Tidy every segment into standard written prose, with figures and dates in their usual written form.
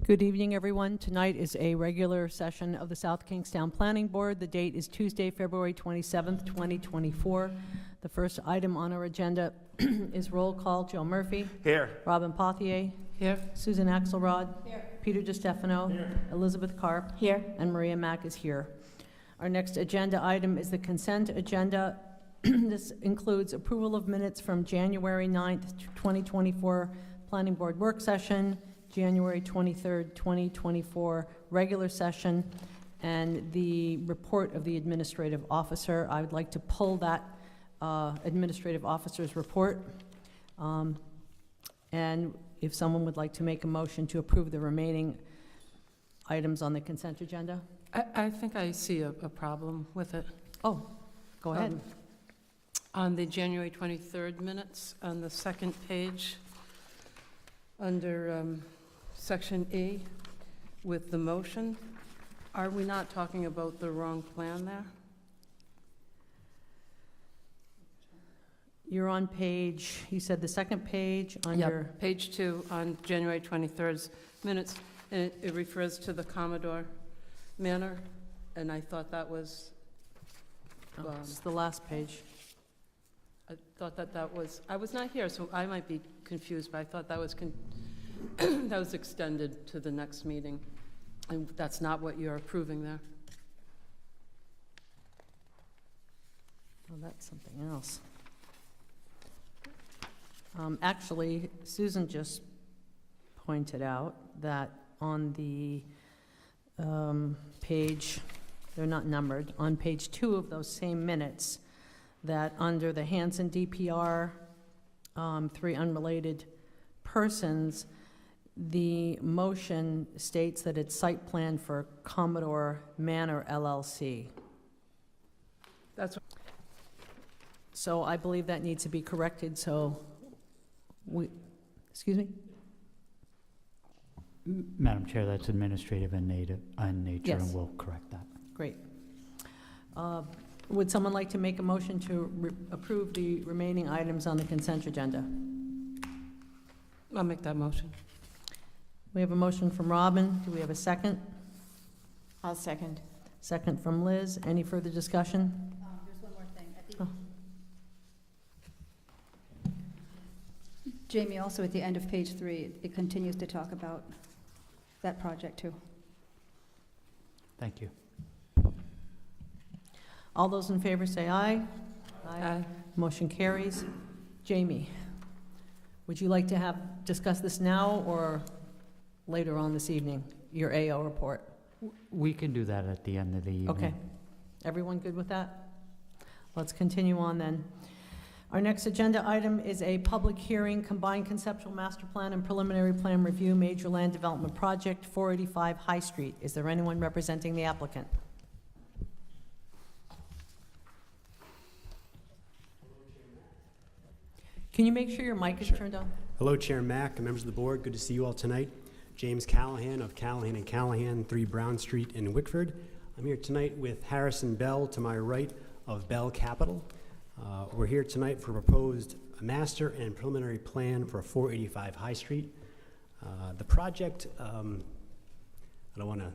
Good evening, everyone. Tonight is a regular session of the South Kingstown Planning Board. The date is Tuesday, February 27th, 2024. The first item on our agenda is roll call. Joe Murphy. Here. Robin Pothier. Here. Susan Axelrod. Here. Peter DiStefano. Here. Elizabeth Karp. Here. And Maria Mack is here. Our next agenda item is the consent agenda. This includes approval of minutes from January 9th, 2024 Planning Board work session, January 23rd, 2024 regular session, and the report of the administrative officer. I would like to pull that administrative officer's report. And if someone would like to make a motion to approve the remaining items on the consent agenda. I think I see a problem with it. Oh, go ahead. On the January 23rd minutes, on the second page, under Section E, with the motion, are we not talking about the wrong plan there? You're on page, you said the second page under... Yep, page 2 on January 23rd's minutes, and it refers to the Commodore Manor, and I thought that was, Oh, it's the last page. I thought that was, I was not here, so I might be confused, but I thought that was that was extended to the next meeting, and that's not what you're approving there. Oh, that's something else. Actually, Susan just pointed out that on the page, they're not numbered, on page 2 of those same minutes, that under the Hanson DPR, 3 unrelated persons, the motion states that it's site plan for Commodore Manor LLC. That's So I believe that needs to be corrected, so excuse me? Madam Chair, that's administrative in nature, Yes. and we'll correct that. Great. Would someone like to make a motion to approve the remaining items on the consent agenda? I'll make that motion. We have a motion from Robin. Do we have a second? I'll second. Second from Liz. Any further discussion? There's one more thing. Oh. Jamie, also at the end of page 3, it continues to talk about that project too. Thank you. All those in favor say aye. Aye. Motion carries. Jamie, would you like to discuss this now or later on this evening, your AO report? We can do that at the end of the evening. Okay. Everyone good with that? Let's continue on then. Our next agenda item is a public hearing, combined conceptual master plan and preliminary plan review, major land development project, 485 High Street. Is there anyone representing the applicant? Can you make sure your mic is turned on? Hello, Chair Mack and members of the board. Good to see you all tonight. James Callahan of Callahan and Callahan, 3 Brown Street in Wickford. I'm here tonight with Harrison Bell to my right of Bell Capital. We're here tonight for a proposed master and preliminary plan for 485 High Street. The project, I don't want to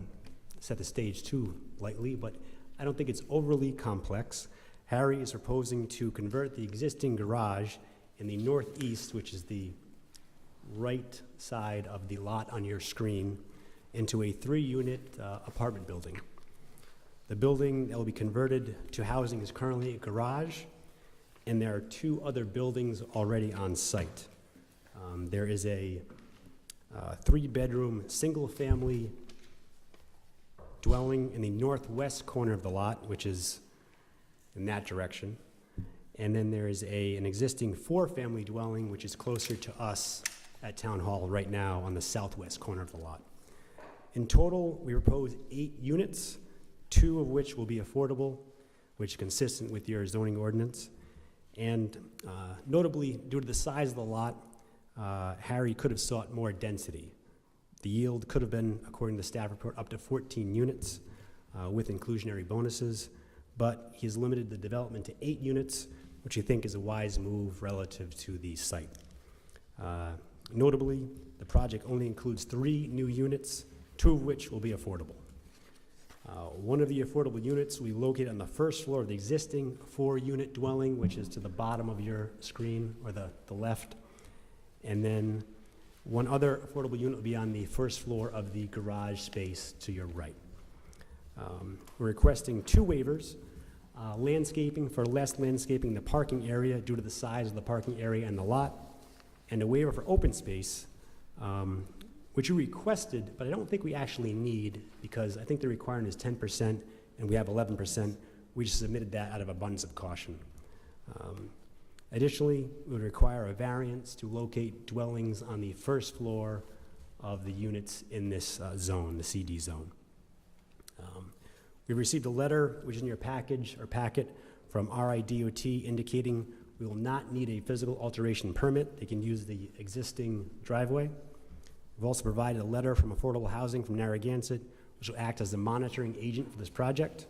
set the stage too lightly, but I don't think it's overly complex. Harry is proposing to convert the existing garage in the northeast, which is the right side of the lot on your screen, into a 3-unit apartment building. The building that will be converted to housing is currently a garage, and there are 2 other buildings already on site. There is a 3-bedroom, single-family dwelling in the northwest corner of the lot, which is in that direction. And then there is an existing 4-family dwelling, which is closer to us at Town Hall right now on the southwest corner of the lot. In total, we propose 8 units, 2 of which will be affordable, which is consistent with your zoning ordinance. And notably, due to the size of the lot, Harry could have sought more density. The yield could have been, according to the staff report, up to 14 units with inclusionary bonuses, but he's limited the development to 8 units, which I think is a wise move relative to the site. Notably, the project only includes 3 new units, 2 of which will be affordable. One of the affordable units will be located on the first floor of the existing 4-unit dwelling, which is to the bottom of your screen, or the left. And then one other affordable unit will be on the first floor of the garage space to your right. We're requesting 2 waivers. Landscaping for less landscaping in the parking area due to the size of the parking area and the lot, and a waiver for open space, which you requested, but I don't think we actually need, because I think the requirement is 10%, and we have 11%. We just submitted that out of abundance of caution. Additionally, we would require a variance to locate dwellings on the first floor of the units in this zone, the CD zone. We received a letter, which is in your package or packet, from RIDOT indicating we will not need a physical alteration permit. They can use the existing driveway. We've also provided a letter from Affordable Housing from Narragansett, which will act as the monitoring agent for this project.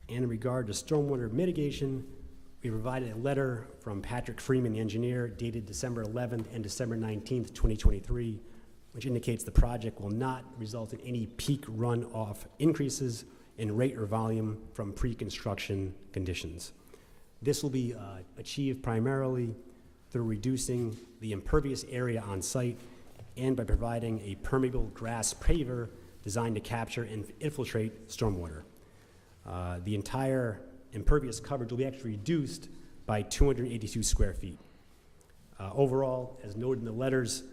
And in regard to stormwater mitigation, we provided a letter from Patrick Freeman, the engineer, dated December 11th and December 19th, 2023, which indicates the project will not result in any peak runoff increases in rate or volume from pre-construction conditions. This will be achieved primarily through reducing the impervious area on site and by providing a permeable grass paver designed to capture and infiltrate stormwater. The entire impervious coverage will be actually reduced by 282 square feet. Overall, as noted in the letters,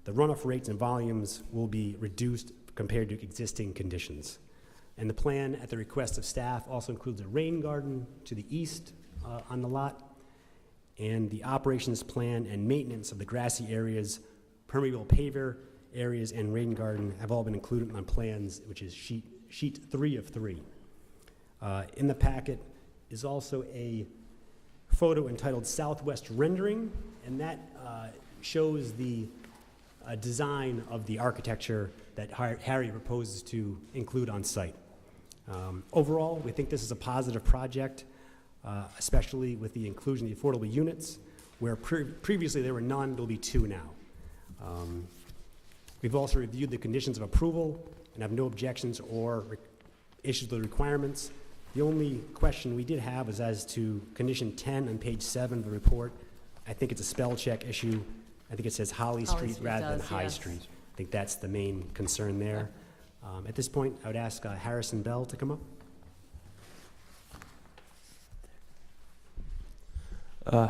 the runoff rates and volumes will be reduced compared to existing conditions. And the plan, at the request of staff, also includes a rain garden to the east on the lot, and the operations plan and maintenance of the grassy areas, permeable paver areas, and rain garden have all been included on plans, which is sheet 3 of 3. In the packet is also a photo entitled Southwest Rendering, and that shows the design of the architecture that Harry proposes to include on site. Overall, we think this is a positive project, especially with the inclusion of the affordable units, where previously there were none. There'll be 2 now. We've also reviewed the conditions of approval and have no objections or issues with the requirements. The only question we did have was as to condition 10 on page 7 of the report. I think it's a spell check issue. I think it says Holly Street rather than High Street. I think that's the main concern there. At this point, I would ask Harrison Bell to come up.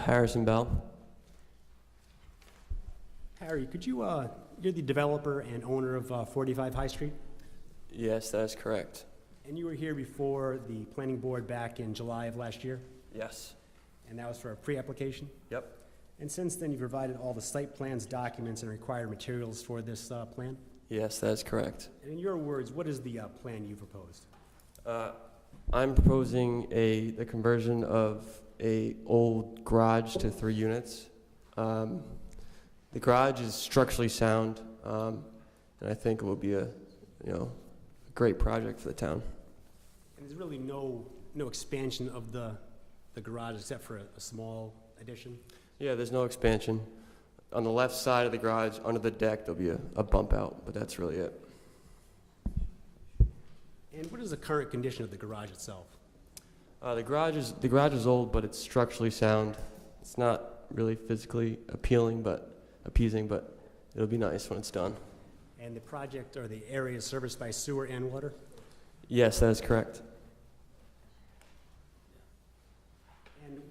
Harrison Bell. Harry, could you, you're the developer and owner of 45 High Street? Yes, that is correct. And you were here before the planning board back in July of last year? Yes. And that was for a pre-application? Yep. And since then, you've provided all the site plans, documents, and required materials for this plan? Yes, that is correct. And in your words, what is the plan you proposed? I'm proposing the conversion of a old garage to 3 units. The garage is structurally sound, and I think it will be a great project for the town. And there's really no expansion of the garage except for a small addition? Yeah, there's no expansion. On the left side of the garage, under the deck, there'll be a bump out, but that's really it. And what is the current condition of the garage itself? The garage is old, but it's structurally sound. It's not really physically appeasing, but it'll be nice when it's done. And the project or the area is serviced by sewer and water? Yes, that is correct. And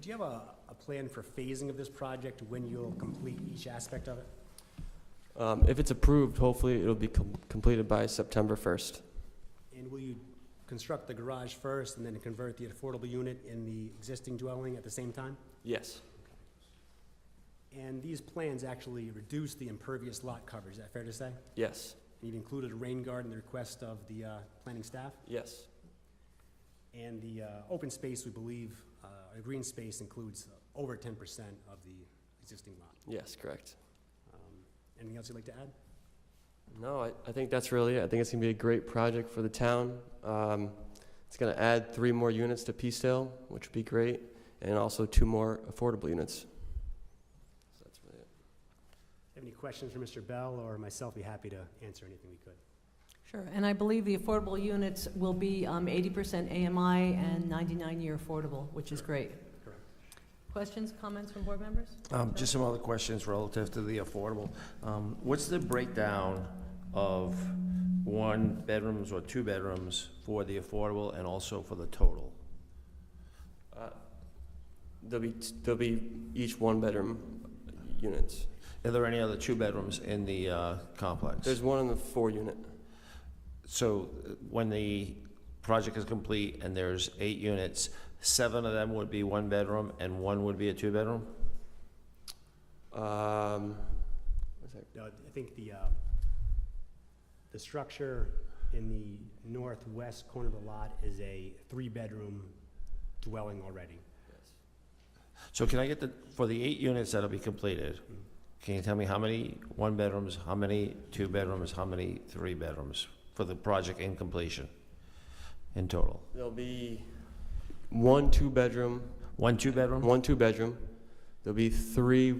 do you have a plan for phasing of this project, when you'll complete each aspect of it? If it's approved, hopefully it'll be completed by September 1st. And will you construct the garage first and then convert the affordable unit in the existing dwelling at the same time? Yes. And these plans actually reduce the impervious lot coverage, is that fair to say? Yes. And you've included a rain garden, the request of the planning staff? Yes. And the open space, we believe, a green space includes over 10% of the existing lot. Yes, correct. Anything else you'd like to add? No, I think that's really it. I think it's going to be a great project for the town. It's going to add 3 more units to Peacedale, which would be great, and also 2 more affordable units. So that's really it. Have any questions for Mr. Bell or myself, be happy to answer anything we could. Sure, and I believe the affordable units will be 80% AMI and 99-year affordable, which is great. Correct. Questions, comments from board members? Just some other questions relative to the affordable. What's the breakdown of 1 bedrooms or 2 bedrooms for the affordable and also for the total? There'll be each 1-bedroom units. Are there any other 2 bedrooms in the complex? There's one in the 4-unit. So when the project is complete and there's 8 units, 7 of them would be 1 bedroom and 1 would be a 2 bedroom? What's that? No, I think the structure in the northwest corner of the lot is a 3-bedroom dwelling already. So can I get for the 8 units that'll be completed, can you tell me how many 1 bedrooms, how many 2 bedrooms, how many 3 bedrooms for the project in completion in total? There'll be 1 2-bedroom, 1 2-bedroom? 1 2-bedroom. There'll be 3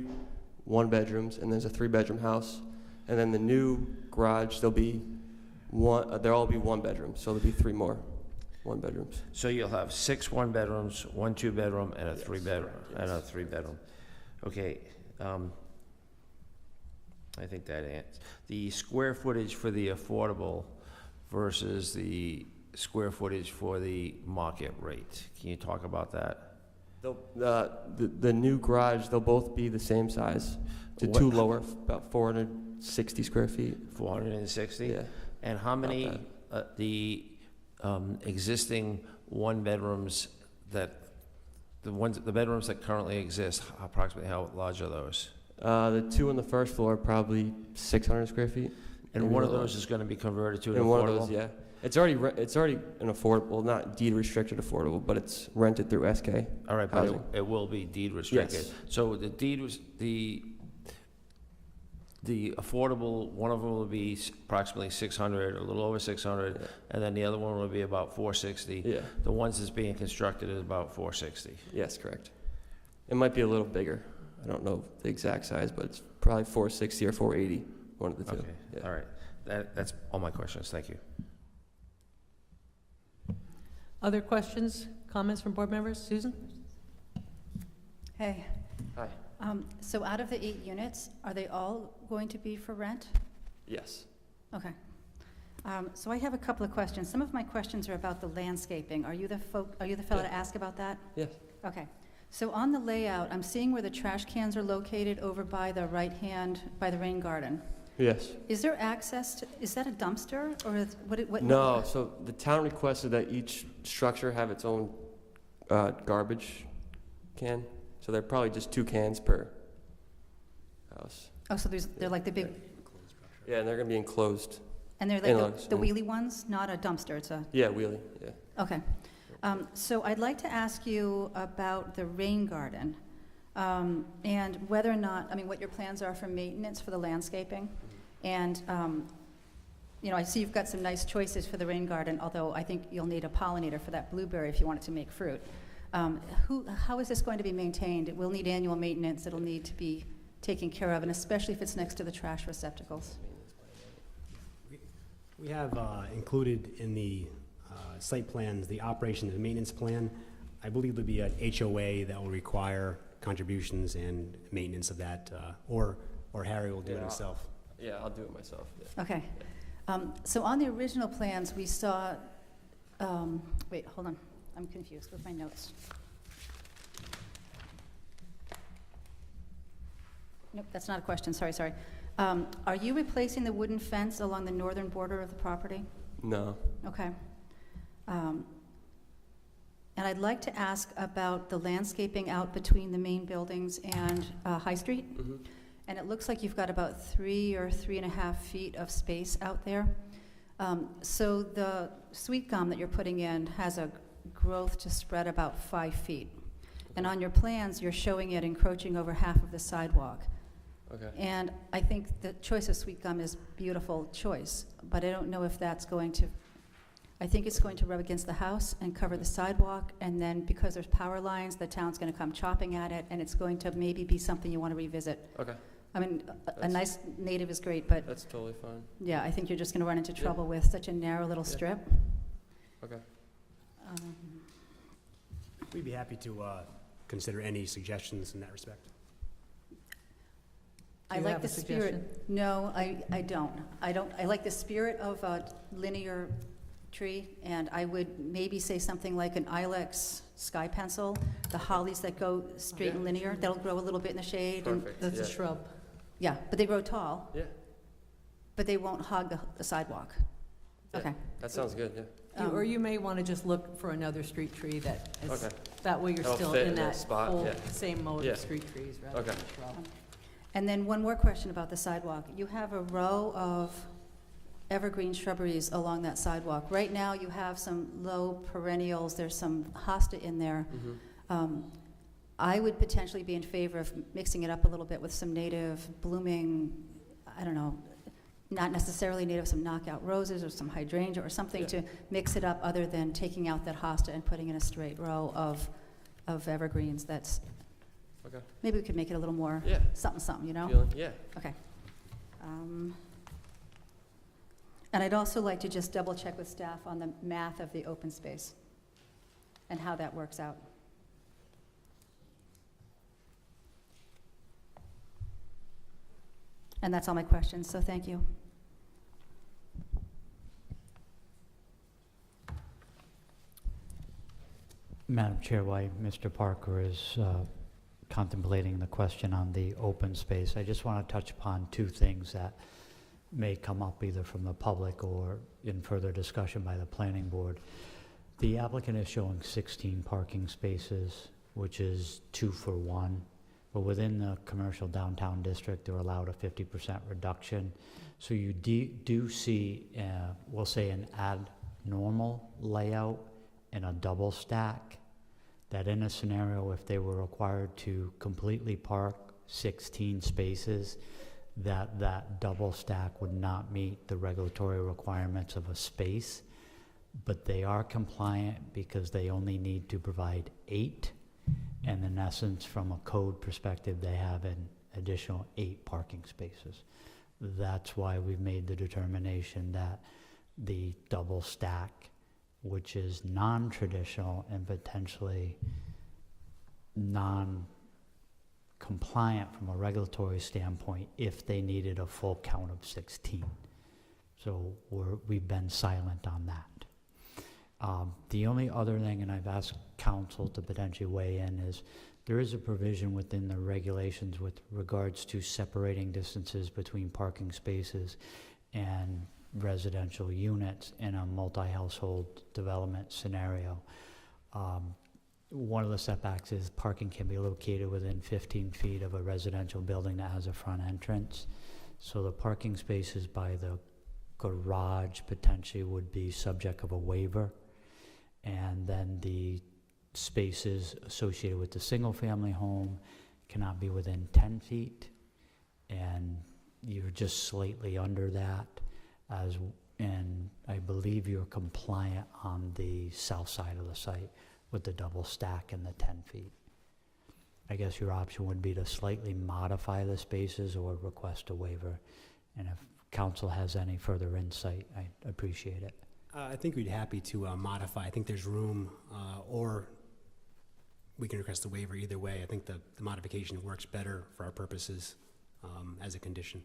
1-bedrooms, and there's a 3-bedroom house. And then the new garage, there'll be they'll all be 1-bedrooms, so there'll be 3 more 1-bedrooms. So you'll have 6 1-bedrooms, 1 2-bedroom, and a 3-bedroom, correct, and a yes. 3-bedroom. Okay, I think that answers. The square footage for the affordable versus the square footage for the market rate. Can you talk about that? The new garage, they'll both be the same size. The What- 2 lower, about 460 square feet. 460? Yeah. And how many, the existing 1-bedrooms the bedrooms that currently exist, approximately how large are those? The 2 on the first floor are probably 600 square feet. And Maybe one a of little those is gonna be converted to an And affordable? one of those, yeah. It's already an affordable, not deed restricted affordable, but it's rented through SK. All right, but Housing. it will be deed restricted? Yes. So the deed was, the affordable, one of them will be approximately 600, a little over 600, Yeah. and then the other one will be about 460. Yeah. The ones that's being constructed is about 460. Yes, correct. It might be a little bigger. I don't know the exact size, but it's probably 460 or 480, one of the 2. Okay, Yeah. all right. That's all my questions, thank you. Other questions, comments from board members? Susan? Hey. Hi. So out of the 8 units, are they all going to be for rent? Yes. Okay. So I have a couple of questions. Some of my questions are about the landscaping. Are you the fellow Yeah. to ask about that? Yes. Okay. So on the layout, I'm seeing where the trash cans are located over by the right hand, by the rain garden. Yes. Is there access to, is that a dumpster or is, what? No, so the town requested that each structure have its own garbage can. So they're probably just 2 cans per house. Oh, so they're like the big, Yeah, and they're gonna be enclosed. and they're Inlets, like the wheelie ones, not a dumpster, it's a, Yeah, wheelie, yeah. okay. So I'd like to ask you about the rain garden, and whether or not, I mean, what your plans are for maintenance for the landscaping. And, you know, I see you've got some nice choices for the rain garden, although I think you'll need a pollinator for that blueberry if you want it to make fruit. How is this going to be maintained? It will need annual maintenance, it'll need to be taken care of, and especially if it's next to the trash receptacles. We have included in the site plans, the operation and maintenance plan. I believe there'll be an HOA that will require contributions and maintenance of that, or Harry will do it Yeah. himself. Yeah, I'll do it myself, yeah. Okay. So on the original plans, we saw, wait, hold on, I'm confused with my notes. Nope, that's not a question, sorry. Are you replacing the wooden fence along the northern border of the property? No. Okay. And I'd like to ask about the landscaping out between the main buildings and High Street. Mhm. And it looks like you've got about 3 or 3.5 feet of space out there. So the sweet gum that you're putting in has a growth to spread about 5 feet. And on your plans, you're showing it encroaching over half of the sidewalk. Okay. And I think the choice of sweet gum is a beautiful choice, but I don't know if that's going to, I think it's going to rub against the house and cover the sidewalk, and then because there's power lines, the town's going to come chopping at it, and it's going to maybe be something you want to revisit. Okay. I mean, a That's- nice native is great, but That's totally fine. yeah, I think you're just going to run into Yeah. trouble with such a narrow little Yeah. strip. Okay. Um, We'd be happy to consider any suggestions in that respect. I you like have the a spirit. suggestion? No, I don't. I like the spirit of a linear tree, and I would maybe say something like an ilex sky pencil, the hollies that go straight and Yeah. linear, that'll grow a little bit in the shade. And Perfect. That's a Yeah. shrub. yeah, but they grow tall, Yeah. but they won't hog the sidewalk. Yeah. Okay. That sounds good, yeah. Or you may want to just look for another street tree that is, Okay. that way you're That'll still fit in in that that spot, whole yeah. same mode Yeah. of street trees rather than Okay. shrub. And then one more question about the sidewalk. You have a row of evergreen shrubberies along that sidewalk. Right now, you have some low perennials, there's some hosta in there. Mhm. I would potentially be in favor of mixing it up a little bit with some native blooming, I don't know, not necessarily native, some knockout roses or some hydrangea or something Yeah. to mix it up other than taking out that hosta and putting in a straight row of evergreens. That's, Okay. maybe we could make it a little more Yeah. something, you know? Feeling, yeah. Okay. And I'd also like to just double check with staff on the math of the open space and how that works out. And that's all my questions, so thank you. Madam Chair, while Mr. Parker is contemplating the question on the open space, I just want to touch upon two things that may come up either from the public or in further discussion by the planning board. The applicant is showing 16 parking spaces, which is 2 for 1. But within the commercial downtown district, they're allowed a 50% reduction. So you do see, we'll say, an abnormal layout and a double stack, that in a scenario, if they were required to completely park 16 spaces, that double stack would not meet the regulatory requirements of a space, but they are compliant because they only need to provide 8, and in essence, from a code perspective, they have an additional 8 parking spaces. That's why we've made the determination that the double stack, which is non-traditional and potentially non-compliant from a regulatory standpoint if they needed a full count of 16. So we've been silent on that. The only other thing, and I've asked council to potentially weigh in, is there is a provision within the regulations with regards to separating distances between parking spaces and residential units in a multi-household development scenario. One of the setbacks is parking can be located within 15 feet of a residential building that has a front entrance. So the parking spaces by the garage potentially would be subject of a waiver. And then the spaces associated with the single-family home cannot be within 10 feet. And you're just slightly under that. And I believe you're compliant on the south side of the site with the double stack and the 10 feet. I guess your option would be to slightly modify the spaces or request a waiver. And if council has any further insight, I appreciate it. I think we'd be happy to modify. I think there's room, or we can request a waiver either way. I think the modification works better for our purposes as a condition.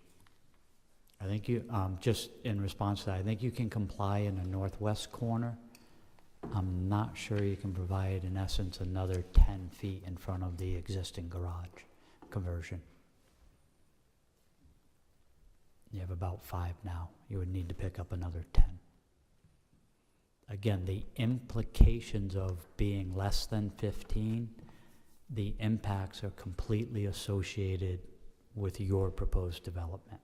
I think you, just in response to that, I think you can comply in the northwest corner. I'm not sure you can provide, in essence, another 10 feet in front of the existing garage conversion. You have about 5 now. You would need to pick up another 10. Again, the implications of being less than 15, the impacts are completely associated with your proposed development.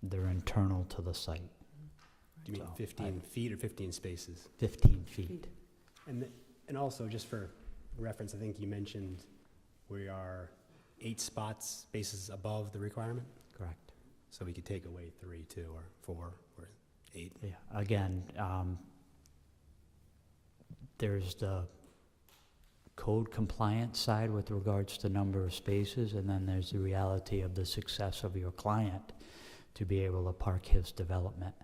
They're internal to the site. Do you mean So, 15 feet or 15 spaces? 15 feet. And also, just for reference, I think you mentioned we are 8 spaces above the requirement, Correct. so we could take away 3, 2, or 4, or 8. Yeah, again, there's the code compliance side with regards to number of spaces, and then there's the reality of the success of your client to be able to park his development.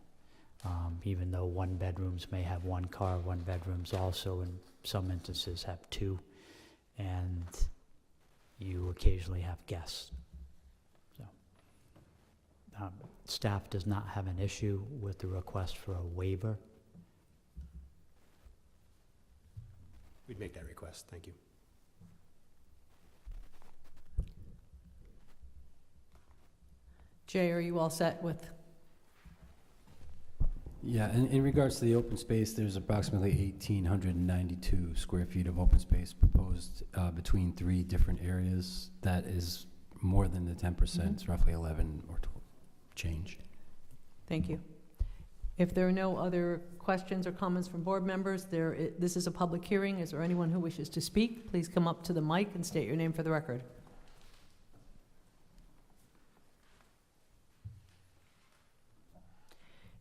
Even though one bedrooms may have one car, one bedrooms also in some instances have two, and you occasionally have guests. So, staff does not have an issue with the request for a waiver. We'd make that request. Thank you. Jay, are you all set with? Yeah, in regards to the open space, there's approximately 1,892 square feet of open space proposed between 3 different areas. That is more than the 10%. It's roughly 11 or 12 change. Thank you. If there are no other questions or comments from board members, this is a public hearing. Is there anyone who wishes to speak? Please come up to the mic and state your name for the record.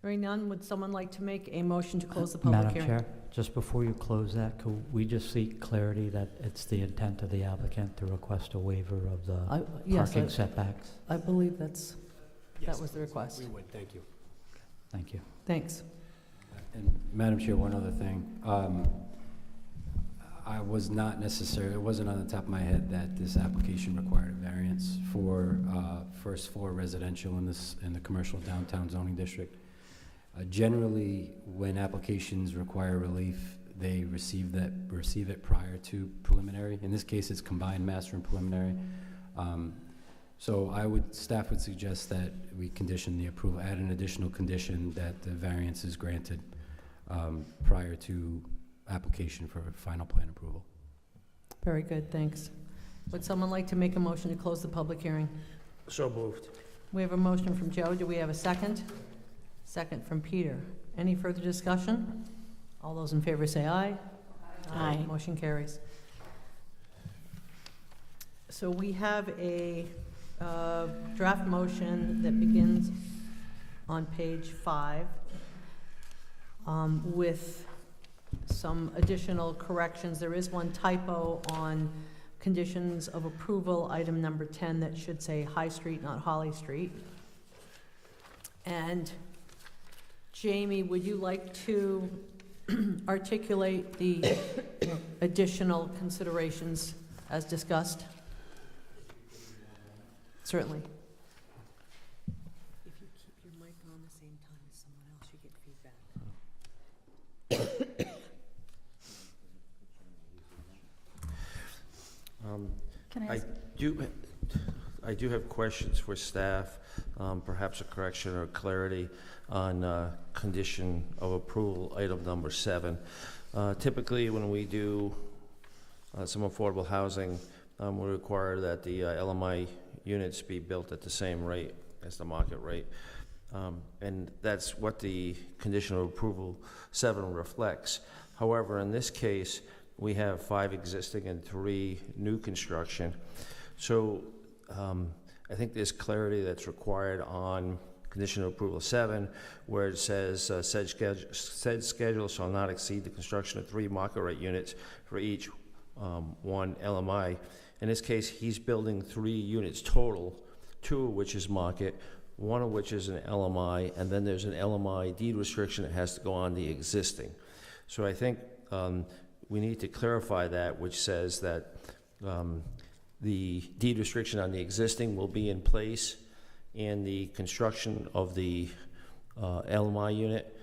Hearing none, would someone like to make a motion to close the public hearing? Madam Chair, just before you close that, could we just seek clarity that it's the intent of the applicant to request a waiver of the Yes, parking setbacks? I believe that Yes, was the request. we would. Thank you. Thank you. Thanks. And Madam Chair, one other thing. I was not necessarily, it wasn't on the top of my head that this application required a variance for first floor residential in the commercial downtown zoning district. Generally, when applications require relief, they receive it prior to preliminary. In this case, it's combined master and preliminary. So staff would suggest that we condition the approval, add an additional condition that the variance is granted prior to application for final plan approval. Very good, thanks. Would someone like to make a motion to close the public hearing? So moved. We have a motion from Joe. Do we have a second? Second from Peter. Any further discussion? All those in favor say aye. Aye. Motion carries. So we have a draft motion that begins on page 5 with some additional corrections. There is one typo on conditions of approval, item number 10, that should say High Street, not Holly Street. And Jamie, would you like to articulate the additional considerations as discussed? Certainly. If you keep your mic on the same time as someone else, you get feedback. Can I ask? I do have questions for staff, perhaps a correction or clarity on condition of approval, item number 7. Typically, when we do some affordable housing, we require that the LMI units be built at the same rate as the market rate. And that's what the condition of approval 7 reflects. However, in this case, we have 5 existing and 3 new construction. So I think there's clarity that's required on condition of approval 7, where it says said schedule shall not exceed the construction of 3 market rate units for each one LMI. In this case, he's building 3 units total, 2 of which is market, 1 of which is an LMI, and then there's an LMI deed restriction that has to go on the existing. So I think we need to clarify that, which says that the deed restriction on the existing will be in place, and the construction of the LMI unit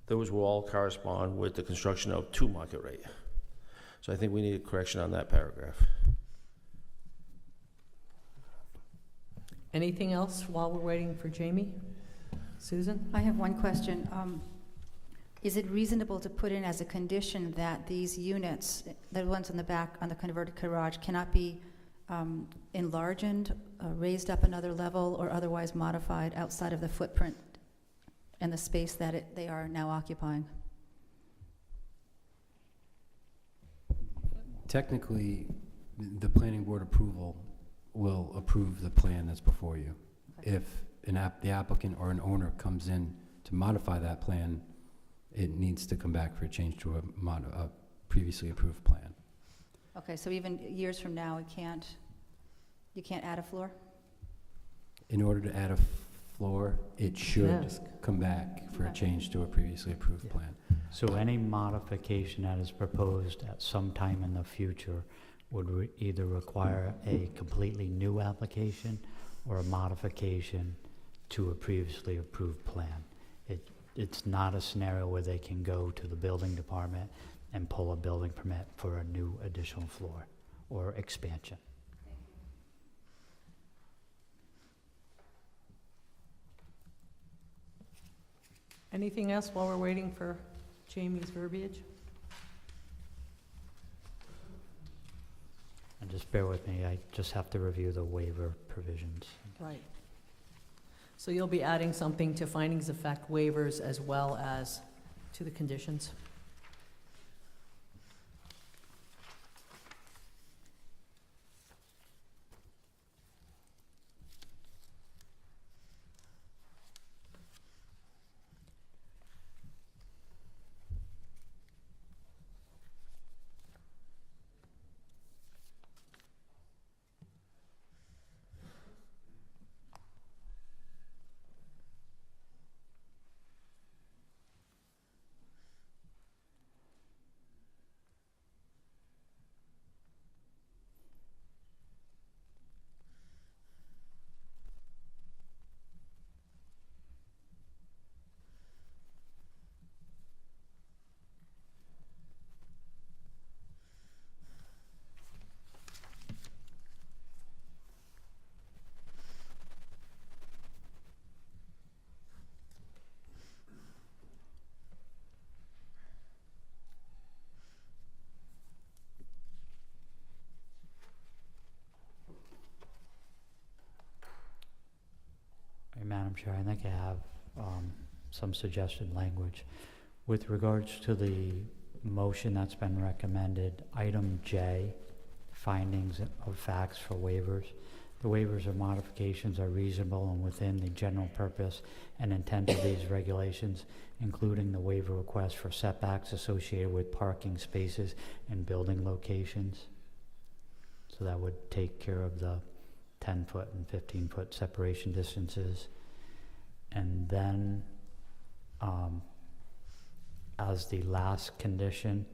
those will all correspond with the construction of 2 market rate. So I think we need a correction on that paragraph. Anything else while we're waiting for Jamie? Susan? I have one question. Is it reasonable to put in as a condition that these units, the ones in the back on the converted garage, cannot be enlarged, raised up another level, or otherwise modified outside of the footprint and the space that they are now occupying? Technically, the planning board approval will approve the plan that's before you. Okay. If the applicant or an owner comes in to modify that plan, it needs to come back for a change to a previously approved plan. Okay, so even years from now, you can't add a floor? In order to add a floor, it should Yes. come back for a Okay. change to a previously approved Yeah. plan. So any modification that is proposed at some time in the future would either require a completely new application or a modification to a previously approved plan. It's not a scenario where they can go to the building department and pull a building permit for a new additional floor or expansion. Anything else while we're waiting for Jamie's verbiage? And just bear with me, I just have to review the waiver provisions. Right. So you'll be adding something to findings of fact waivers as well as to the conditions? Madam Chair, I think I have some suggested language. With regards to the motion that's been recommended, item J, findings of facts for waivers. The waivers or modifications are reasonable and within the general purpose and intent of these regulations, including the waiver request for setbacks associated with parking spaces and building locations. So that would take care of the 10-foot and 15-foot separation distances. And then, as the last condition,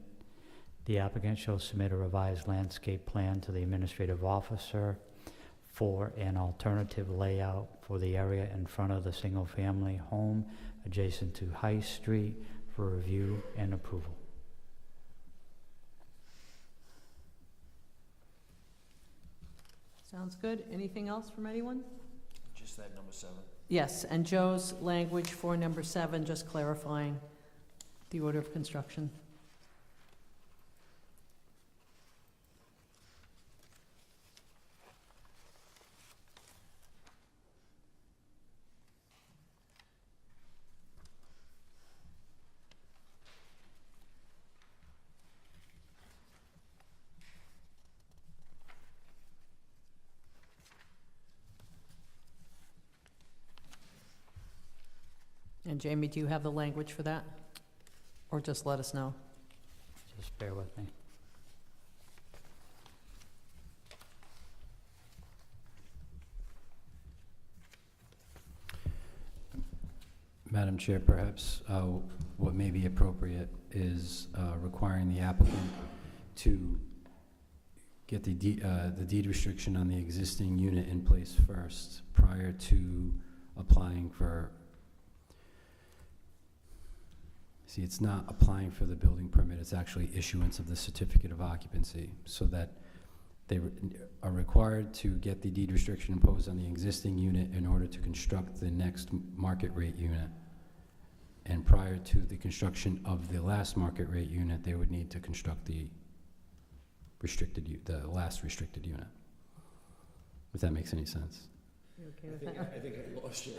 the applicant shall submit a revised landscape plan to the administrative officer for an alternative layout for the area in front of the single-family home adjacent to High Street for review and approval. Sounds good. Anything else from anyone? Just that number 7. Yes, and Joe's language for number 7, just clarifying the order of construction. And Jamie, do you have the language for that? Or just let us know? Just bear with me. Madam Chair, perhaps what may be appropriate is requiring the applicant to get the deed restriction on the existing unit in place first prior to applying for. See, it's not applying for the building permit, it's actually issuance of the certificate of occupancy, so that they are required to get the deed restriction imposed on the existing unit in order to construct the next market rate unit. And prior to the construction of the last market rate unit, they would need to construct the last restricted unit. If that makes any sense. You okay with that? I think I lost you.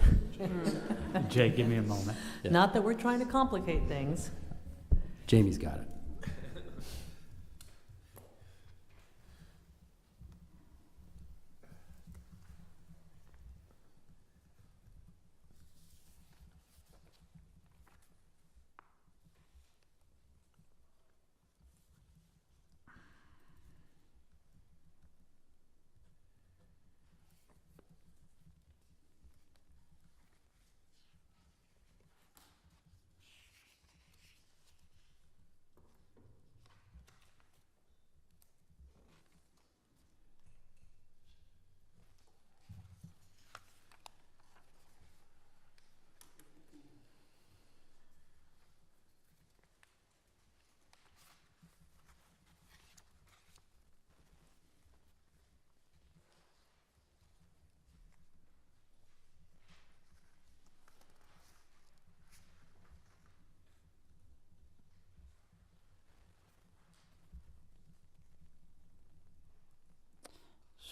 Jay, give me a moment. Yeah. Not that we're trying to complicate things. Jamie's got it.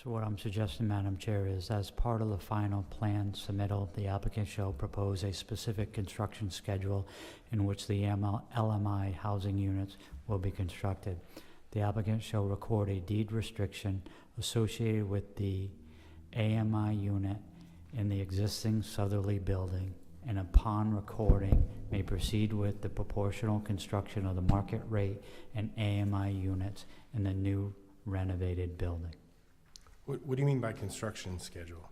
So what I'm suggesting, Madam Chair, is as part of the final plan submittal, the applicant shall propose a specific construction schedule in which the LMI housing units will be constructed. The applicant shall record a deed restriction associated with the AMI unit in the existing southerly building, and upon recording, may proceed with the proportional construction of the market rate and AMI units in the new renovated building. What do you mean by construction schedule?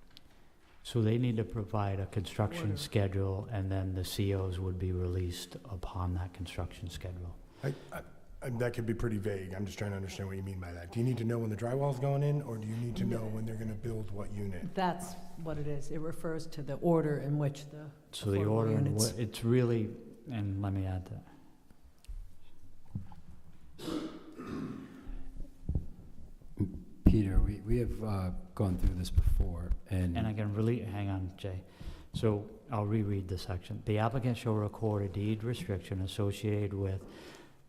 So they need to provide a construction Order. schedule, and then the COs would be released upon that construction schedule. That could be pretty vague. I'm just trying to understand what you mean by that. Do you need to know when the drywall's going in, or do you need to know when they're gonna build what unit? That's what it is. It refers to the order in which the So the affordable order, units. it's really, and let me add that. Peter, we have gone through this before, And I can really, hang on, Jay. So I'll reread the section. The applicant shall record a deed restriction associated with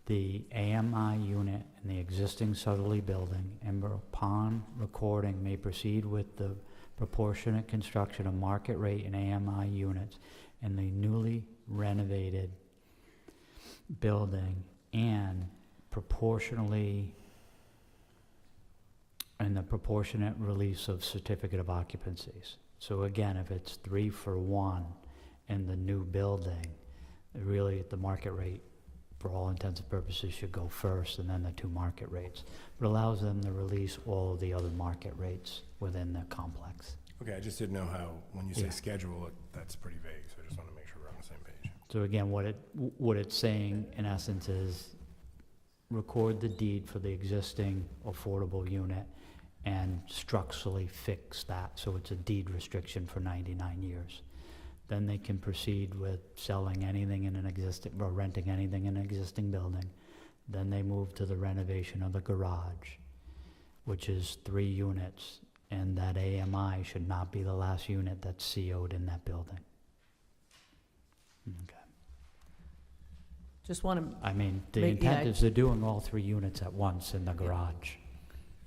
the AMI unit in the existing southerly building, and upon recording may proceed with the proportionate construction of market rate and AMI units in the newly renovated building, and the proportionate release of certificate of occupancies. So again, if it's 3 for 1 in the new building, really the market rate, for all intents and purposes, should go first, and then the 2 market rates. But allows them to release all of the other market rates within the complex. Okay, I just didn't know how, when you say Yeah. schedule, that's pretty vague, so I just wanna make sure we're on the same page. So again, what it's saying in essence is record the deed for the existing affordable unit and structurally fix that, so it's a deed restriction for 99 years. Then they can proceed with selling anything in an existing, or renting anything in an existing building. Then they move to the renovation of the garage, which is 3 units, and that AMI should not be the last unit that's CO'd in that building. Okay. Just want to, I mean, the Maybe intent I- is they're doing all 3 units at once in the garage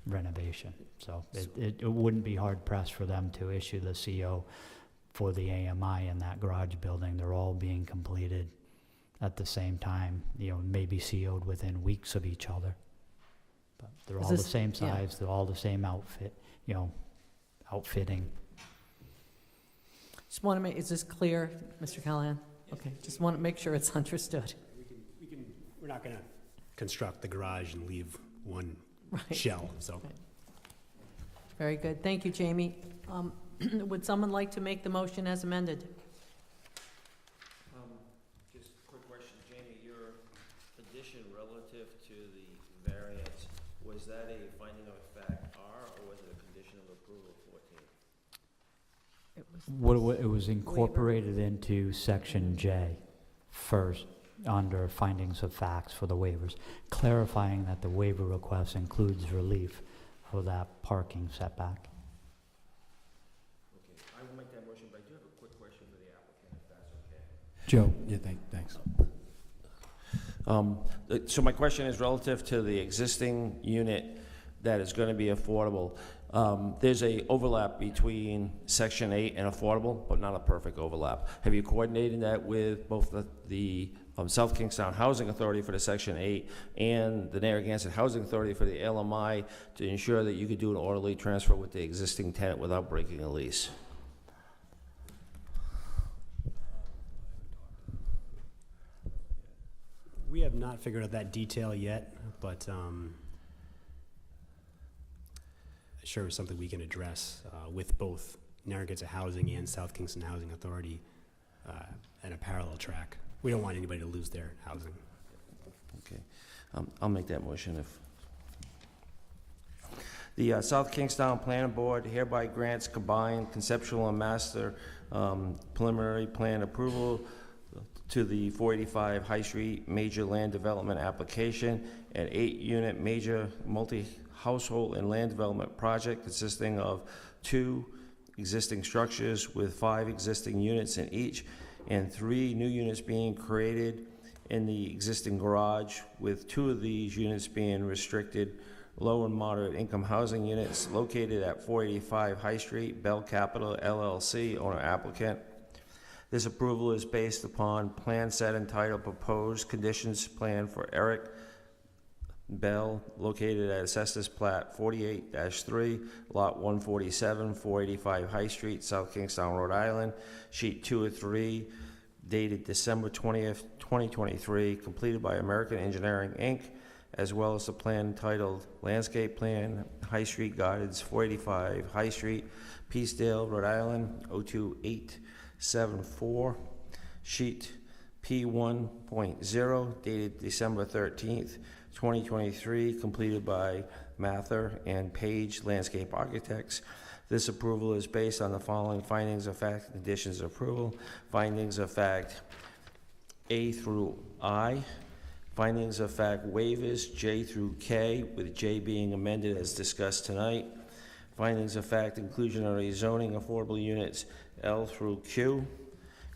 renovation. So it wouldn't be hard pressed for them to issue the CO for the AMI in that garage building. They're all being completed at the same time, maybe CO'd within weeks of each other. But they're Is all the this- same yeah. size, they're all the same outfitting. just want to make, is this clear, Mr. Callahan? Okay, just want to make sure it's understood. We're not gonna construct the garage and leave one Right. shell, so. Very good. Thank you, Jamie. Would someone like to make the motion as amended? Just a quick question, Jamie, your addition relative to the variance, was that a finding of fact R, or was it a condition of approval 14? It was incorporated into section J first, under findings of facts for the waivers, clarifying that the waiver request includes relief for that parking setback. Okay, I will make that motion, but I do have a quick question for the applicant, if that's okay. Joe, yeah, thanks. So my question is relative to the existing unit that is going to be affordable. There's a overlap between Section 8 and affordable, but not a perfect overlap. Have you coordinated that with both the South Kingstown Housing Authority for the Section 8 and the Narragansett Housing Authority for the LMI to ensure that you could do an orderly transfer with the existing tenant without breaking a lease? We have not figured out that detail yet, but sure is something we can address with both Narragansett Housing and South Kingston Housing Authority at a parallel track. We don't want anybody to lose their housing. Okay, I'll make that motion if. The South Kingstown Planning Board hereby grants combined conceptual and master preliminary plan approval to the 485 High Street major land development application, an 8-unit major multi-household and land development project consisting of 2 existing structures with 5 existing units in each, and 3 new units being created in the existing garage, with 2 of these units being restricted low and moderate income housing units located at 485 High Street, Bell Capital LLC, owner applicant. This approval is based upon plan set entitled Proposed Conditions Plan for Eric Bell, located at Assessors Plat 48-3, Lot 147, 485 High Street, South Kingstown, Rhode Island, Sheet 2 of 3, dated December 20th, 2023, completed by American Engineering, Inc., as well as the plan entitled Landscape Plan, High Street Gardens, 485 High Street, Peacedale, Rhode Island, 02874, Sheet P1.0, dated December 13th, 2023, completed by Mather and Page Landscape Architects. This approval is based on the following findings of fact and conditions of approval. Findings of fact A through I. Findings of fact waivers J through K, with J being amended as discussed tonight. Findings of fact inclusionary zoning affordable units L through Q.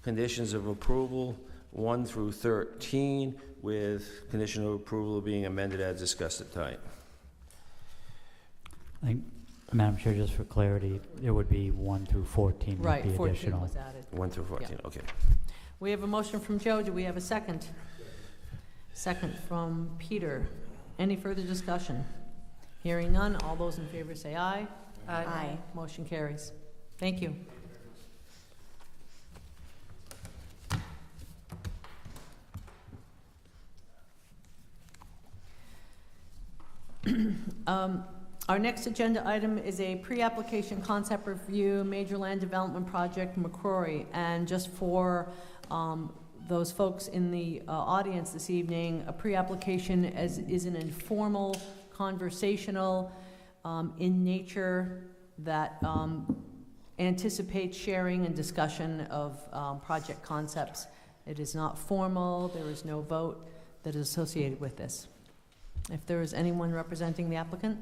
Conditions of approval 1 through 13, with condition of approval being amended as discussed tonight. I think, Madam Chair, just for clarity, it would be 1 through 14 would Right, be 14 additional. was added. 1 through 14, okay. We have a motion from Joe. Do we have a second? Second from Peter. Any further discussion? Hearing none, all those in favor say aye. Aye. Motion carries. Thank you. Our next agenda item is a pre-application concept review, major land development project, McCrory. And just for those folks in the audience this evening, a pre-application is an informal, conversational, in nature, that anticipates sharing and discussion of project concepts. It is not formal. There is no vote that is associated with this. If there is anyone representing the applicant?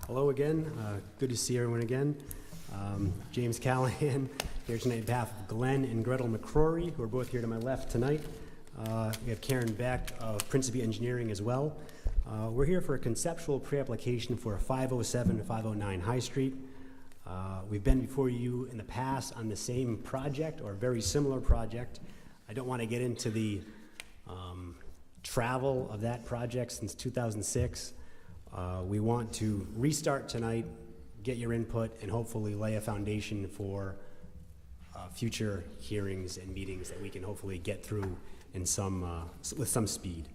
Hello again. Good to see everyone again. James Callahan here tonight on behalf of Glenn and Gretel McCrory, who are both here to my left tonight. We have Karen Beck of Principe Engineering as well. We're here for a conceptual pre-application for 507 to 509 High Street. We've been before you in the past on the same project or a very similar project. I don't want to get into the travel of that project since 2006. We want to restart tonight, get your input, and hopefully lay a foundation for future hearings and meetings that we can hopefully get through in with some speed.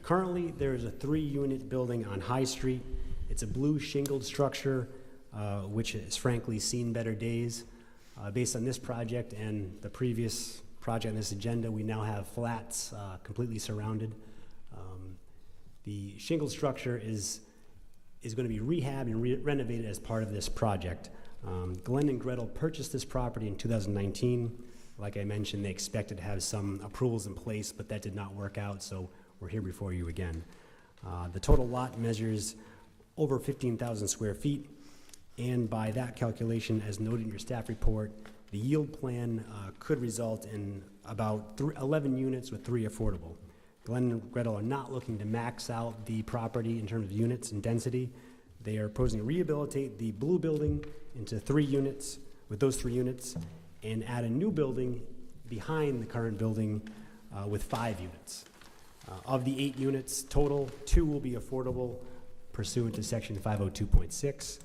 Currently, there is a 3-unit building on High Street. It's a blue shingled structure, which has frankly seen better days. Based on this project and the previous project on this agenda, we now have flats completely surrounded. The shingled structure is going to be rehabbed and renovated as part of this project. Glenn and Gretel purchased this property in 2019. Like I mentioned, they expected to have some approvals in place, but that did not work out, so we're here before you again. The total lot measures over 15,000 square feet, and by that calculation, as noted in your staff report, the yield plan could result in about 11 units with 3 affordable. Glenn and Gretel are not looking to max out the property in terms of units and density. They are proposing to rehabilitate the blue building into 3 units, with those 3 units, and add a new building behind the current building with 5 units. Of the 8 units total, 2 will be affordable pursuant to section 502.6.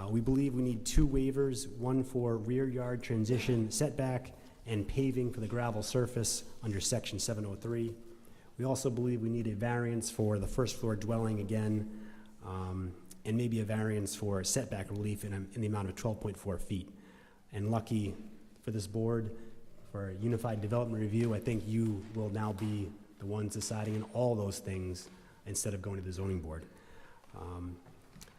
We believe we need 2 waivers, one for rear yard transition setback and paving for the gravel surface under section 703. We also believe we need a variance for the first floor dwelling again, and maybe a variance for setback relief in the amount of 12.4 feet. And lucky for this board, for a unified development review, I think you will now be the ones deciding on all those things instead of going to the zoning board.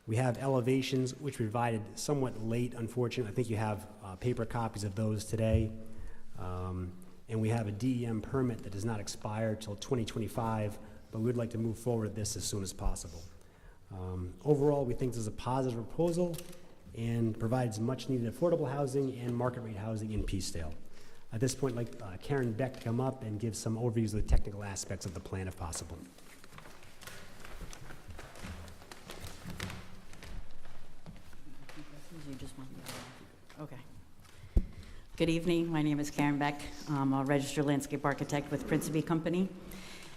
We have elevations, which we provided somewhat late, unfortunately. I think you have paper copies of those today. And we have a DEM permit that does not expire till 2025, but we would like to move forward with this as soon as possible. Overall, we think this is a positive proposal and provides much needed affordable housing and market rate housing in Peacedale. At this point, I'd like Karen Beck to come up and give some overviews of the technical aspects of the plan if possible. You just want me to- Okay. Good evening. My name is Karen Beck. I'm a registered landscape architect with Principe Company.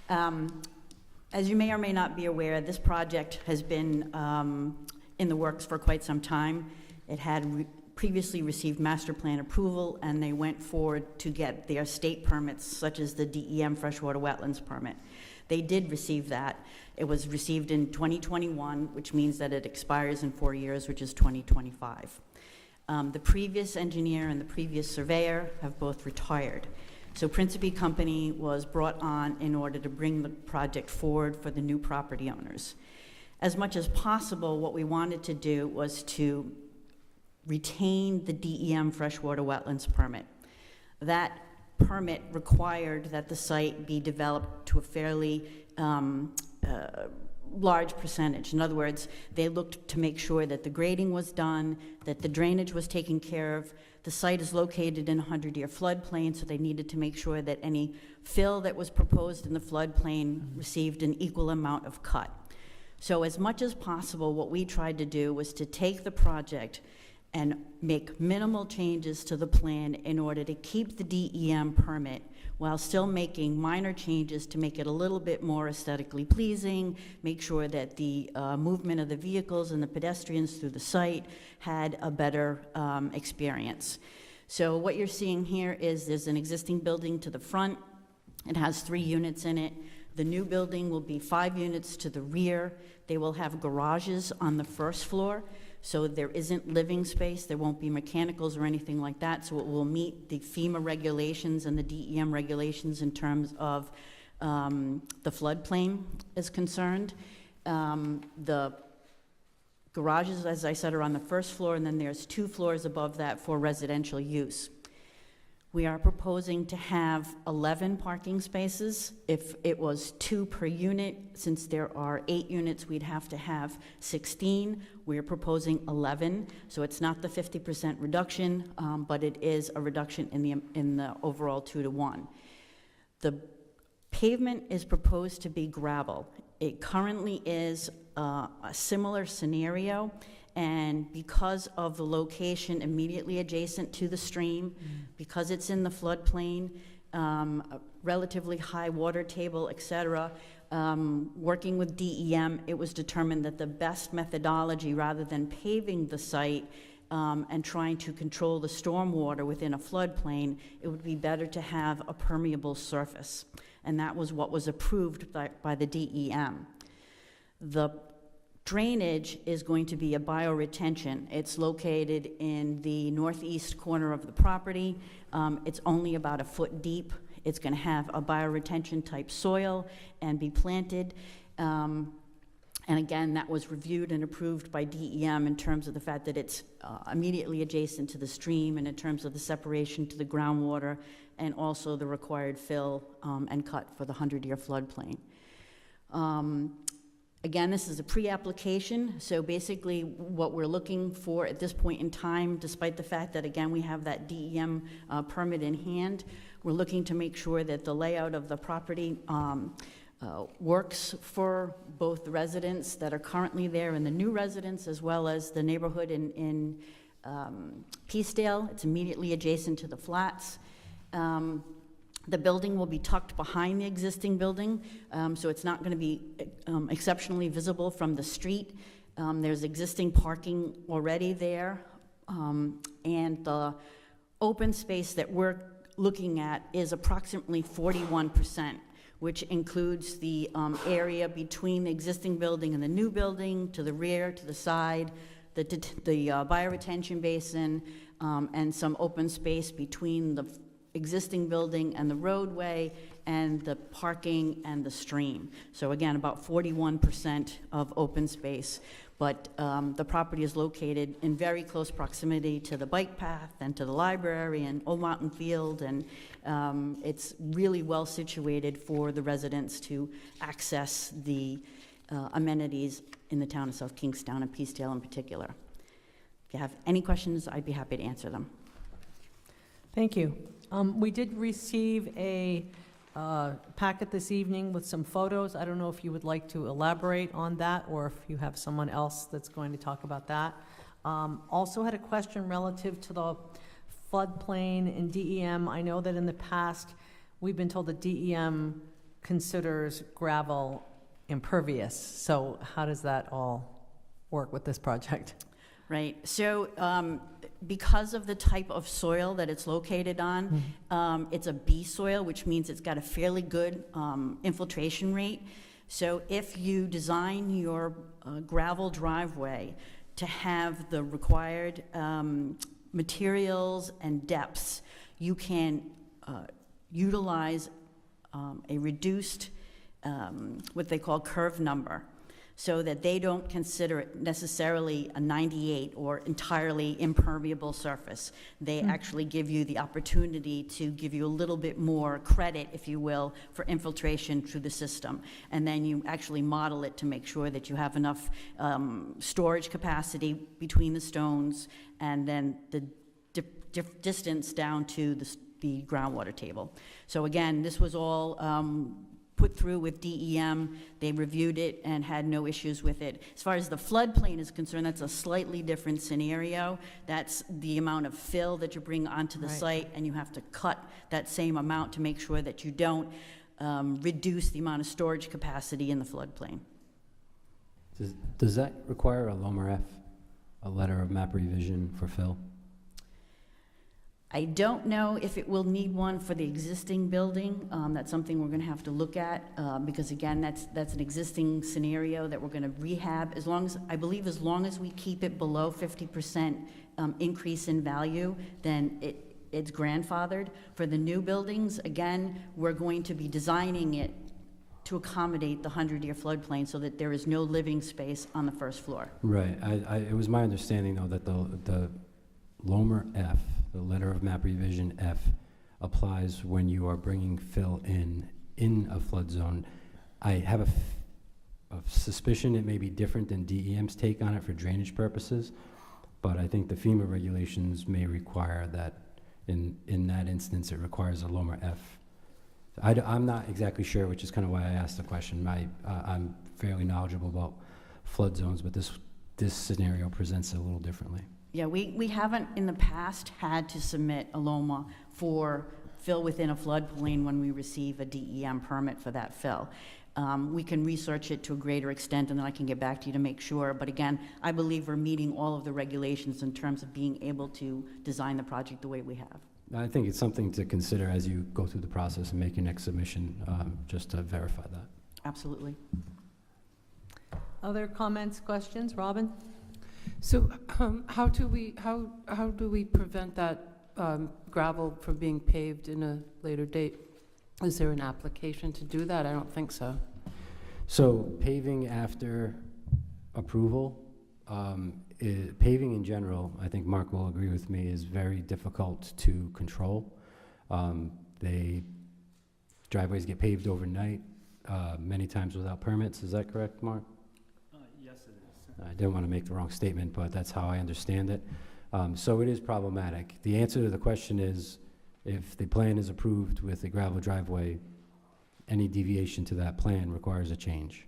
As you may or may not be aware, this project has been in the works for quite some time. It had previously received master plan approval, and they went forward to get their state permits, such as the DEM freshwater wetlands permit. They did receive that. It was received in 2021, which means that it expires in 4 years, which is 2025. The previous engineer and the previous surveyor have both retired. So Principe Company was brought on in order to bring the project forward for the new property owners. As much as possible, what we wanted to do was to retain the DEM freshwater wetlands permit. That permit required that the site be developed to a fairly large percentage. In other words, they looked to make sure that the grading was done, that the drainage was taken care of. The site is located in a 100-year floodplain, so they needed to make sure that any fill that was proposed in the floodplain received an equal amount of cut. So as much as possible, what we tried to do was to take the project and make minimal changes to the plan in order to keep the DEM permit while still making minor changes to make it a little bit more aesthetically pleasing, make sure that the movement of the vehicles and the pedestrians through the site had a better experience. So what you're seeing here is there's an existing building to the front. It has 3 units in it. The new building will be 5 units to the rear. They will have garages on the first floor. So there isn't living space, there won't be mechanicals or anything like that, so it will meet the FEMA regulations and the DEM regulations in terms of the floodplain is concerned. The garages, as I said, are on the first floor, and then there's 2 floors above that for residential use. We are proposing to have 11 parking spaces. If it was 2 per unit, since there are 8 units, we'd have to have 16. We're proposing 11, so it's not the 50% reduction, but it is a reduction in the overall 2-to-1. The pavement is proposed to be gravel. It currently is a similar scenario, and because of the location immediately adjacent to the stream, because it's in the floodplain, a relatively high water table, et cetera, working with DEM, it was determined that the best methodology, rather than paving the site and trying to control the stormwater within a floodplain, it would be better to have a permeable surface. And that was what was approved by the DEM. The drainage is going to be a bioretention. It's located in the northeast corner of the property. It's only about 1 foot deep. It's going to have a bioretention type soil and be planted. And again, that was reviewed and approved by DEM in terms of the fact that it's immediately adjacent to the stream and in terms of the separation to the groundwater and also the required fill and cut for the 100-year floodplain. Again, this is a pre-application, so basically what we're looking for at this point in time, despite the fact that, again, we have that DEM permit in hand, we're looking to make sure that the layout of the property works for both the residents that are currently there and the new residents, as well as the neighborhood in Peacedale. It's immediately adjacent to the flats. The building will be tucked behind the existing building, so it's not going to be exceptionally visible from the street. There's existing parking already there, and the open space that we're looking at is approximately 41%, which includes the area between the existing building and the new building, to the rear, to the side, the bioretention basin, and some open space between the existing building and the roadway and the parking and the stream. So again, about 41% of open space, but the property is located in very close proximity to the bike path and to the library and Old Mountain Field, and it's really well situated for the residents to access the amenities in the town of South Kingstown and Peacedale in particular. If you have any questions, I'd be happy to answer them. Thank you. We did receive a packet this evening with some photos. I don't know if you would like to elaborate on that, or if you have someone else that's going to talk about that. Also had a question relative to the floodplain and DEM. I know that in the past, we've been told that DEM considers gravel impervious. So how does that all work with this project? Right, so because of the type of soil that it's located on, it's a B soil, which means it's got a fairly good infiltration rate. So if you design your gravel driveway to have the required materials and depths, you can utilize a reduced, what they call curve number, so that they don't consider it necessarily a 98 or entirely impermeable surface. They actually give you the opportunity to give you a little bit more credit, if you will, for infiltration through the system. And then you actually model it to make sure that you have enough storage capacity between the stones, and then the distance down to the groundwater table. So again, this was all put through with DEM. They reviewed it and had no issues with it. As far as the floodplain is concerned, that's a slightly different scenario. That's the amount of fill that you bring onto the site, and you have to cut that same amount to make sure that you don't reduce the amount of storage capacity in the floodplain. Does that require a LOMR F, a letter of map revision for fill? I don't know if it will need one for the existing building. That's something we're going to have to look at, because again, that's an existing scenario that we're going to rehab. As long as, I believe, as long as we keep it below 50% increase in value, then it's grandfathered. For the new buildings, again, we're going to be designing it to accommodate the 100-year floodplain so that there is no living space on the first floor. Right. It was my understanding, though, that the LOMR F, the letter of map revision F, applies when you are bringing fill in a flood zone. I have a suspicion it may be different than DEM's take on it for drainage purposes, but I think the FEMA regulations may require that in that instance it requires a LOMR F. I'm not exactly sure, which is kind of why I asked the question. I'm fairly knowledgeable about flood zones, but this scenario presents it a little differently. Yeah, we haven't in the past had to submit a LOMA for fill within a floodplain when we receive a DEM permit for that fill. We can research it to a greater extent, and then I can get back to you to make sure. But again, I believe we're meeting all of the regulations in terms of being able to design the project the way we have. I think it's something to consider as you go through the process and make your next submission, just to verify that. Absolutely. Other comments, questions? Robin? So how do we prevent that gravel from being paved in a later date? Is there an application to do that? I don't think so. So paving after approval, paving in general, I think Mark will agree with me, is very difficult to control. Driveways get paved overnight, many times without permits. Is that correct, Mark? Yes, it is. I didn't want to make the wrong statement, but that's how I understand it. So it is problematic. The answer to the question is, if the plan is approved with a gravel driveway, any deviation to that plan requires a change.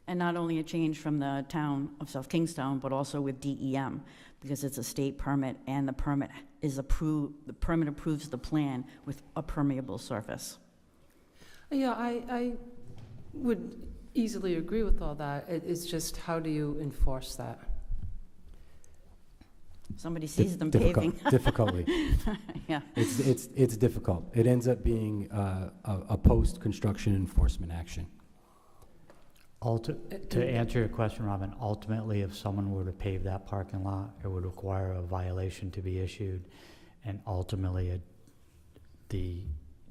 And not only a change from the town of South Kingstown, but also with DEM, because it's a state permit, and the permit is approved, the permit approves the plan with a permeable surface. Yeah, I would easily agree with all that. It's just, how do you enforce that? Somebody sees them paving. Difficultly. Yeah. It's difficult. It ends up being a post-construction enforcement action. To answer your question, Robin, ultimately, if someone were to pave that parking lot, it would require a violation to be issued, and ultimately the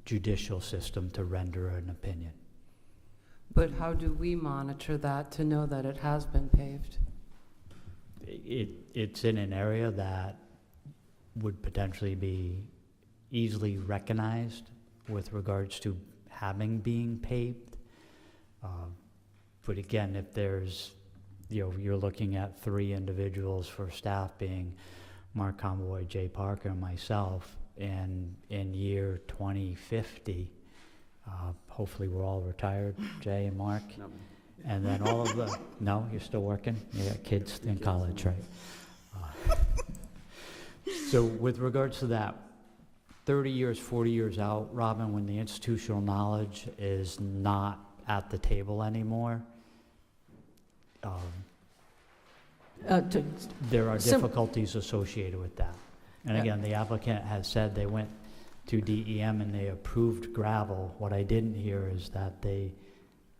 judicial system to render an opinion. But how do we monitor that to know that it has been paved? It's in an area that would potentially be easily recognized with regards to having being paved. But again, if there's, you're looking at 3 individuals for staff being Mark Conboy, Jay Parker, and myself, in year 2050, hopefully we're all retired, Jay and Mark. No. And then all of the, no, you're still working? You got kids in college, right? So with regards to that, 30 years, 40 years out, Robin, when the institutional knowledge is not at the table anymore, there are difficulties associated with that. And again, the applicant has said they went to DEM and they approved gravel. What I didn't hear is that they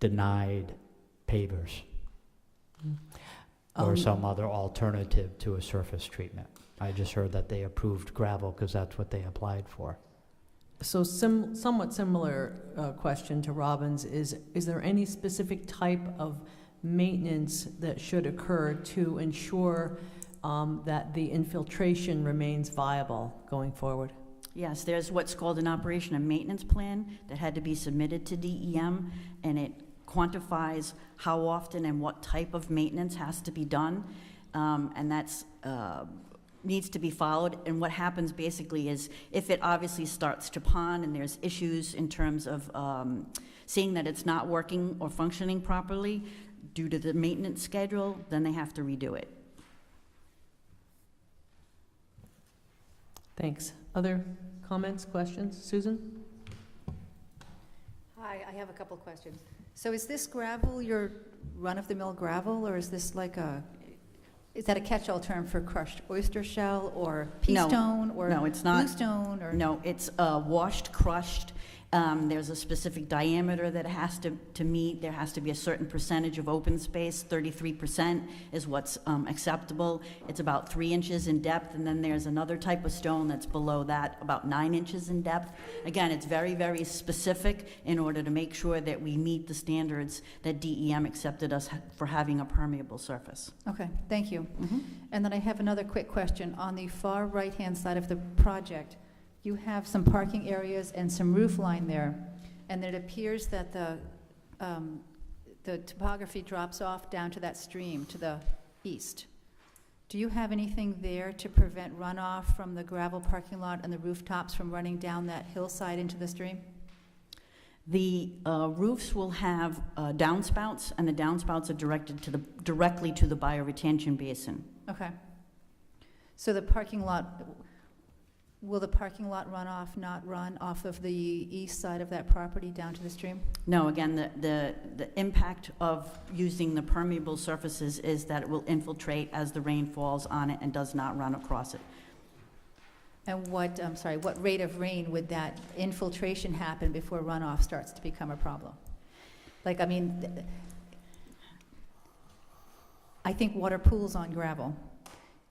denied pavers or some other alternative to a surface treatment. I just heard that they approved gravel because that's what they applied for. So somewhat similar question to Robin's is there any specific type of maintenance that should occur to ensure that the infiltration remains viable going forward? Yes, there's what's called an operation and maintenance plan that had to be submitted to DEM, and it quantifies how often and what type of maintenance has to be done, and that's needs to be followed. And what happens basically is if it obviously starts to pond and there's issues in terms of seeing that it's not working or functioning properly due to the maintenance schedule, then they have to redo it. Thanks. Other comments, questions? Susan? Hi, I have a couple questions. So is this gravel your run-of-the-mill gravel, or is this like is that a catch-all term for crushed oyster shell or pea No. stone or No, it's not. bluestone or? No, it's washed, crushed. There's a specific diameter that it has to meet. There has to be a certain percentage of open space. 33% is what's acceptable. It's about 3 inches in depth, and then there's another type of stone that's below that, about 9 inches in depth. Again, it's very, very specific in order to make sure that we meet the standards that DEM accepted us for having a permeable surface. Okay, thank you. Mhm. And then I have another quick question. On the far right-hand side of the project, you have some parking areas and some roof line there, and it appears that the topography drops off down to that stream to the east. Do you have anything there to prevent runoff from the gravel parking lot and the rooftops from running down that hillside into the stream? The roofs will have downspouts, and the downspouts are directed directly to the bioretention basin. Okay. So the parking lot, will the parking lot runoff not run off of the east side of that property down to the stream? No, again, the impact of using the permeable surfaces is that it will infiltrate as the rain falls on it and does not run across it. And what rate of rain would that infiltration happen before runoff starts to become a problem? Like, I mean, I think water pools on gravel.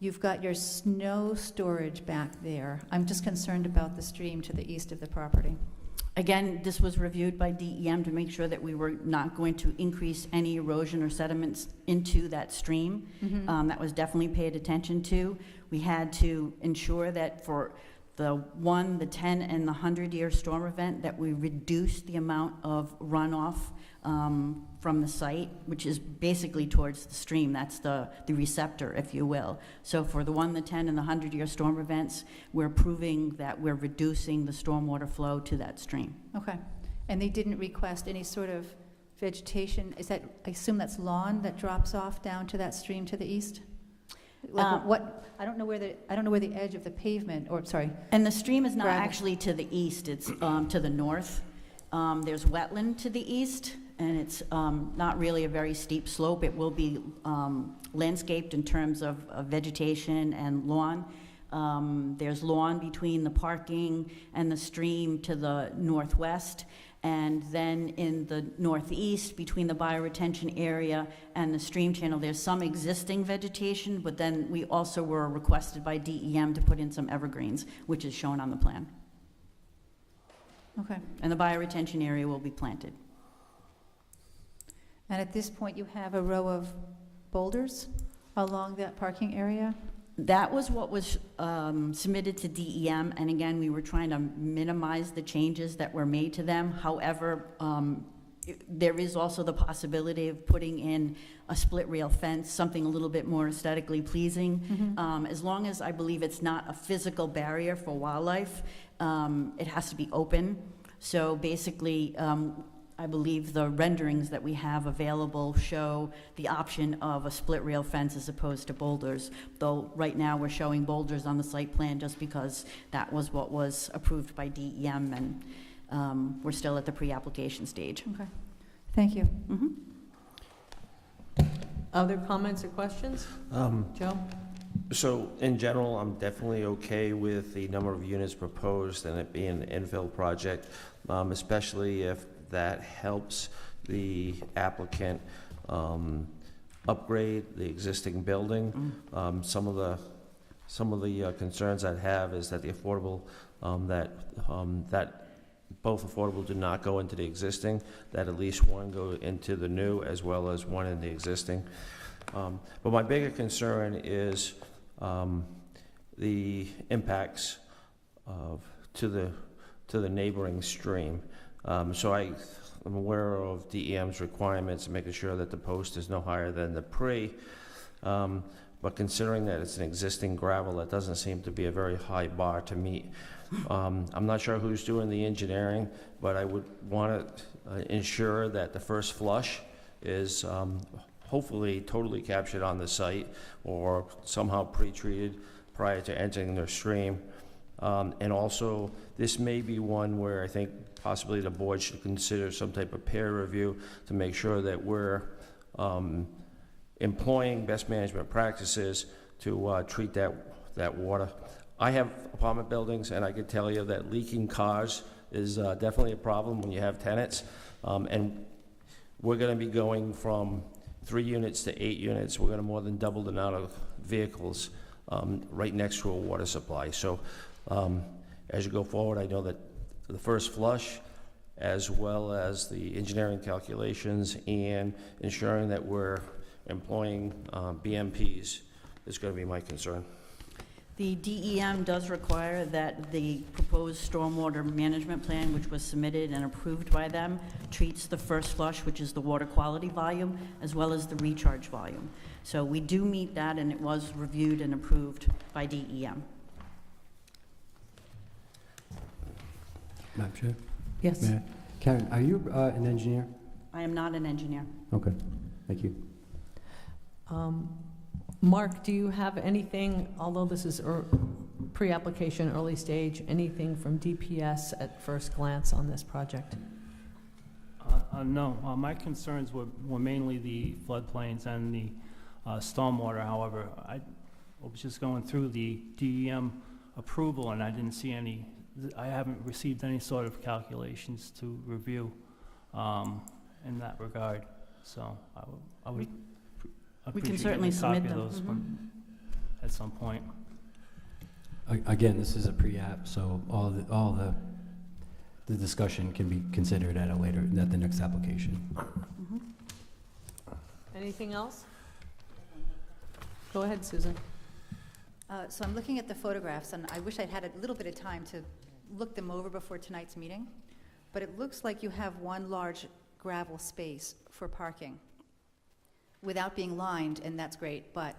You've got your snow storage back there. I'm just concerned about the stream to the east of the property. Again, this was reviewed by DEM to make sure that we were not going to increase any erosion or sediments into that stream. That was definitely paid attention to. We had to ensure that for the 1, the 10, and the 100-year storm event, that we reduce the amount of runoff from the site, which is basically towards the stream. That's the receptor, if you will. So for the 1, the 10, and the 100-year storm events, we're proving that we're reducing the stormwater flow to that stream. Okay. And they didn't request any sort of vegetation? Is that, I assume that's lawn that drops off down to that stream to the east? Like what? I don't know where the edge of the pavement, or sorry. And the stream is not Gravel. actually to the east, it's to the north. There's wetland to the east, and it's not really a very steep slope. It will be landscaped in terms of vegetation and lawn. There's lawn between the parking and the stream to the northwest, and then in the northeast, between the bioretention area and the stream channel, there's some existing vegetation, but then we also were requested by DEM to put in some evergreens, which is shown on the plan. Okay. And the bioretention area will be planted. And at this point, you have a row of boulders along that parking area? That was what was submitted to DEM, and again, we were trying to minimize the changes that were made to them. However, There is also the possibility of putting in a split rail fence, something a little bit more aesthetically pleasing. As long as I believe it's not a physical barrier for wildlife, it has to be open. So basically, I believe the renderings that we have available show the option of a split rail fence as opposed to boulders, though right now we're showing boulders on the site plan just because that was what was approved by DEM, and we're still at the pre-application stage. Okay. Thank you. Mhm. Other comments or questions? Joe? So in general, I'm definitely okay with the number of units proposed and it being an infill project, especially if that helps the applicant upgrade the existing building. Some of the concerns I'd have is that the affordable, that both affordable do not go into the existing, that at least one go into the new as well as one in the existing. But my bigger concern is the impacts to the neighboring stream. So I'm aware of DEM's requirements and making sure that the post is no higher than the pre. But considering that it's an existing gravel, that doesn't seem to be a very high bar to meet. I'm not sure who's doing the engineering, but I would want to ensure that the first flush is hopefully totally captured on the site or somehow pre-treated prior to entering the stream. And also, this may be one where I think possibly the board should consider some type of peer review to make sure that we're employing best management practices to treat that water. I have apartment buildings, and I can tell you that leaking cars is definitely a problem when you have tenants. And we're going to be going from 3 units to 8 units. We're going to more than double the amount of vehicles right next to a water supply. So as you go forward, I know that the first flush, as well as the engineering calculations and ensuring that we're employing BMPs is going to be my concern. The DEM does require that the proposed stormwater management plan, which was submitted and approved by them, treats the first flush, which is the water quality volume, as well as the recharge volume. So we do meet that, and it was reviewed and approved by DEM. Madam Chair? Yes. Mayor? Karen, are you an engineer? I am not an engineer. Okay, thank you. Mark, do you have anything, although this is pre-application, early stage, anything from DPS at first glance on this project? No, my concerns were mainly the floodplains and the stormwater. However, I was just going through the DEM approval, and I didn't see any, I haven't received any sort of calculations to review in that regard. So I would We can appreciate certainly a copy submit of them. those at some point. Again, this is a pre-app, so all the discussion can be considered at the next application. Anything else? Go ahead, Susan. So I'm looking at the photographs, and I wish I'd had a little bit of time to look them over before tonight's meeting, but it looks like you have one large gravel space for parking without being lined, and that's great, but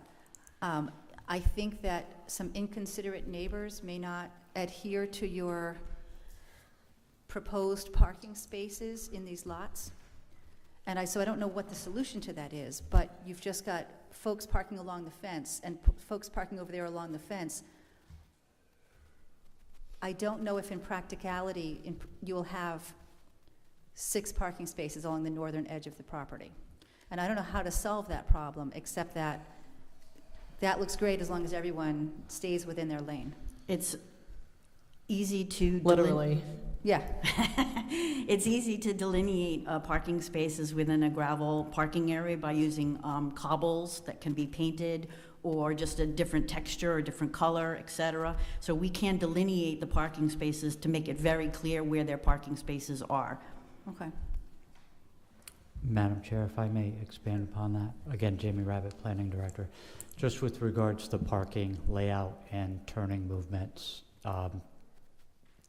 I think that some inconsiderate neighbors may not adhere to your proposed parking spaces in these lots. And so I don't know what the solution to that is, but you've just got folks parking along the fence and folks parking over there along the fence. I don't know if in practicality you will have 6 parking spaces along the northern edge of the property. And I don't know how to solve that problem, except that that looks great as long as everyone stays within their lane. It's easy to Literally. Yeah. It's easy to delineate parking spaces within a gravel parking area by using cobbles that can be painted or just a different texture or different color, etc. So we can delineate the parking spaces to make it very clear where their parking spaces are. Okay. Madam Chair, if I may expand upon that. Again, Jamie Rabbit, Planning Director. Just with regards to parking layout and turning movements,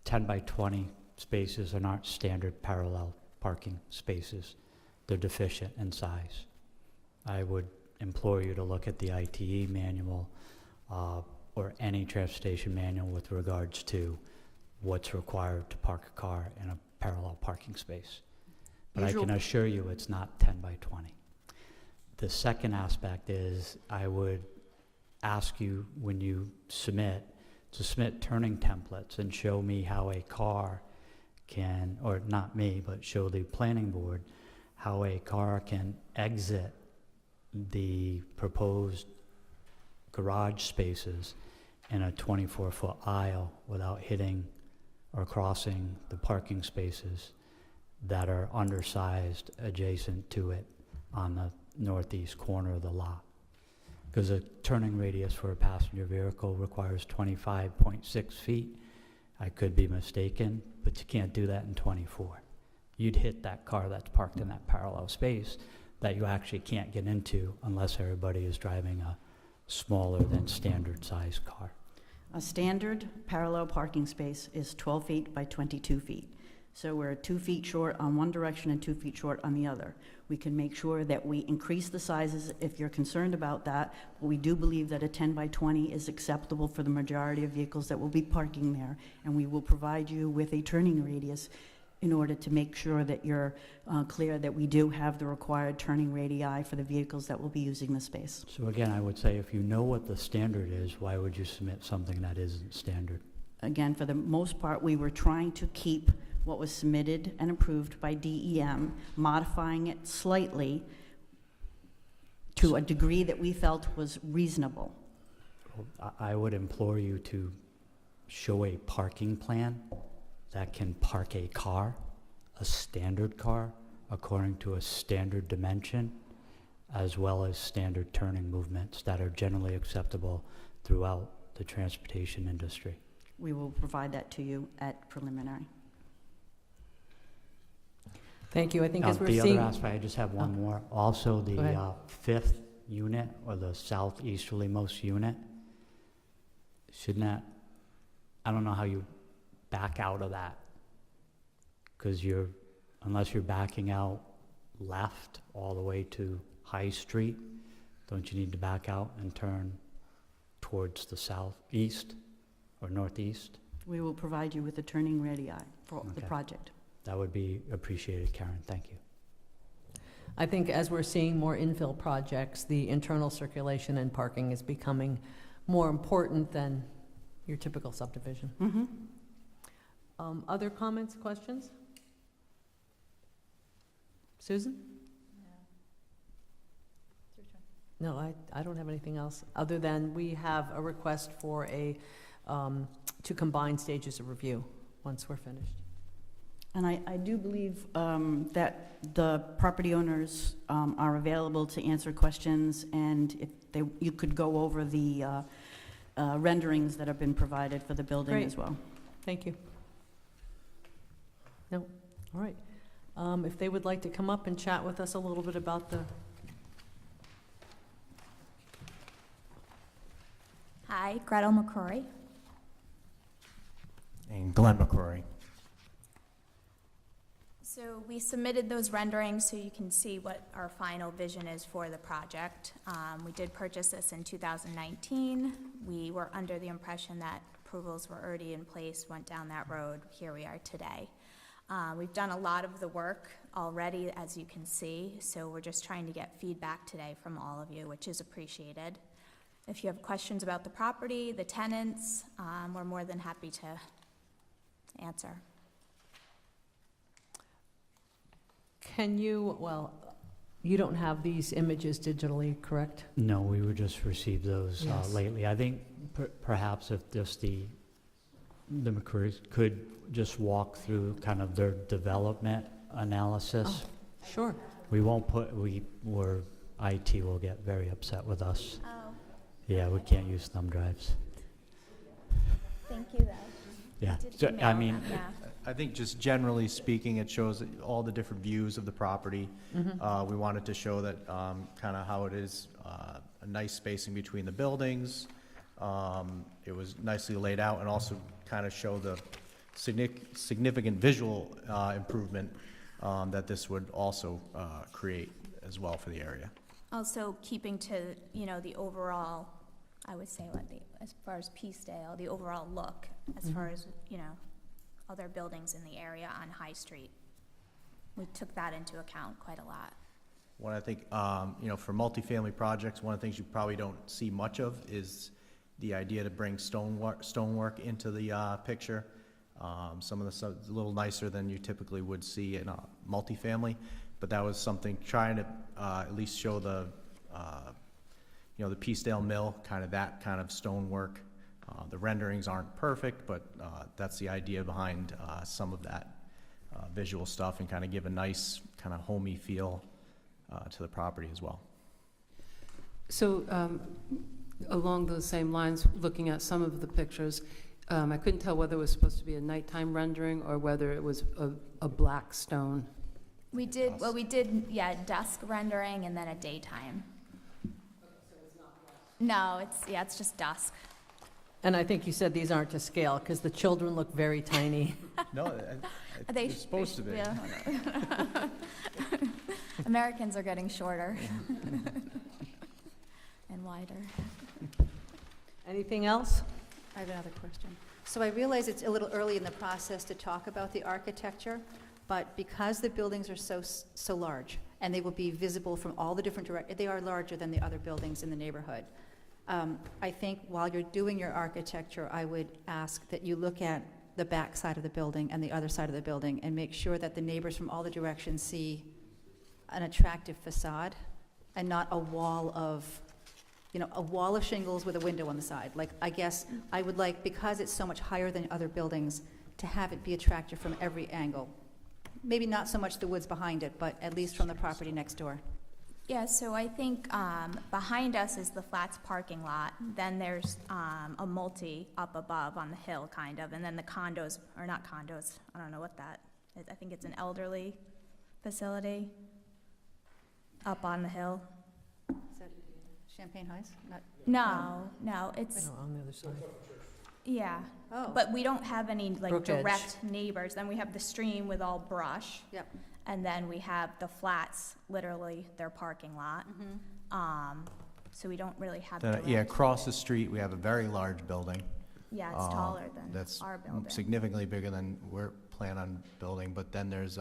10 by 20 spaces are not standard parallel parking spaces. They're deficient in size. I would implore you to look at the ITE manual or any transportation manual with regards to what's required to park a car in a parallel parking space. But I can assure you it's not 10 by 20. The second aspect is I would ask you when you submit to submit turning templates and show me how a car can, or not me, but show the planning board how a car can exit the proposed garage spaces in a 24-foot aisle without hitting or crossing the parking spaces that are undersized adjacent to it on the northeast corner of the lot. Because a turning radius for a passenger vehicle requires 25.6 feet. I could be mistaken, but you can't do that in 24. You'd hit that car that's parked in that parallel space that you actually can't get into unless everybody is driving a smaller than standard size car. A standard parallel parking space is 12 feet by 22 feet. So we're 2 feet short on one direction and 2 feet short on the other. We can make sure that we increase the sizes if you're concerned about that. But we do believe that a 10 by 20 is acceptable for the majority of vehicles that will be parking there. And we will provide you with a turning radius in order to make sure that you're clear that we do have the required turning radii for the vehicles that will be using the space. So again, I would say if you know what the standard is, why would you submit something that isn't standard? Again, for the most part, we were trying to keep what was submitted and approved by DEM, modifying it slightly to a degree that we felt was reasonable. I would implore you to show a parking plan that can park a car, a standard car, according to a standard dimension, as well as standard turning movements that are generally acceptable throughout the transportation industry. We will provide that to you at preliminary. Thank you. I think as we're The seeing... other aspect, I just have one more. Also, Go ahead. the fifth unit, or the southeasterly most unit, shouldn't that, I don't know how you back out of that. Because unless you're backing out left all the way to High Street, don't you need to back out and turn towards the southeast or northeast? We will provide you with the turning radii for the Okay. project. That would be appreciated, Karen. Thank you. I think as we're seeing more infill projects, the internal circulation and parking is becoming more important than your typical subdivision. Mm-hmm. Other comments, questions? Susan? No, I don't have anything else, other than we have a request for to combine stages of review once we're finished. And I do believe that the property owners are available to answer questions, and if you could go over the renderings that have been provided for the building Great. as well. Thank you. No, all right. If they would like to come up and chat with us a little bit about the... Hi, Gretel McCrory. And Glenn McCrory. So we submitted those renderings so you can see what our final vision is for the project. We did purchase this in 2019. We were under the impression that approvals were already in place, went down that road. Here we are today. We've done a lot of the work already, as you can see, so we're just trying to get feedback today from all of you, which is appreciated. If you have questions about the property, the tenants, we're more than happy to answer. Can you, well, you don't have these images digitally, correct? No, we would just receive those Yes. lately. I think perhaps if just the McCrearys could just walk through kind of their development analysis. Sure. We won't IT will get very upset with us. Oh, Yeah, we can't use thumb drives. thank you, though. Yeah, Did so, email I mean, them, yeah. I think just generally speaking, it shows all the different views of the property. Mhm. We wanted to show that kind of how it is, a nice spacing between the buildings. It was nicely laid out, and also kind of show the significant visual improvement that this would also create as well for the area. Also keeping to, you know, the overall, I would say, as far as Peacedale, the overall look, as far as, you know, other buildings in the area on High Street. We took that into account quite a lot. One, I think, you know, for multifamily projects, one of the things you probably don't see much of is the idea to bring stonework into the picture. Some of the stuff is a little nicer than you typically would see in a multifamily, but that was something trying to at least show the, you know, the Peacedale Mill, kind of that kind of stonework. The renderings aren't perfect, but that's the idea behind some of that visual stuff, and kind of give a nice kind of homey feel to the property as well. So along those same lines, looking at some of the pictures, I couldn't tell whether it was supposed to be a nighttime rendering or whether it was a black stone. We did, yeah, dusk rendering and then a daytime. No, it's just dusk. And I think you said these aren't to scale, because the children look very tiny. No, it's supposed to be. Yeah. Americans are getting shorter and wider. Anything else? I have another question. So I realize it's a little early in the process to talk about the architecture, but because the buildings are so large, and they will be visible from all the different they are larger than the other buildings in the neighborhood. I think while you're doing your architecture, I would ask that you look at the back side of the building and the other side of the building, and make sure that the neighbors from all the directions see an attractive facade, and not a wall of, you know, a wall of shingles with a window on the side. Like, I guess I would like, because it's so much higher than other buildings, to have it be attractive from every angle. Maybe not so much the woods behind it, but at least from the property next door. Yeah, so I think behind us is the Flats parking lot. Then there's a multi up above on the hill, kind of, and then the condos, or not condos, I don't know what that is. I think it's an elderly facility up on the hill. Is that Champagne Heights? No, it's, On the other side. yeah. Oh. But we don't have any, like, Brook Edge. direct neighbors. Then we have the stream with all brush. Yep. And then we have the Flats, literally their parking lot. So we don't really have direct. Yeah, across the street, we have a very large building. Yeah, it's taller than That's our building. significantly bigger than we're planning on building, but then there's,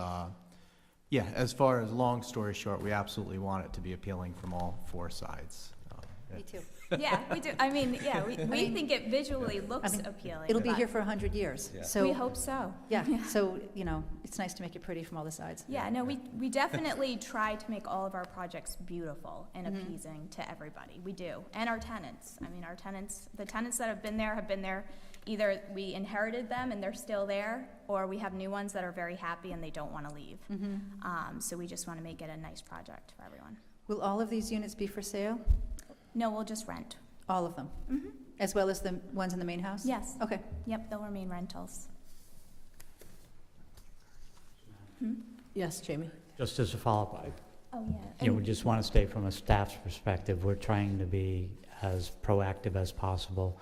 yeah, as far as long story short, we absolutely want it to be appealing from all four sides. Me too. Yeah, we do. I mean, yeah, we think it visually looks appealing. It'll be but here for 100 years. Yeah. So We hope so. Yeah, so, you know, it's nice to make it pretty from all the sides. Yeah, no, we definitely try to make all of our projects beautiful and appeasing to everybody. We do. And our tenants. I mean, the tenants that have been there, either we inherited them and they're still there, or we have new ones that are very happy and they don't want to leave. So we just want to make it a nice project for everyone. Will all of these units be for sale? No, we'll just rent. All of them? As well as the ones in the main house? Yes. Okay. Yep, they'll remain rentals. Yes, Jamie? Just as a follow-up, Oh, yeah. you know, we just want to state from a staff's perspective, we're trying to be as proactive as possible,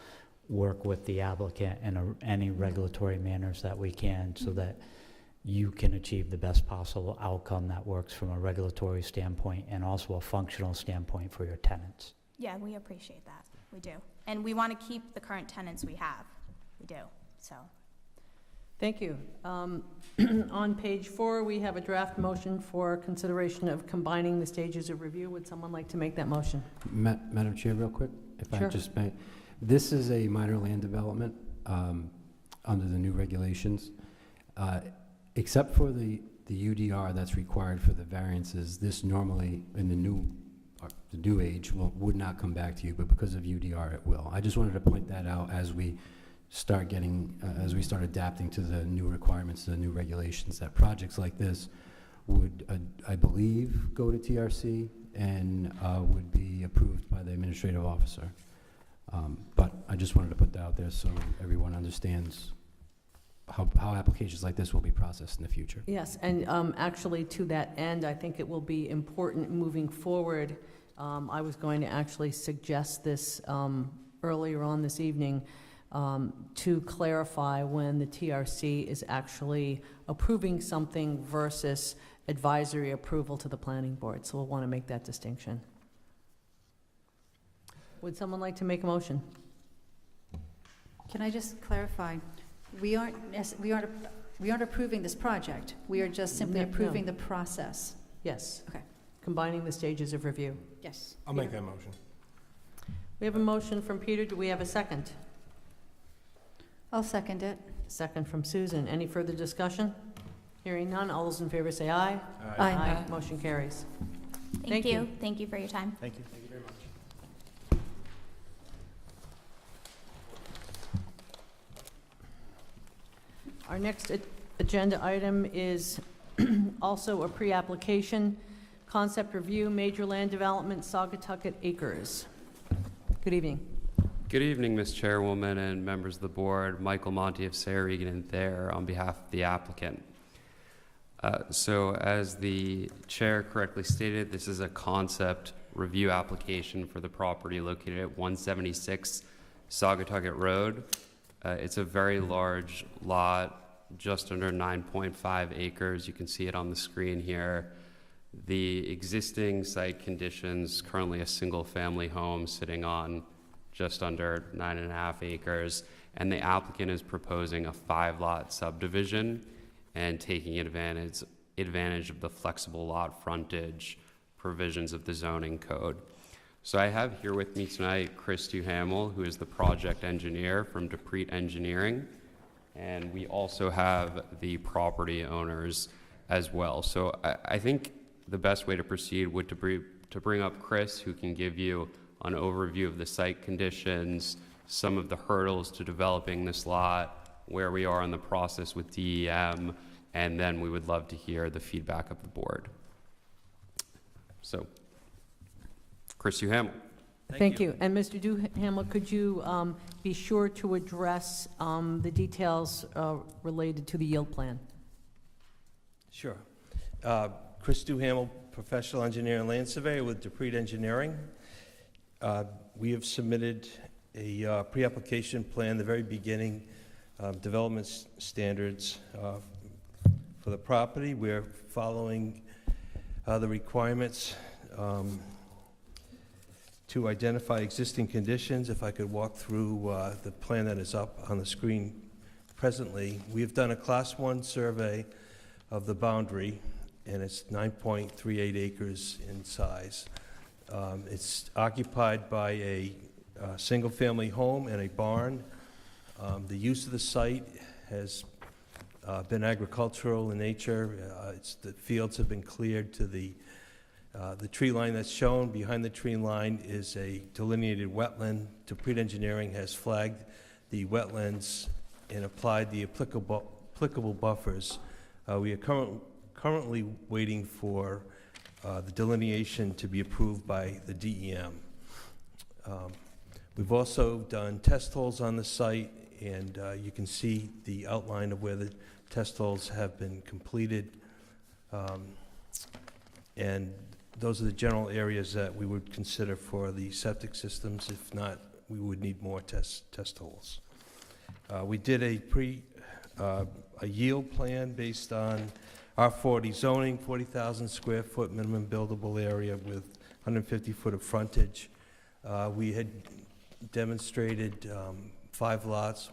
work with the applicant in any regulatory manners that we can, so that you can achieve the best possible outcome that works from a regulatory standpoint and also a functional standpoint for your tenants. Yeah, we appreciate that. We do. And we want to keep the current tenants we have. We do, so. Thank you. On page 4, we have a draft motion for consideration of combining the stages of review. Would someone like to make that motion? Madam Chair, real quick, if Sure. I just may. This is a minor land development under the new regulations. Except for the UDR that's required for the variances, this normally, in the new age, would not come back to you, but because of UDR, it will. I just wanted to point that out as we start adapting to the new requirements, the new regulations, that projects like this would, I believe, go to TRC and would be approved by the administrative officer. But I just wanted to put that out there so everyone understands how applications like this will be processed in the future. Yes, and actually, to that end, I think it will be important moving forward. I was going to actually suggest this earlier on this evening, to clarify when the TRC is actually approving something versus advisory approval to the planning board. So we'll want to make that distinction. Would someone like to make a motion? Can I just clarify? We aren't approving this project. We are just simply No, no. approving the process. Yes. Okay. Combining the stages of review. Yes. I'll make that motion. We have a motion from Peter. Do we have a second? I'll second it. Second from Susan. Any further discussion? Hearing none. All those in favor say aye. Aye. Motion carries. Thank you. Thank you for your time. Thank you. Thank you very much. Our next agenda item is also a pre-application concept review, major land development, Saugatucket Acres. Good evening. Good evening, Ms. Chairwoman and members of the board. Michael Monti of Sarah Regan and Thayer on behalf of the applicant. So as the chair correctly stated, this is a concept review application for the property located at 176 Saugatucket Road. It's a very large lot, just under 9.5 acres. You can see it on the screen here. The existing site conditions, currently a single-family home sitting on just under 9.5 acres, and the applicant is proposing a 5-lot subdivision and taking advantage of the flexible lot frontage provisions of the zoning code. So I have here with me tonight Chris Duhamel, who is the project engineer from Deprete Engineering, and we also have the property owners as well. So I think the best way to proceed would to bring up Chris, who can give you an overview of the site conditions, some of the hurdles to developing this lot, where we are in the process with DEM, and then we would love to hear the feedback of the board. So, Chris Duhamel. Thank you. And Mr. Duhamel, could you be sure to address the details related to the yield plan? Sure. Chris Duhamel, professional engineer and land surveyor with Deprete Engineering. We have submitted a pre-application plan, the very beginning, development standards for the property. We're following the requirements to identify existing conditions. If I could walk through the plan that is up on the screen presently. We've done a Class 1 survey of the boundary, and it's 9.38 acres in size. It's occupied by a single-family home and a barn. The use of the site has been agricultural in nature. The fields have been cleared to the tree line that's shown. Behind the tree line is a delineated wetland. Deprete Engineering has flagged the wetlands and applied the applicable buffers. We are currently waiting for the delineation to be approved by the DEM. We've also done test holes on the site, and you can see the outline of where the test holes have been completed. And those are the general areas that we would consider for the septic systems. If not, we would need more test holes. We did a yield plan based on R40 zoning, 40,000 square foot minimum buildable area with 150 foot of frontage. We had demonstrated 5 lots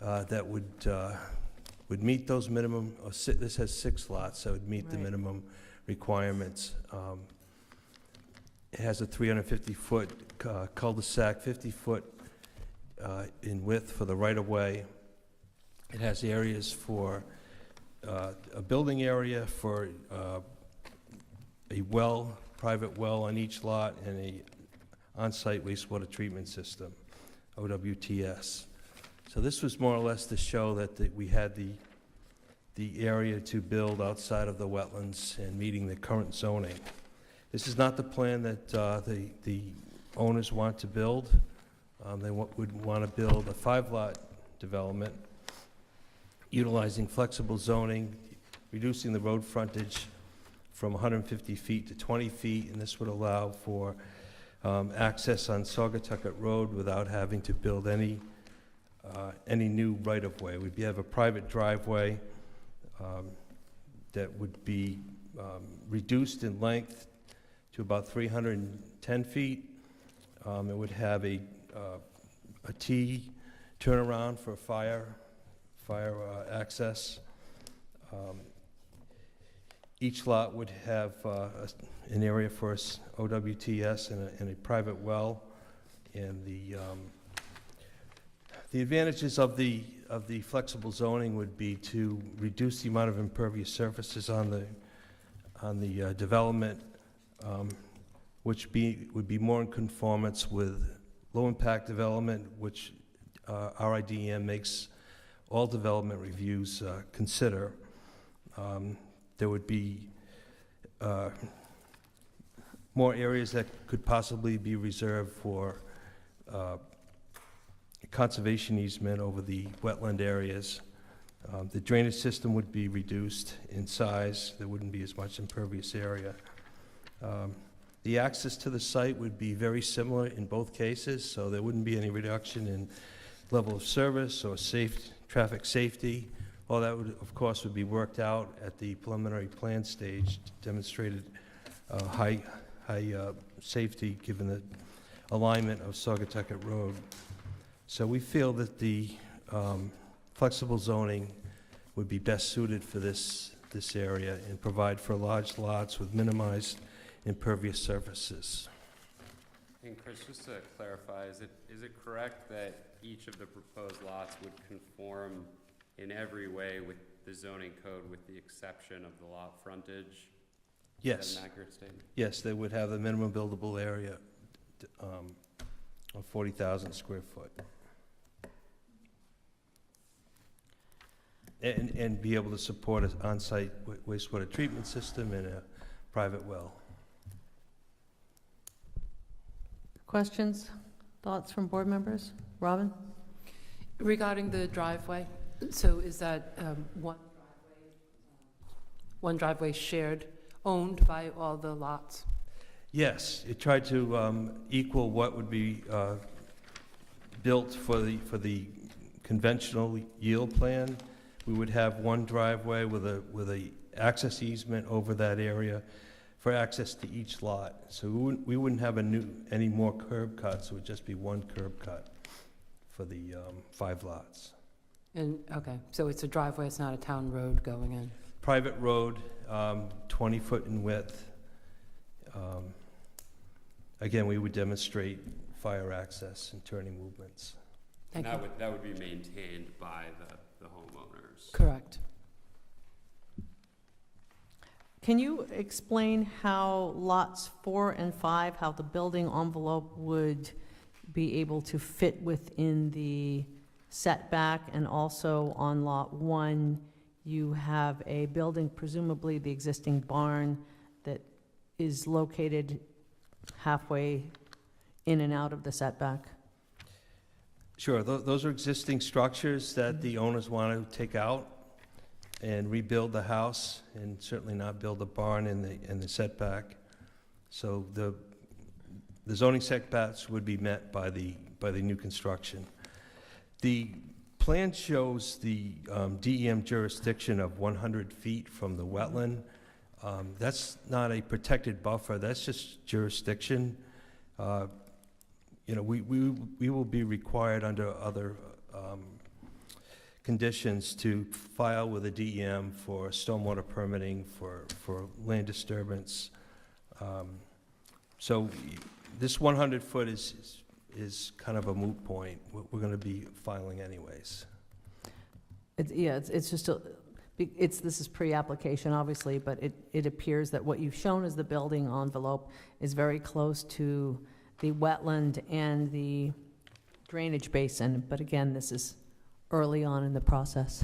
that would meet those minimum, this has 6 lots that would meet the minimum requirements. It has a 350-foot cul-de-sac, 50-foot in width for the right-of-way. It has areas for a building area for a well, private well on each lot, and a on-site wastewater treatment system, OWTS. So this was more or less to show that we had the area to build outside of the wetlands and meeting the current zoning. This is not the plan that the owners want to build. They would want to build a 5-lot development utilizing flexible zoning, reducing the road frontage from 150 feet to 20 feet, and this would allow for access on Saugatucket Road without having to build any any new right-of-way. We'd have a private driveway that would be reduced in length to about 310 feet. It would have a T turnaround for fire access. Each lot would have an area for OWTS and a private well. And the advantages of the flexible zoning would be to reduce the amount of impervious surfaces on the development, which would be more in conformance with low-impact development, which RIDM makes all development reviews consider. There would be more areas that could possibly be reserved for conservation easement over the wetland areas. The drainage system would be reduced in size. There wouldn't be as much impervious area. The access to the site would be very similar in both cases, so there wouldn't be any reduction in level of service or traffic safety. All that would, of course, would be worked out at the preliminary plan stage, demonstrated high safety given the alignment of Saugatucket Road. So we feel that the flexible zoning would be best suited for this area and provide for large lots with minimized impervious surfaces. And Chris, just to clarify, is it correct that each of the proposed lots would conform in every way with the zoning code with the exception of the lot frontage? Yes. Is that an accurate statement? Yes, they would have the minimum buildable area of 40,000 square foot. And be able to support an on-site wastewater treatment system and a private well. Questions, thoughts from board members? Robin? Regarding the driveway, so is that one driveway shared, owned by all the lots? Yes, it tried to equal what would be built for the conventional yield plan. We would have one driveway with a access easement over that area for access to each lot. So we wouldn't have any more curb cuts. It would just be one curb cut for the 5 lots. And, okay, so it's a driveway, it's not a town road going in? Private road, 20 foot in width. Again, we would demonstrate fire access and turning movements. Thank you. That would be maintained by the homeowners. Correct. Can you explain how lots 4 and 5, how the building envelope would be able to fit within the setback? And also on lot 1, you have a building, presumably the existing barn, that is located halfway in and out of the setback. Sure, those are existing structures that the owners want to take out and rebuild the house, and certainly not build a barn in the setback. So the zoning setbacks would be met by the new construction. The plan shows the DEM jurisdiction of 100 feet from the wetland. That's not a protected buffer, that's just jurisdiction. You know, we will be required under other conditions to file with the DEM for stormwater permitting, for land disturbance. So this 100-foot is kind of a moot point. We're going to be filing anyways. It's just this is pre-application, obviously, but it appears that what you've shown as the building envelope is very close to the wetland and the drainage basin, but again, this is early on in the process.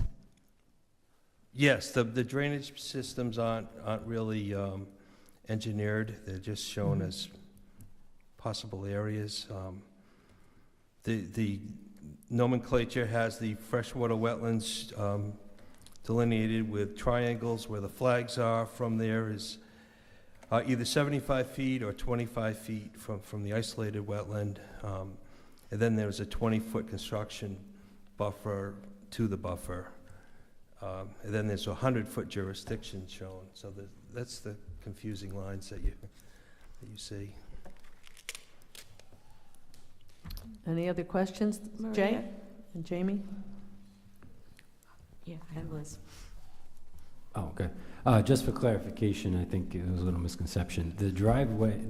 Yes, the drainage systems aren't really engineered. They're just shown as possible areas. The nomenclature has the freshwater wetlands delineated with triangles where the flags are. From there is either 75 feet or 25 feet from the isolated wetland. And then there's a 20-foot construction buffer to the buffer. And then there's a 100-foot jurisdiction shown, so that's the confusing lines that you see. Any other questions, Jay and Jamie? Yeah, And Liz? Oh, okay. Just for clarification, I think it was a little misconception. The driveway,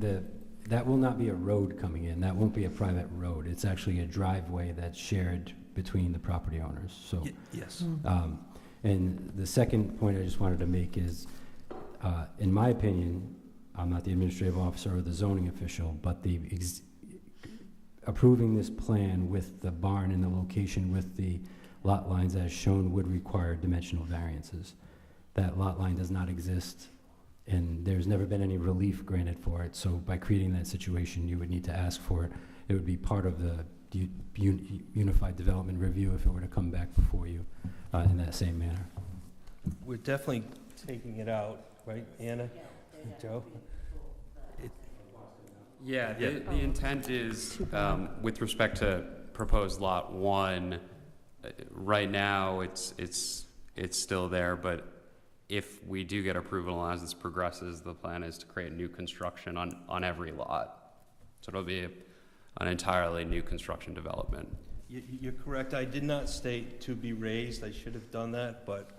that will not be a road coming in. That won't be a private road. It's actually a driveway that's shared between the property owners, so. Yes. And the second point I just wanted to make is, in my opinion, I'm not the administrative officer or the zoning official, but approving this plan with the barn and the location with the lot lines as shown would require dimensional variances. That lot line does not exist, and there's never been any relief granted for it, so by creating that situation, you would need to ask for it. It would be part of the Unified Development Review if it were to come back before you in that same manner. We're definitely taking it out, right, Anna? Joe? Yeah, the intent is, with respect to proposed lot 1, right now, it's still there, but if we do get approval and as this progresses, the plan is to create new construction on every lot. So it'll be an entirely new construction development. You're correct. I did not state to be raised. I should have done that, but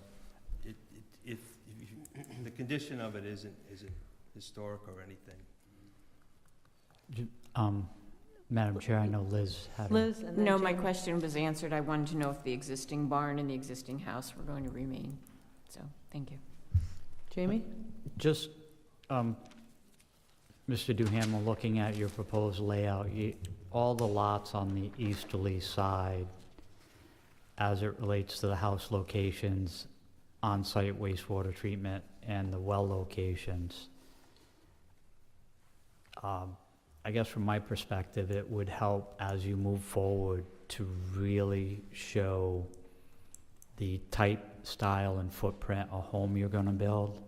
if the condition of it isn't historic or anything. Madam Chair, I know Liz had. Liz, and then No, my Jamie. question was answered. I wanted to know if the existing barn and the existing house were going to remain. So, thank you. Jamie? Just, Mr. Duhamel, looking at your proposed layout, all the lots on the easterly side, as it relates to the house locations, on-site wastewater treatment, and the well locations, I guess from my perspective, it would help as you move forward to really show the type, style, and footprint of home you're gonna build.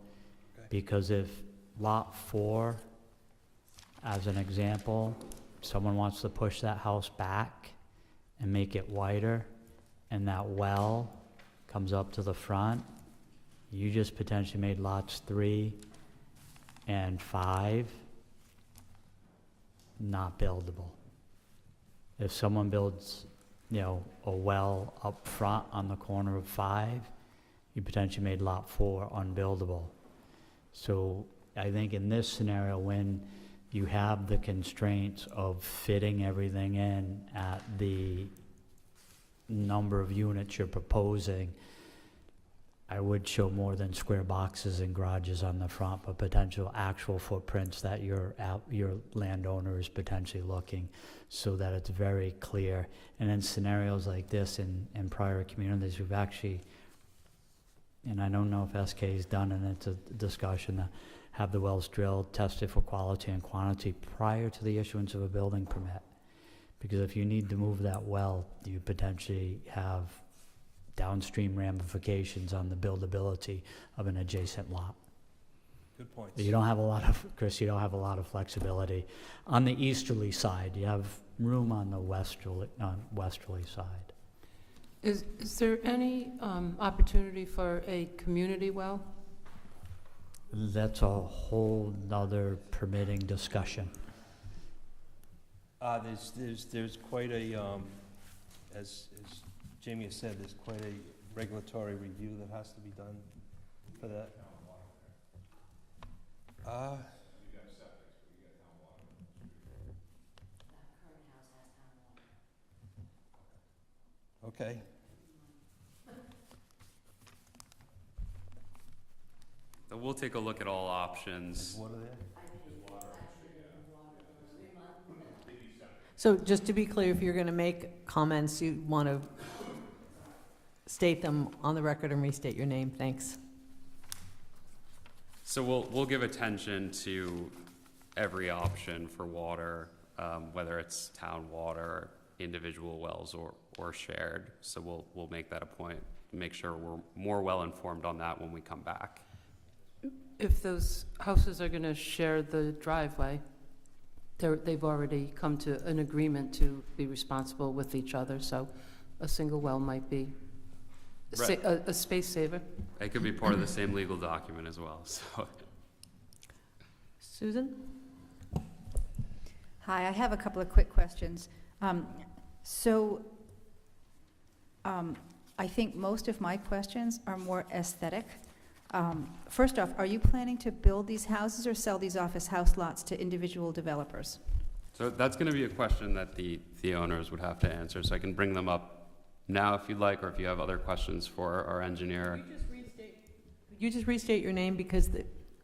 Okay. Because if lot 4, as an example, someone wants to push that house back and make it wider, and that well comes up to the front, you just potentially made lots 3 and 5 not buildable. If someone builds, a well up front on the corner of 5, you potentially made lot 4 unbuildable. So I think in this scenario, when you have the constraints of fitting everything in at the number of units you're proposing, I would show more than square boxes and garages on the front, but potential actual footprints that your landowner is potentially looking, so that it's very clear. And in scenarios like this in prior communities, we've actually, and I don't know if SK is done, and it's a discussion, to have the wells drilled, tested for quality and quantity prior to the issuance of a building permit. Because if you need to move that well, you potentially have downstream ramifications on the buildability of an adjacent lot. Good points. You don't have a lot of, Chris, you don't have a lot of flexibility. On the easterly side, you have room on the westerly side. Is there any opportunity for a community well? That's a whole nother permitting discussion. There's quite a, as Jamie has said, there's quite a regulatory review that has to be done for that. Okay. So we'll take a look at all options. What are there? So just to be clear, if you're going to make comments, you want to state them on the record and restate your name. Thanks. So we'll give attention to every option for water, whether it's town water, individual wells, or shared. So we'll make that a point, make sure we're more well informed on that when we come back. If those houses are going to share the driveway, they've already come to an agreement to be responsible with each other, so a single well might be Right. a space saver. It could be part of the same legal document as well, so. Susan? Hi, I have a couple of quick questions. I think most of my questions are more aesthetic. First off, are you planning to build these houses or sell these off as house lots to individual developers? So that's going to be a question that the owners would have to answer, so I can bring them up now if you'd like, or if you have other questions for our engineer. Could you just restate your name, because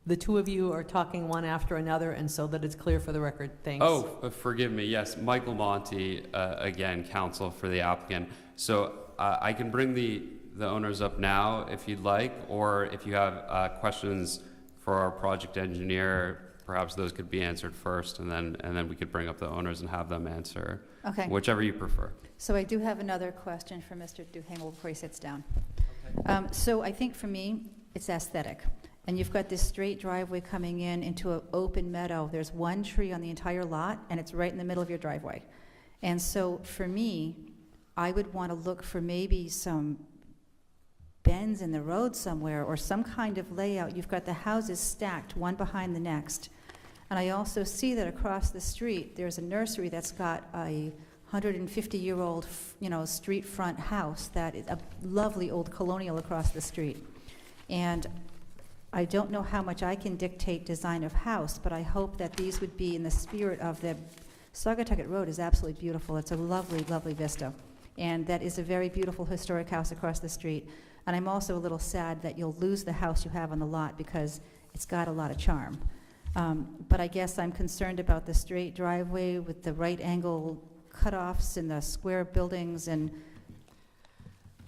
the two of you are talking one after another, and so that it's clear for the record. Thanks. Oh, forgive me, yes, Michael Monty, again, counsel for the applicant. So I can bring the owners up now if you'd like, or if you have questions for our project engineer, perhaps those could be answered first, and then we could bring up the owners and have them answer. Okay. Whichever you prefer. So I do have another question for Mr. Duhamel before he sits down. So I think for me, it's aesthetic. And you've got this straight driveway coming in into an open meadow. There's one tree on the entire lot, and it's right in the middle of your driveway. And so for me, I would want to look for maybe some bends in the road somewhere, or some kind of layout. You've got the houses stacked one behind the next. And I also see that across the street, there's a nursery that's got a 150-year-old, street front house that is a lovely old colonial across the street. And I don't know how much I can dictate design of house, but I hope that these would be in the spirit of the Saugatucket Road is absolutely beautiful. It's a lovely, lovely vista. And that is a very beautiful historic house across the street. And I'm also a little sad that you'll lose the house you have on the lot because it's got a lot of charm. But I guess I'm concerned about the straight driveway with the right angle cutoffs and the square buildings and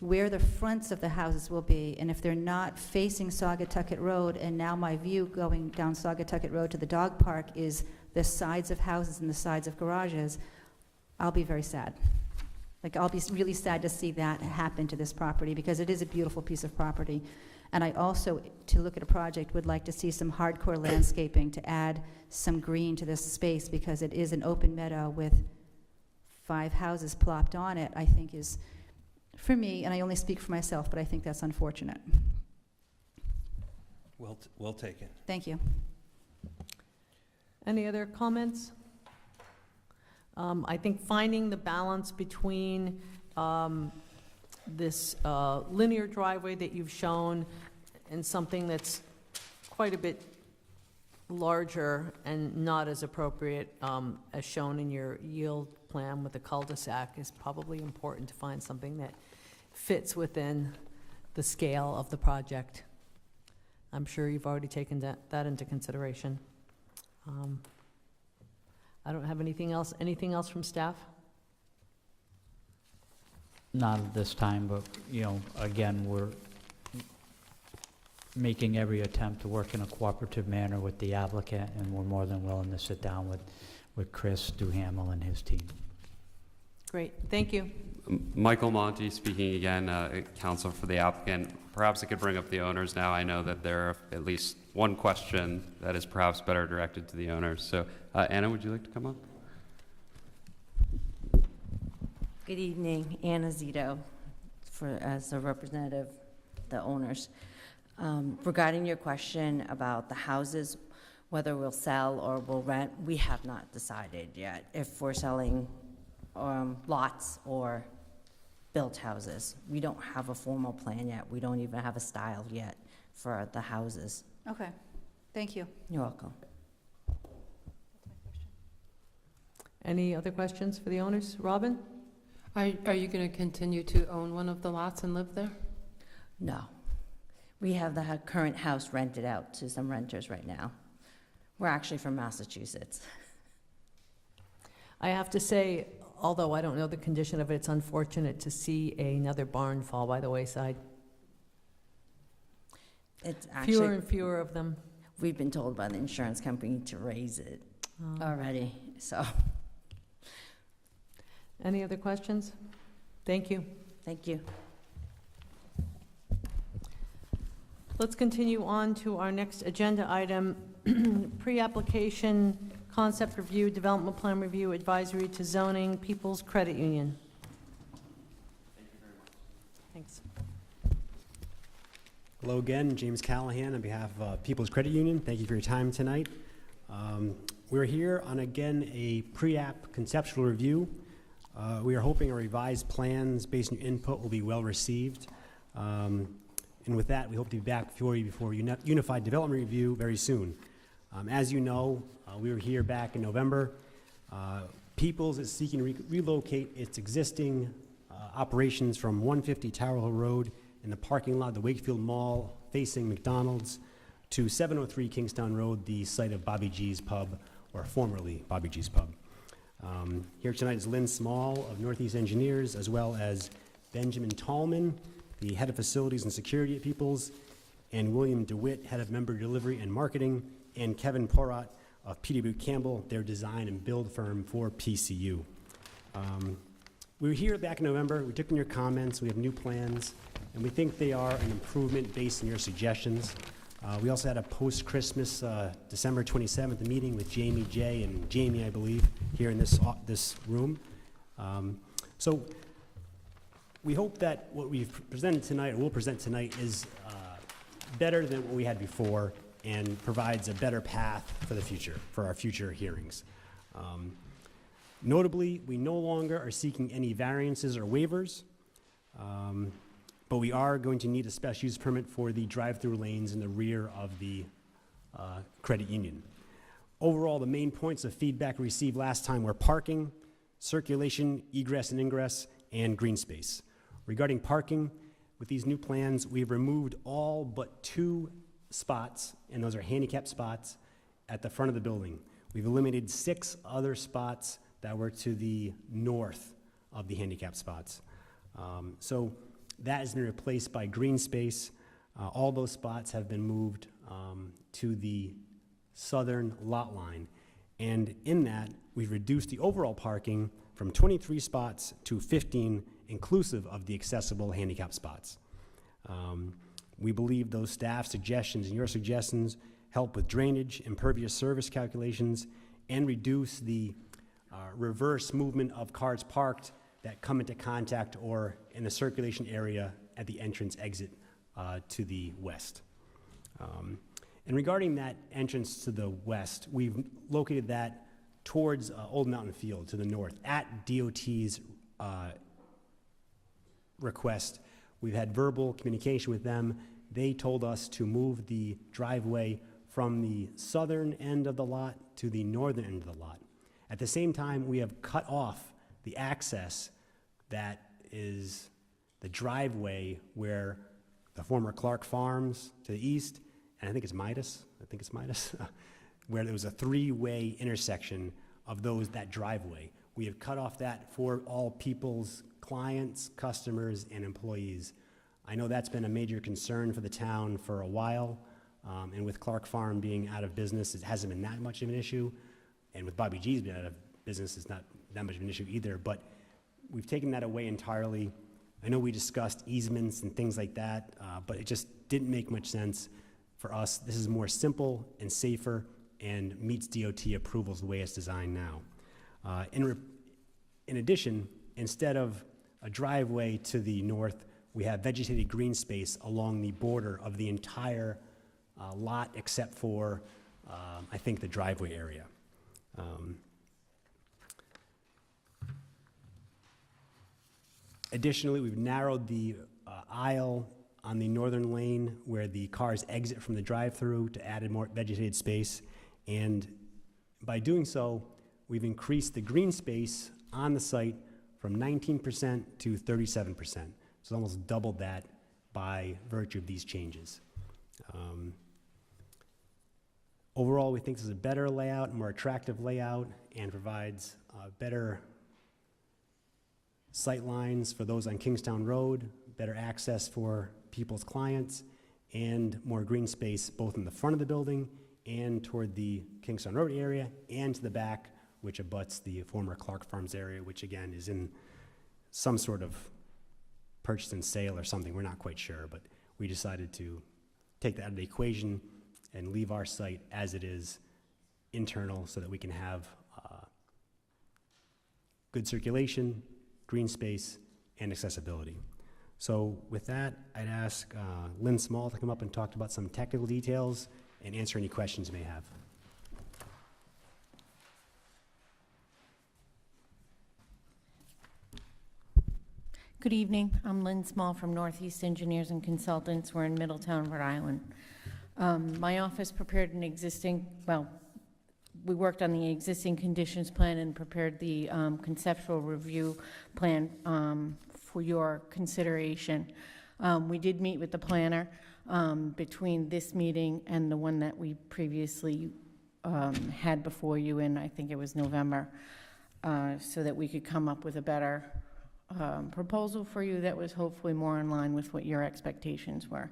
where the fronts of the houses will be. And if they're not facing Saugatucket Road, and now my view going down Saugatucket Road to the dog park is the sides of houses and the sides of garages, I'll be very sad. Like, I'll be really sad to see that happen to this property, because it is a beautiful piece of property. And I also, to look at a project, would like to see some hardcore landscaping to add some green to this space, because it is an open meadow with 5 houses plopped on it, I think is, for me, and I only speak for myself, but I think that's unfortunate. Well taken. Thank you. Any other comments? I think finding the balance between this linear driveway that you've shown and something that's quite a bit larger and not as appropriate as shown in your yield plan with the cul-de-sac is probably important to find something that fits within the scale of the project. I'm sure you've already taken that into consideration. I don't have anything else. Anything else from staff? Not at this time, but, again, we're making every attempt to work in a cooperative manner with the applicant, and we're more than willing to sit down with Chris Duhamel and his team. Great, thank you. Michael Monty speaking again, counsel for the applicant. Perhaps I could bring up the owners now. I know that there are at least one question that is perhaps better directed to the owners. So, Anna, would you like to come up? Good evening, Anna Zito, as a representative of the owners. Regarding your question about the houses, whether we'll sell or we'll rent, we have not decided yet if we're selling lots or built houses. We don't have a formal plan yet. We don't even have a style yet for the houses. Okay, thank you. You're welcome. Any other questions for the owners? Robin? Are you going to continue to own one of the lots and live there? No. We have the current house rented out to some renters right now. We're actually from Massachusetts. I have to say, although I don't know the condition of it, it's unfortunate to see another barn fall by the wayside. It's actually, Fewer and fewer of them. We've been told by the insurance company to raise it already, so. Any other questions? Thank you. Thank you. Let's continue on to our next agenda item, pre-application concept review, development plan review, advisory to zoning, People's Credit Union. Thanks. Hello again, James Callahan on behalf of People's Credit Union. Thank you for your time tonight. We're here on, again, a pre-app conceptual review. We are hoping our revised plans based on your input will be well received. And with that, we hope to be back before you before Unified Development Review very soon. As you know, we were here back in November. Peoples is seeking to relocate its existing operations from 150 Tower Hill Road in the parking lot of the Wakefield Mall facing McDonald's to 703 Kingstown Road, the site of Bobby G's Pub, or formerly Bobby G's Pub. Here tonight is Lynn Small of Northeast Engineers, as well as Benjamin Tallman, the head of facilities and security at Peoples, and William DeWitt, head of member delivery and marketing, and Kevin Porat of PW Campbell, their design and build firm for PCU. We were here back in November. We took in your comments. We have new plans, and we think they are an improvement based on your suggestions. We also had a post-Christmas, December 27th meeting with Jamie J. and Jamie, I believe, here in this room. So we hope that what we've presented tonight, or will present tonight, is better than what we had before and provides a better path for the future, for our future hearings. Notably, we no longer are seeking any variances or waivers, but we are going to need a special use permit for the drive-through lanes in the rear of the credit union. Overall, the main points of feedback received last time were parking, circulation, egress and ingress, and green space. Regarding parking, with these new plans, we've removed all but 2 spots, and those are handicap spots, at the front of the building. We've eliminated 6 other spots that were to the north of the handicap spots. So that has been replaced by green space. All those spots have been moved to the southern lot line. And in that, we've reduced the overall parking from 23 spots to 15, inclusive of the accessible handicap spots. We believe those staff suggestions and your suggestions help with drainage, impervious surface calculations, and reduce the reverse movement of cars parked that come into contact or in the circulation area at the entrance exit to the west. And regarding that entrance to the west, we've located that towards Old Mountain Field to the north at DOT's request. We've had verbal communication with them. They told us to move the driveway from the southern end of the lot to the northern end of the lot. At the same time, we have cut off the access that is the driveway where the former Clark Farms to the east, and I think it's Midas, where there was a 3-way intersection of that driveway. We have cut off that for all People's clients, customers, and employees. I know that's been a major concern for the town for a while, and with Clark Farm being out of business, it hasn't been that much of an issue, and with Bobby G's being out of business, it's not that much of an issue either, but we've taken that away entirely. I know we discussed easements and things like that, but it just didn't make much sense for us. This is more simple and safer and meets DOT approvals the way it's designed now. In addition, instead of a driveway to the north, we have vegetated green space along the border of the entire lot except for, I think, the driveway area. Additionally, we've narrowed the aisle on the northern lane where the cars exit from the drive-through to add more vegetated space. And by doing so, we've increased the green space on the site from 19% to 37%. So almost doubled that by virtue of these changes. Overall, we think this is a better layout, more attractive layout, and provides better sight lines for those on Kingstown Road, better access for People's clients, and more green space both in the front of the building and toward the Kingstown Road area and to the back, which abuts the former Clark Farms area, which again is in some sort of purchase and sale or something. We're not quite sure, but we decided to take that out of the equation and leave our site as it is internal so that we can have good circulation, green space, and accessibility. So with that, I'd ask Lynn Small to come up and talk about some technical details and answer any questions you may have. Good evening. I'm Lynn Small from Northeast Engineers and Consultants. We're in Middletown, Rhode Island. My office prepared an we worked on the existing conditions plan and prepared the conceptual review plan for your consideration. We did meet with the planner between this meeting and the one that we previously had before you in, I think it was November, so that we could come up with a better proposal for you that was hopefully more in line with what your expectations were.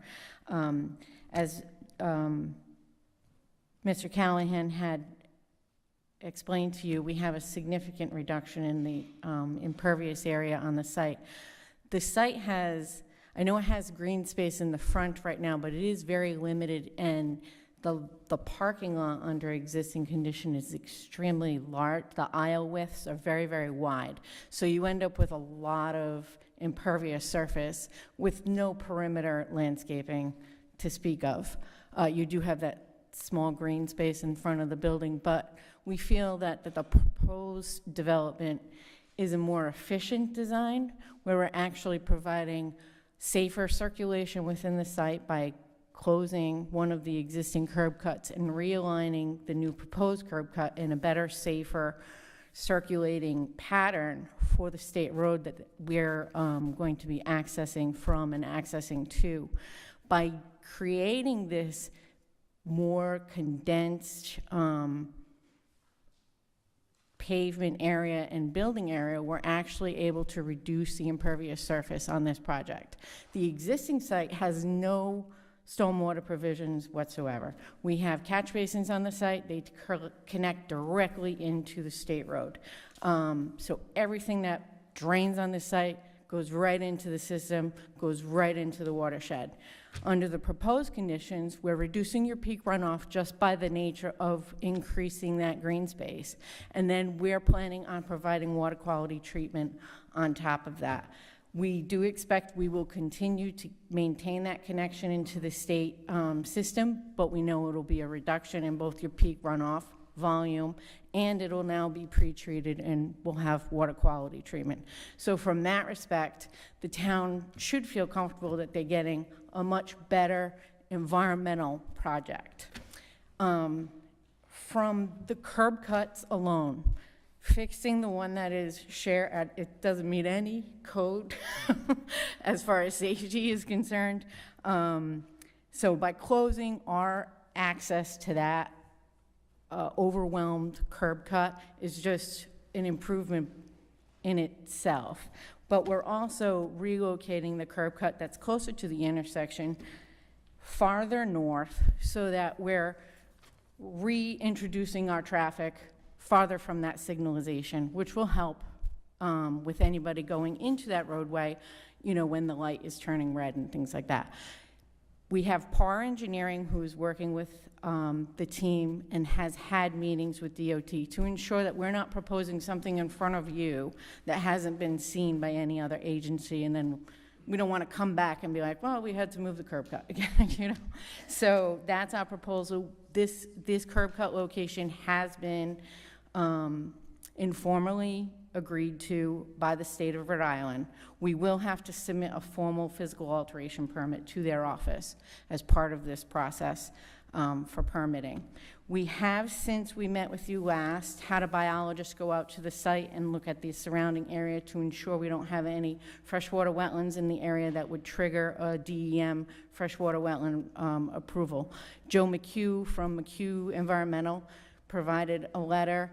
As Mr. Callahan had explained to you, we have a significant reduction in the impervious area on the site. The site has, I know it has green space in the front right now, but it is very limited, and the parking lot under existing condition is extremely large. The aisle widths are very, very wide. So you end up with a lot of impervious surface with no perimeter landscaping to speak of. You do have that small green space in front of the building, but we feel that the proposed development is a more efficient design where we're actually providing safer circulation within the site by closing one of the existing curb cuts and realigning the new proposed curb cut in a better, safer circulating pattern for the state road that we're going to be accessing from and accessing to. By creating this more condensed pavement area and building area, we're actually able to reduce the impervious surface on this project. The existing site has no stormwater provisions whatsoever. We have catch basins on the site. They connect directly into the state road. So everything that drains on the site goes right into the system, goes right into the watershed. Under the proposed conditions, we're reducing your peak runoff just by the nature of increasing that green space. And then we're planning on providing water quality treatment on top of that. We do expect we will continue to maintain that connection into the state system, but we know it'll be a reduction in both your peak runoff volume, and it'll now be pre-treated and we'll have water quality treatment. So from that respect, the town should feel comfortable that they're getting a much better environmental project. From the curb cuts alone, fixing the one that is it doesn't meet any code as far as safety is concerned. So by closing our access to that overwhelmed curb cut is just an improvement in itself. But we're also relocating the curb cut that's closer to the intersection farther north so that we're reintroducing our traffic farther from that signalization, which will help with anybody going into that roadway, you know, when the light is turning red and things like that. We have PAR Engineering, who's working with the team and has had meetings with DOT to ensure that we're not proposing something in front of you that hasn't been seen by any other agency, and then we don't want to come back and be like, well, we had to move the curb cut again, you know? So that's our proposal. This curb cut location has been informally agreed to by the state of Rhode Island. We will have to submit a formal physical alteration permit to their office as part of this process for permitting. We have, since we met with you last, had a biologist go out to the site and look at the surrounding area to ensure we don't have any freshwater wetlands in the area that would trigger a DEM freshwater wetland approval. Joe McHugh from McHugh Environmental provided a letter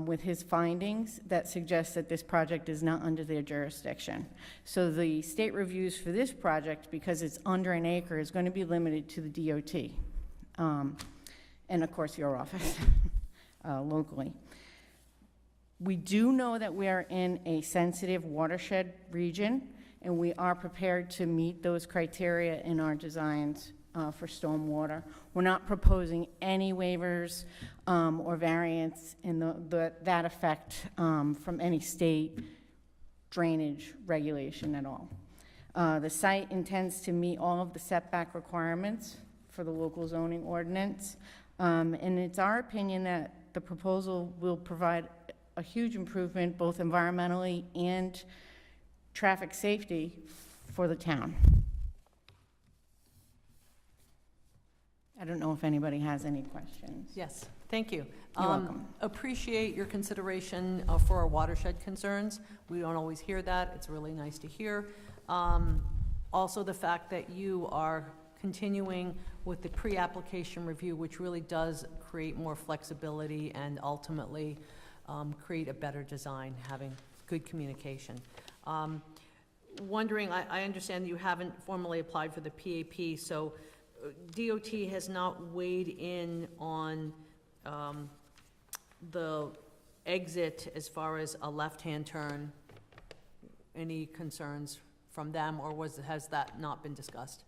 with his findings that suggests that this project is not under their jurisdiction. So the state reviews for this project, because it's under an acre, is going to be limited to the DOT. And of course your office locally. We do know that we are in a sensitive watershed region, and we are prepared to meet those criteria in our designs for stormwater. We're not proposing any waivers or variance in that effect from any state drainage regulation at all. The site intends to meet all of the setback requirements for the local zoning ordinance. And it's our opinion that the proposal will provide a huge improvement, both environmentally and traffic safety for the town. I don't know if anybody has any questions. Yes, thank you. You're welcome. Appreciate your consideration for our watershed concerns. We don't always hear that. It's really nice to hear. Also, the fact that you are continuing with the pre-application review, which really does create more flexibility and ultimately create a better design, having good communication. Wondering, I understand you haven't formally applied for the PAP, so DOT has not weighed in on the exit as far as a left-hand turn. Any concerns from them, or has that not been discussed?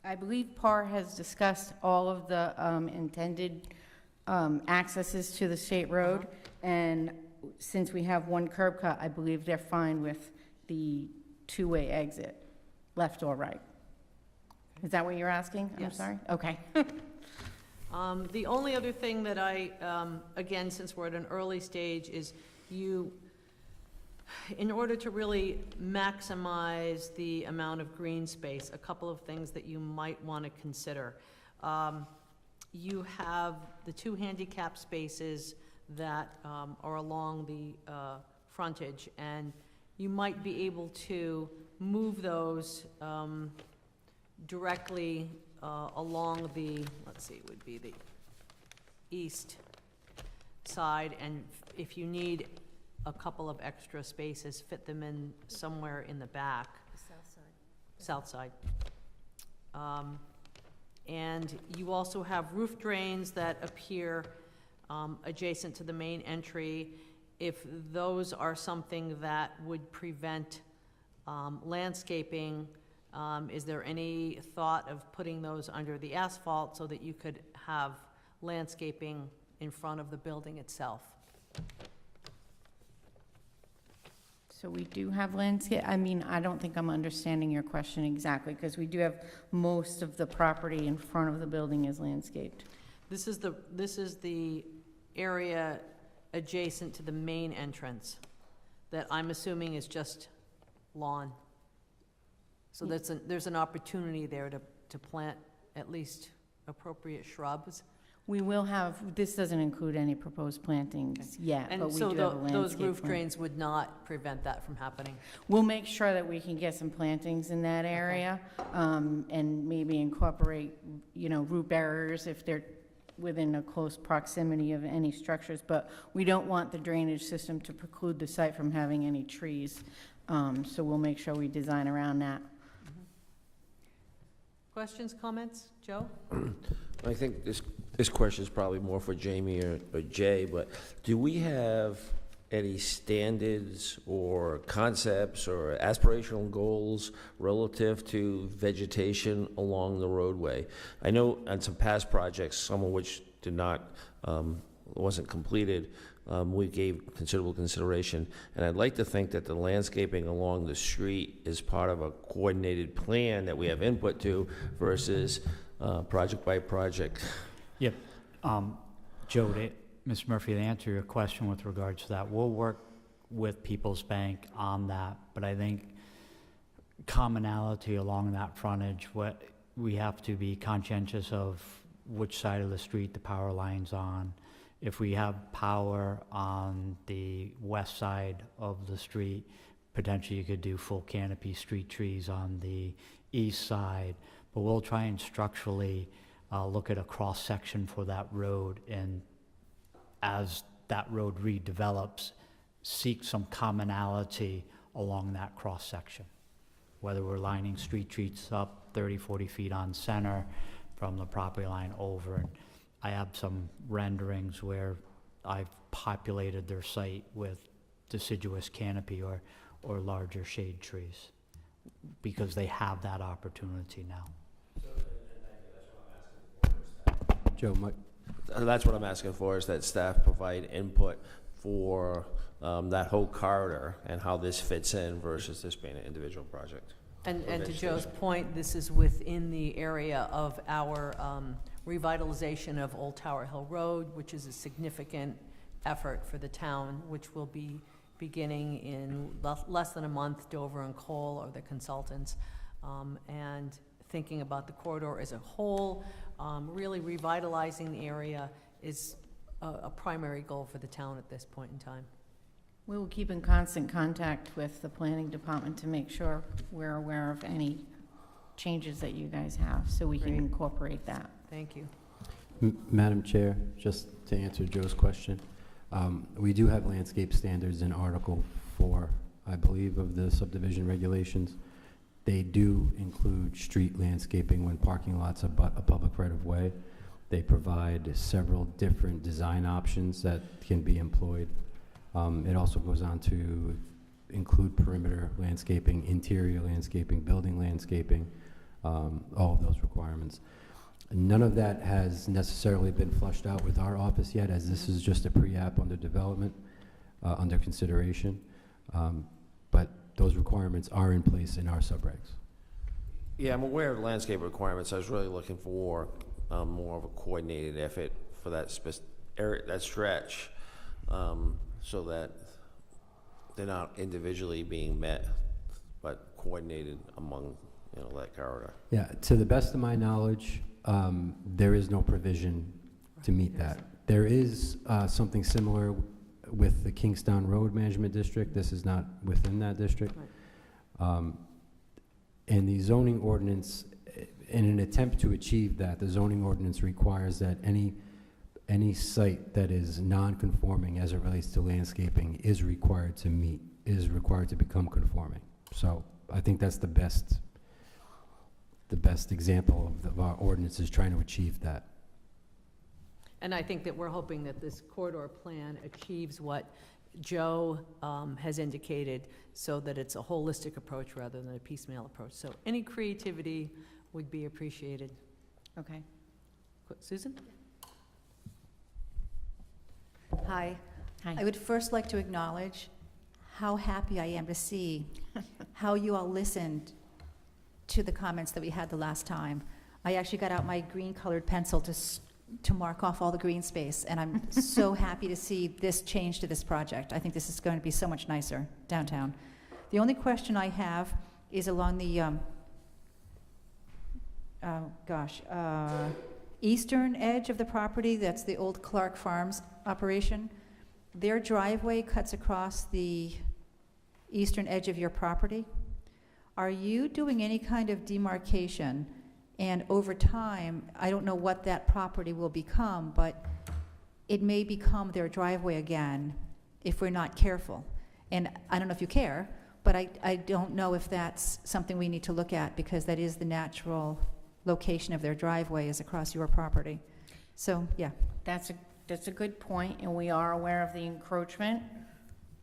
I believe PAR has discussed all of the intended accesses to the state road, and since we have one curb cut, I believe they're fine with the two-way exit, left or right. Is that what you're asking? I'm Yes. sorry? Okay. The only other thing that again, since we're at an early stage, is in order to really maximize the amount of green space, a couple of things that you might want to consider. You have the 2 handicap spaces that are along the frontage, and you might be able to move those directly along the, let's see, it would be the east side, and if you need a couple of extra spaces, fit them in somewhere in the back. South side. And you also have roof drains that appear adjacent to the main entry. If those are something that would prevent landscaping, is there any thought of putting those under the asphalt so that you could have landscaping in front of the building itself? So we do have landscape, I mean, I don't think I'm understanding your question exactly, because we do have most of the property in front of the building is landscaped. This is the area adjacent to the main entrance that I'm assuming is just lawn. So there's an opportunity there to plant at least appropriate shrubs. We will have, this doesn't include any proposed plantings yet, And but we so do have a landscape those roof plan. drains would not prevent that from happening. We'll make sure that we can get some plantings in that area, and maybe incorporate, root barriers if they're within a close proximity of any structures, but we don't want the drainage system to preclude the site from having any trees. So we'll make sure we design around that. Questions, comments? Joe? I think this question is probably more for Jamie or Jay, but do we have any standards or concepts or aspirational goals relative to vegetation along the roadway? I know on some past projects, some of which did not, wasn't completed, we gave considerable consideration, and I'd like to think that the landscaping along the street is part of a coordinated plan that we have input to versus project by project. Yep. Joe, Ms. Murphy, to answer your question with regards to that, we'll work with People's Bank on that, but I think commonality along that frontage, what we have to be conscientious of which side of the street the power line's on. If we have power on the west side of the street, potentially you could do full canopy street trees on the east side, but we'll try and structurally look at a cross-section for that road, and as that road redevelops, seek some commonality along that cross-section. Whether we're lining street trees up 30, 40 feet on center from the property line over. And I have some renderings where I've populated their site with deciduous canopy or larger shade trees, because they have that opportunity now. Joe, That's what I'm asking for, is that staff provide input for that whole corridor and how this fits in versus this being an individual project. And to vegetation. Joe's point, this is within the area of our revitalization of Old Tower Hill Road, which is a significant effort for the town, which will be beginning in less than a month. Dover and Cole are the consultants. And thinking about the corridor as a whole, really revitalizing the area is a primary goal for the town at this point in time. We will keep in constant contact with the planning department to make sure we're aware of any changes that you guys have, so we can Great. incorporate that. Thank you. Madam Chair, just to answer Joe's question, we do have landscape standards in Article 4, I believe, of the subdivision regulations. They do include street landscaping when parking lots abut a public right-of-way. They provide several different design options that can be employed. It also goes on to include perimeter landscaping, interior landscaping, building landscaping, all of those requirements. None of that has necessarily been flushed out with our office yet, as this is just a pre-app under development, under consideration. But those requirements are in place in our subregs. Yeah, I'm aware of the landscape requirements. I was really looking for more of a coordinated effort for that area, that stretch, so that they're not individually being met, but coordinated among, that corridor. Yeah, to the best of my knowledge, there is no provision to meet that. There is something similar with the Kingstown Road Management District. This is not within that district. And the zoning ordinance, in an attempt to achieve that, the zoning ordinance requires that any site that is non-conforming as it relates to landscaping is required to become conforming. So I think that's the best example of our ordinance is trying to achieve that. And I think that we're hoping that this corridor plan achieves what Joe has indicated, so that it's a holistic approach rather than a piecemeal approach. So any creativity would be appreciated. Okay. Susan? Hi. Hi. I would first like to acknowledge how happy I am to see how you all listened to the comments that we had the last time. I actually got out my green-colored pencil to mark off all the green space, and I'm so happy to see this change to this project. I think this is going to be so much nicer downtown. The only question I have is along the, eastern edge of the property. That's the old Clark Farms operation. Their driveway cuts across the eastern edge of your property. Are you doing any kind of demarcation? And over time, I don't know what that property will become, but it may become their driveway again if we're not careful. And I don't know if you care, but I don't know if that's something we need to look at, because that is the natural location of their driveway, is across your property. So, yeah. That's a good point, and we are aware of the encroachment.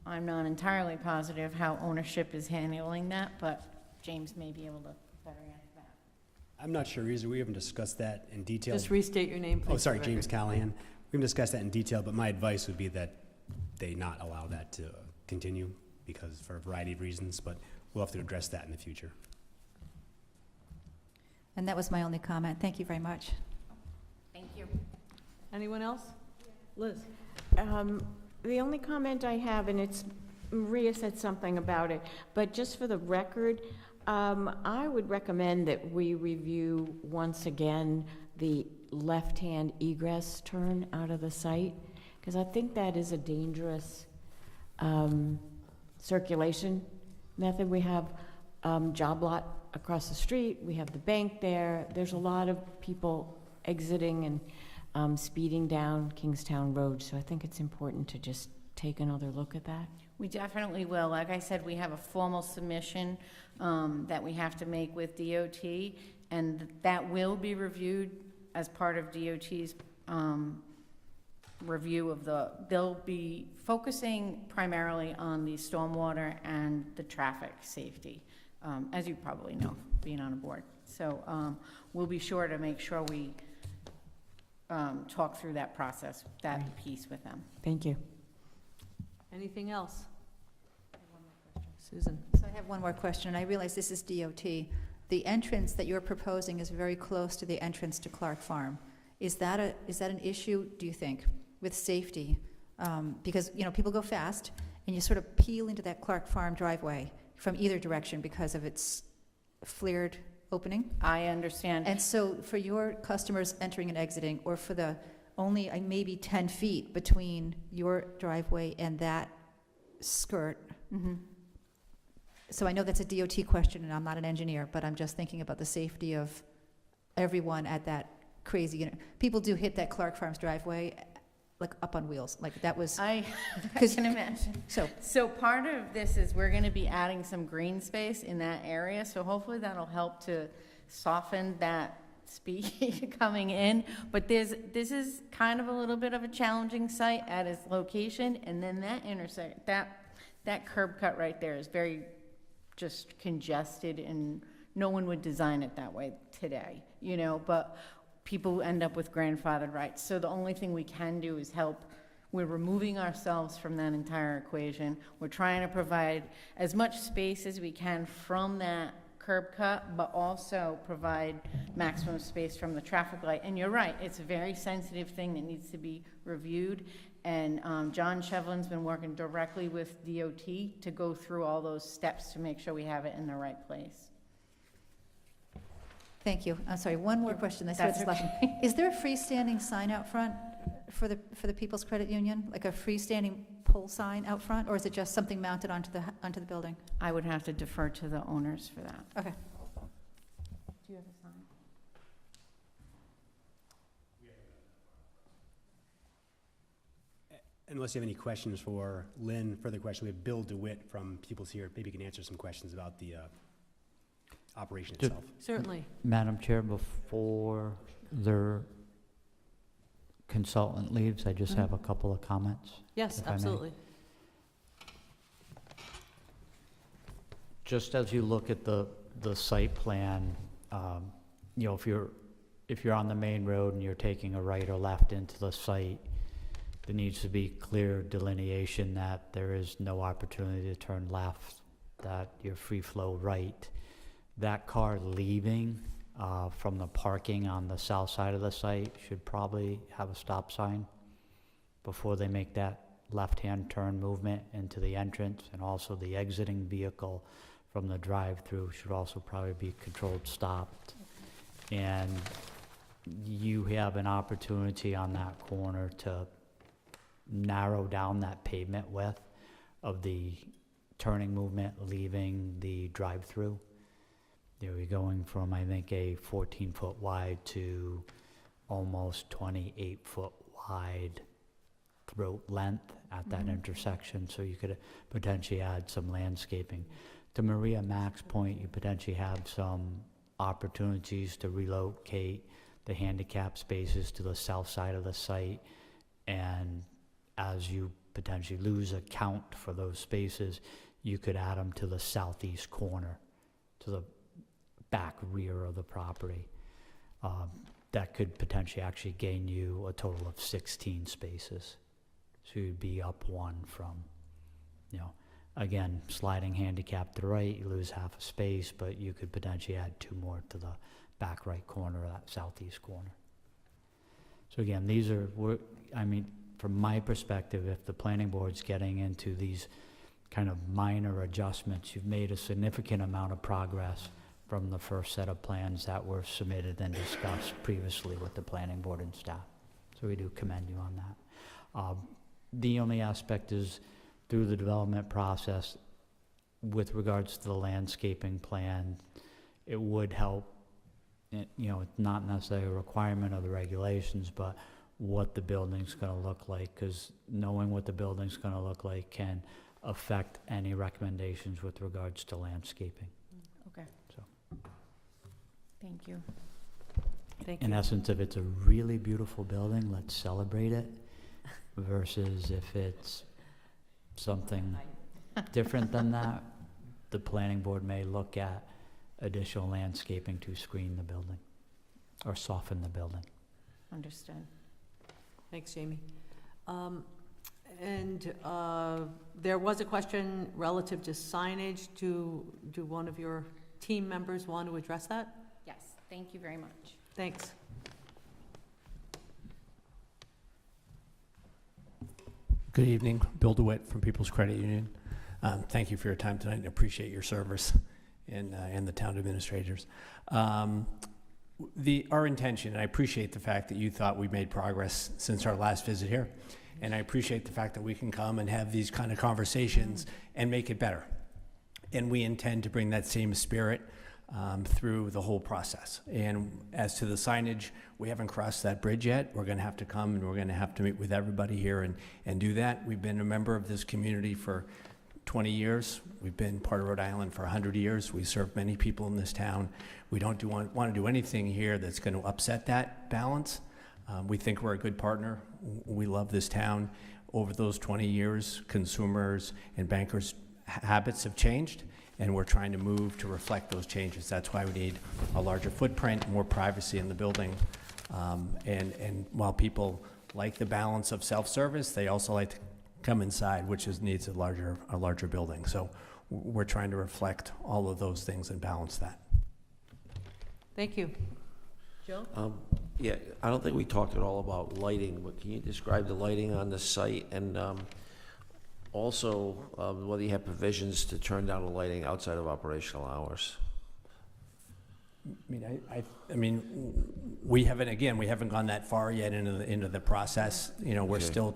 I'm not entirely positive how ownership is handling that, but James may be able to better answer that. I'm not sure either. We haven't discussed that in detail. Just restate your name, please. Oh, sorry, for the James record. Callahan. We haven't discussed that in detail, but my advice would be that they not allow that to continue, because for a variety of reasons, but we'll have to address that in the future. And that was my only comment. Thank you very much. Thank you. Anyone else? Liz? The only comment I have, and it's, Maria said something about it, but just for the record, I would recommend that we review once again the left-hand egress turn out of the site, because I think that is a dangerous circulation method. We have job lot across the street, we have the bank there, there's a lot of people exiting and speeding down Kingstown Road, so I think it's important to just take another look at that. We definitely will. Like I said, we have a formal submission that we have to make with DOT, and that will be reviewed as part of DOT's review of they'll be focusing primarily on the stormwater and the traffic safety, as you probably know, being on a board. So we'll be sure to make sure we talk through that process, that piece with them. Thank you. Anything else? Susan? So I have one more question, and I realize this is DOT. The entrance that you're proposing is very close to the entrance to Clark Farm. Is that an issue, do you think, with safety? Because, you know, people go fast, and you sort of peel into that Clark Farm driveway from either direction because of its flared opening. I understand. And so for your customers entering and exiting, or for the only maybe 10 feet between your driveway and that skirt, so I know that's a DOT question, and I'm not an engineer, but I'm just thinking about the safety of everyone at that crazy, you know, people do hit that Clark Farms driveway like up on wheels, like that was. I can imagine. So part of this is we're gonna be adding some green space in that area, so hopefully that'll help to soften that speed coming in. But this is kind of a little bit of a challenging site at its location, and then that that curb cut right there is very just congested, and no one would design it that way today, you know, but people end up with grandfathered rights. So the only thing we can do is help. We're removing ourselves from that entire equation. We're trying to provide as much space as we can from that curb cut, but also provide maximum space from the traffic light. And you're right, it's a very sensitive thing that needs to be reviewed. And John Shevlin's been working directly with DOT to go through all those steps to make sure we have it in the right place. Thank you. I'm sorry, one more question. I swear That's this last one. Is there a freestanding sign out front for the People's Credit Union? Like a freestanding pole sign out front, or is it just something mounted onto the building? I would have to defer to the owners for that. Okay. Do you have a sign? Unless you have any questions for Lynn, further question, we have Bill DeWitt from People's here. Maybe you can answer some questions about the operation itself. Certainly. Madam Chair, before their consultant leaves, I just have a couple of comments. Yes, if I may. absolutely. Just as you look at the site plan, you know, if you're on the main road and you're taking a right or left into the site, there needs to be clear delineation that there is no opportunity to turn left, that you're free flow right. That car leaving from the parking on the south side of the site should probably have a stop sign before they make that left-hand turn movement into the entrance, and also the exiting vehicle from the drive-through should also probably be controlled stopped. And you have an opportunity on that corner to narrow down that pavement width of the turning movement leaving the drive-through. You're going from, I think, a 14-foot wide to almost 28-foot wide throat length at that intersection, so you could potentially add some landscaping. To Maria Mack's point, you potentially have some opportunities to relocate the handicap spaces to the south side of the site, and as you potentially lose a count for those spaces, you could add them to the southeast corner, to the back rear of the property. That could potentially actually gain you a total of 16 spaces. So you'd be up one from, you know, again, sliding handicap to the right, you lose half a space, but you could potentially add two more to the back right corner of that southeast corner. So again, these are, I mean, from my perspective, if the planning board's getting into these kind of minor adjustments, you've made a significant amount of progress from the first set of plans that were submitted and discussed previously with the planning board and staff. So we do commend you on that. The only aspect is through the development process with regards to the landscaping plan, it would help, you know, it's not necessarily a requirement of the regulations, but what the building's going to look like, because knowing what the building's going to look like can affect any recommendations with regards to landscaping. Okay. So, thank you. Thank in you. essence, if it's a really beautiful building, let's celebrate it, versus if it's something different than that, the planning board may look at additional landscaping to screen the building or soften the building. Understood. Thanks, Jamie. And there was a question relative to signage. Do one of your team members want to address that? Yes, thank you very much. Thanks. Good evening, Bill DeWitt from People's Credit Union. Thank you for your time tonight and appreciate your service and the town administrators. Our intention, and I appreciate the fact that you thought we made progress since our last visit here, and I appreciate the fact that we can come and have these kind of conversations and make it better. And we intend to bring that same spirit through the whole process. And as to the signage, we haven't crossed that bridge yet. We're going to have to come and we're going to have to meet with everybody here and do that. We've been a member of this community for 20 years. We've been part of Rhode Island for 100 years. We serve many people in this town. We don't want to do anything here that's going to upset that balance. We think we're a good partner. We love this town. Over those 20 years, consumers and bankers' habits have changed, and we're trying to move to reflect those changes. That's why we need a larger footprint, more privacy in the building. And while people like the balance of self-service, they also like to come inside, which needs a larger building. So we're trying to reflect all of those things and balance that. Thank you. Joe? Yeah, I don't think we talked at all about lighting, but can you describe the lighting on the site? And also, whether you have provisions to turn down the lighting outside of operational hours? I mean, we haven't gone that far yet into the process. You know, we're still,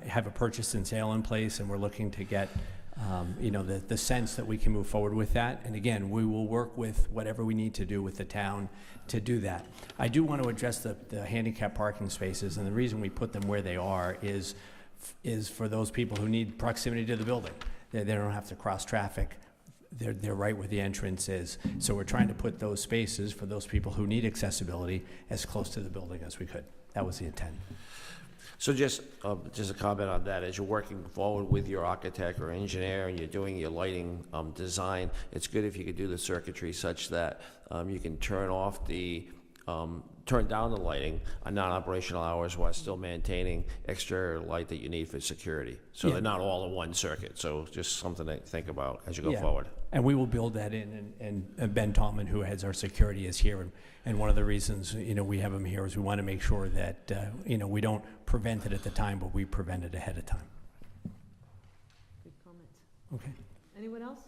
have a purchase and sale in place, and we're looking to get, the sense that we can move forward with that. And again, we will work with whatever we need to do with the town to do that. I do want to address the handicap parking spaces, and the reason we put them where they are is for those people who need proximity to the building. They don't have to cross traffic. They're right where the entrance is. So we're trying to put those spaces for those people who need accessibility as close to the building as we could. That was the intent. So just a comment on that. As you're working forward with your architect or engineer and you're doing your lighting design, it's good if you could do the circuitry such that you can turn down the lighting on non-operational hours while still maintaining extra light that you need for security. So they're not all in one circuit. So just something to think about as you go forward. And we will build that in, and Ben Tallman, who heads our security, is here. And one of the reasons, we have him here is we want to make sure that, we don't prevent it at the time, but we prevent it ahead of time. Good comments. Okay. Anyone else?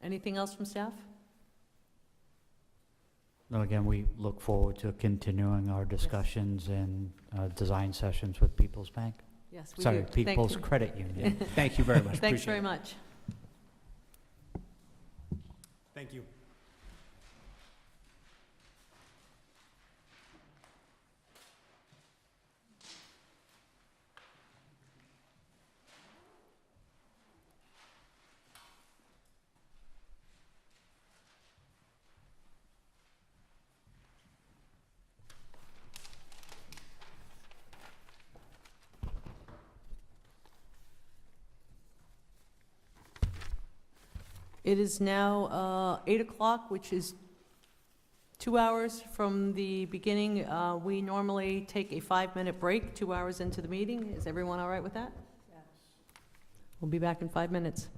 Anything else from staff? No, again, we look forward to continuing our discussions and design sessions with People's Bank. Yes, we Sorry, do. Thank People's you. Credit Union. Thank you very much. Thanks Appreciate very it. much. Thank you. It is now 8 o'clock, which is 2 hours from the beginning. We normally take a 5-minute break 2 hours into the meeting. Is everyone all right with that? Yes. We'll be back in 5 minutes.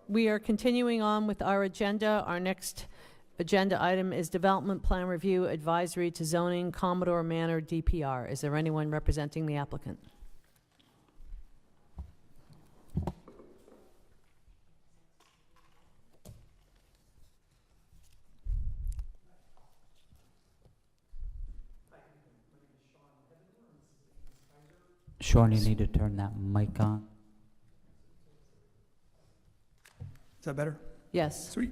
We are continuing on with our agenda. Our next agenda item is Development Plan Review Advisory to Zoning, Commodore Manor, DPR. Is there anyone representing the applicant? Sean, you need to turn that mic on. Is that better? Yes. Sweet.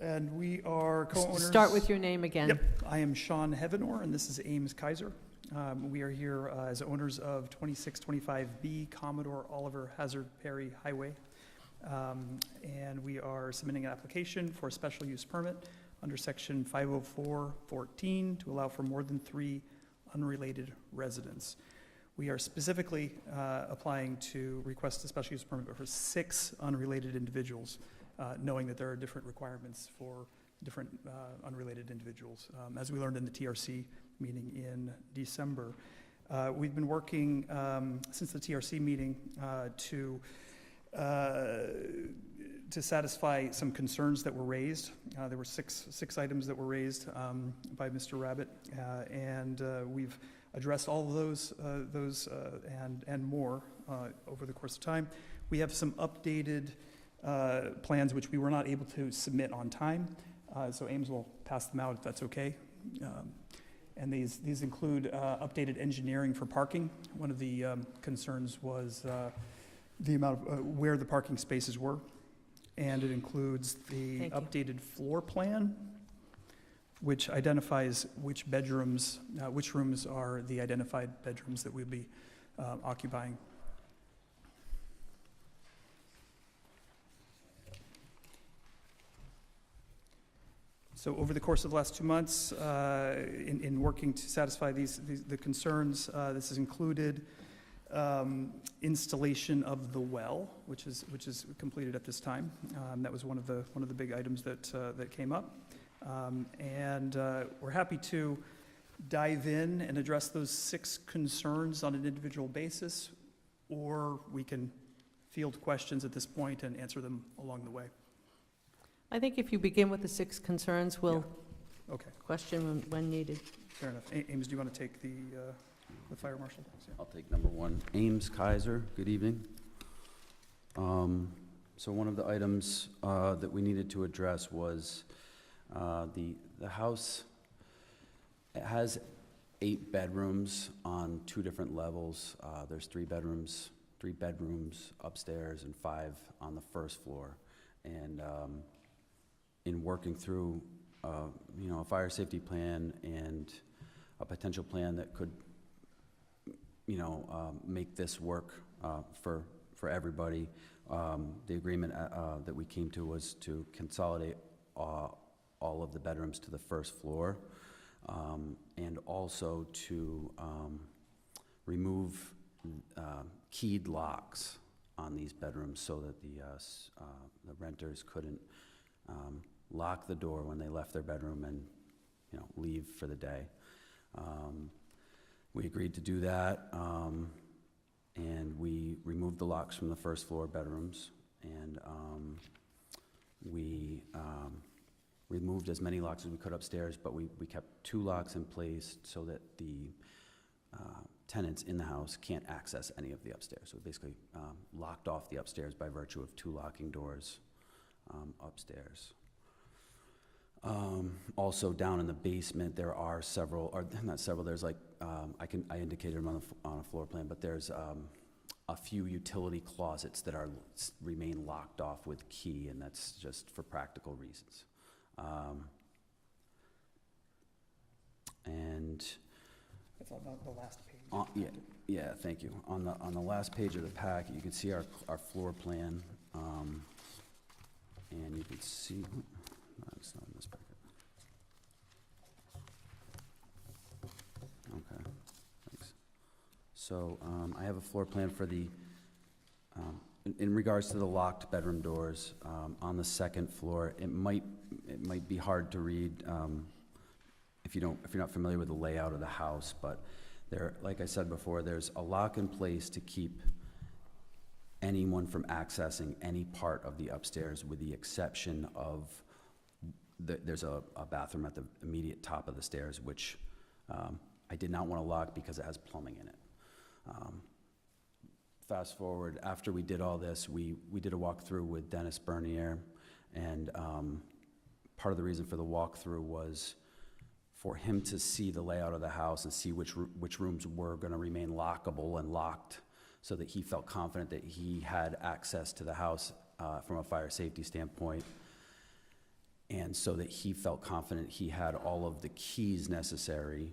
And we are co-owners. Start with your name again. Yep. I am Sean Heavenor, and this is Ames Kaiser. We are here as owners of 2625B Commodore Oliver Hazard Perry Highway. And we are submitting an application for a special use permit under section 504.14 to allow for more than 3 unrelated residents. We are specifically applying to request a special use permit for 6 unrelated individuals, knowing that there are different requirements for different unrelated individuals. As we learned in the TRC meeting in December, we've been working since the TRC meeting to satisfy some concerns that were raised. There were six items that were raised by Mr. Rabbit, and we've addressed all of those and more over the course of time. We have some updated plans which we were not able to submit on time, so Ames will pass them out if that's okay. And these include updated engineering for parking. One of the concerns was the amount of where the parking spaces were, and it includes the updated floor plan, which identifies which bedrooms, which rooms are the identified bedrooms that we'll be occupying. So over the course of the last 2 months, in working to satisfy the concerns, this has included installation of the well, which is completed at this time. That was one of the big items that came up. And we're happy to dive in and address those 6 concerns on an individual basis, or we can field questions at this point and answer them along the way. I think if you begin with the 6 concerns, we'll question when needed. Fair enough. Ames, do you want to take the fire marshal? I'll take number 1. Ames Kaiser, good evening. So one of the items that we needed to address was the house. It has 8 bedrooms on 2 different levels. There's 3 bedrooms upstairs and 5 on the first floor. And in working through, a fire safety plan and a potential plan that could, make this work for everybody, the agreement that we came to was to consolidate all of the bedrooms to the first floor, and also to remove keyed locks on these bedrooms so that the renters couldn't lock the door when they left their bedroom and leave for the day. We agreed to do that, and we removed the locks from the first floor bedrooms, and we removed as many locks as we could upstairs, but we kept 2 locks in place so that the tenants in the house can't access any of the upstairs. So we basically locked off the upstairs by virtue of 2 locking doors upstairs. Also down in the basement, there are several, or not several, there's like, I indicated them on a floor plan, but there's a few utility closets that remain locked off with key, and that's just for practical reasons. And That's on the last page. Yeah, thank you. On the last page of the packet, you can see our floor plan, and you can see, no, it's not in this packet. Okay, thanks. So I have a floor plan for the, in regards to the locked bedroom doors on the second floor. It might be hard to read if you're not familiar with the layout of the house, but there, like I said before, there's a lock in place to keep anyone from accessing any part of the upstairs with the exception of, there's a bathroom at the immediate top of the stairs, which I did not want to lock because it has plumbing in it. Fast forward, after we did all this, we did a walkthrough with Dennis Bernier, and part of the reason for the walkthrough was for him to see the layout of the house and see which rooms were going to remain lockable and locked, so that he felt confident that he had access to the house from a fire safety standpoint, and so that he felt confident he had all of the keys necessary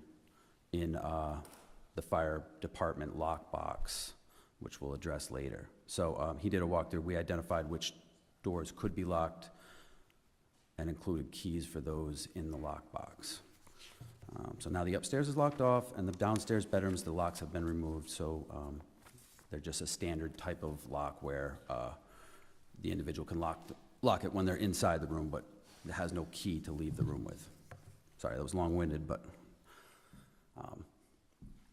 in the fire department lockbox, which we'll address later. So he did a walkthrough. We identified which doors could be locked and included keys for those in the lockbox. So now the upstairs is locked off, and the downstairs bedrooms, the locks have been removed, so they're just a standard type of lock where the individual can lock it when they're inside the room, but it has no key to leave the room with. Sorry, that was long-winded, but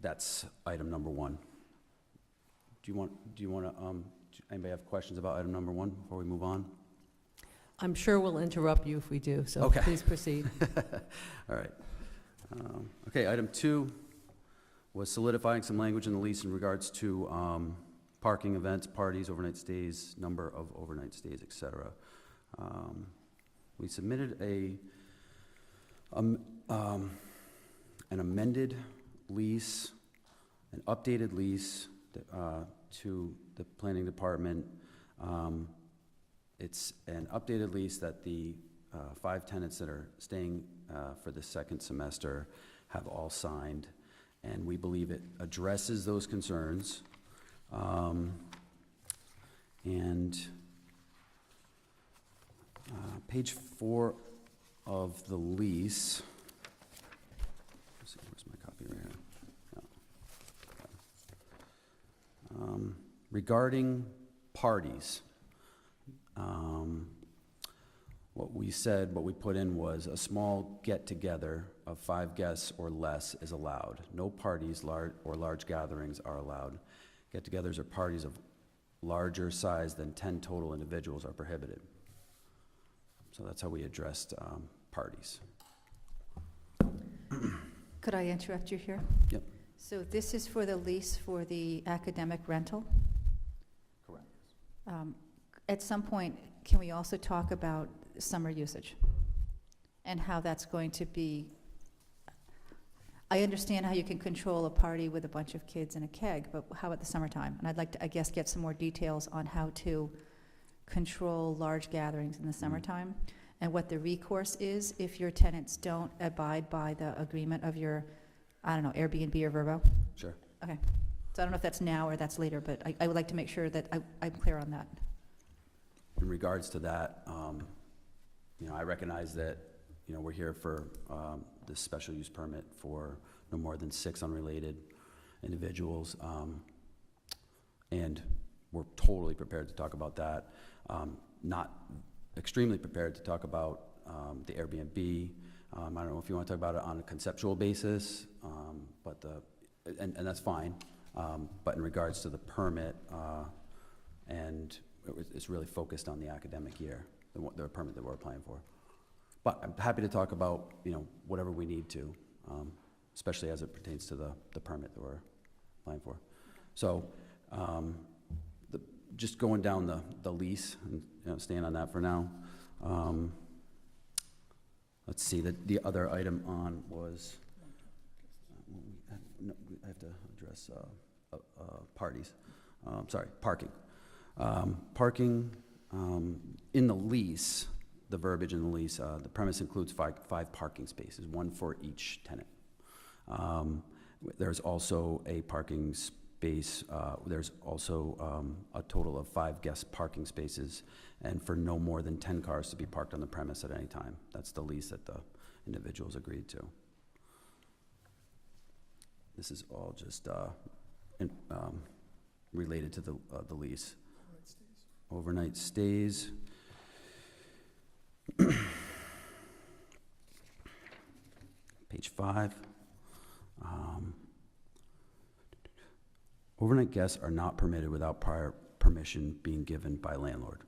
that's item number one. Do you want to, anybody have questions about item number one before we move on? I'm sure we'll interrupt you if we do, so Okay. please proceed. All right. Okay, item two was solidifying some language in the lease in regards to parking events, parties, overnight stays, number of overnight stays, et cetera. We submitted an amended lease, an updated lease to the planning department. It's an updated lease that the 5 tenants that are staying for the second semester have all signed, and we believe it addresses those concerns. Page 4 of the lease. Let's see, where's my copy right here? No. Regarding parties, what we put in was a small get-together of 5 guests or less is allowed. No parties or large gatherings are allowed. Get-togethers or parties of larger size than 10 total individuals are prohibited. So that's how we addressed parties. Could I interrupt you here? Yep. So this is for the lease for the academic rental? Correct. At some point, can we also talk about summer usage and how that's going to be? I understand how you can control a party with a bunch of kids in a keg, but how about the summertime? And I'd like to, I guess, get some more details on how to control large gatherings in the summertime and what the recourse is if your tenants don't abide by the agreement of your, I don't know, Airbnb or Vrbo? Sure. Okay. So I don't know if that's now or that's later, but I would like to make sure that I'm clear on that. In regards to that, I recognize that, we're here for this special use permit for no more than 6 unrelated individuals, and we're totally prepared to talk about that. Not extremely prepared to talk about the Airbnb. I don't know if you want to talk about it on a conceptual basis, but and that's fine. But in regards to the permit, and it's really focused on the academic year, the permit that we're applying for. But I'm happy to talk about, whatever we need to, especially as it pertains to the permit that we're applying for. So, just going down the lease and staying on that for now. Let's see, the other item on was, I have to address parties. Sorry, parking. Parking in the lease, the verbiage in the lease, the premise includes 5 parking spaces, 1 for each tenant. There's also a parking space, there's also a total of 5 guest parking spaces, and for no more than 10 cars to be parked on the premise at any time. That's the lease that the individuals agreed to. This is all just related to the lease. Overnight stays. Page 5. Overnight guests are not permitted without prior permission being given by landlord.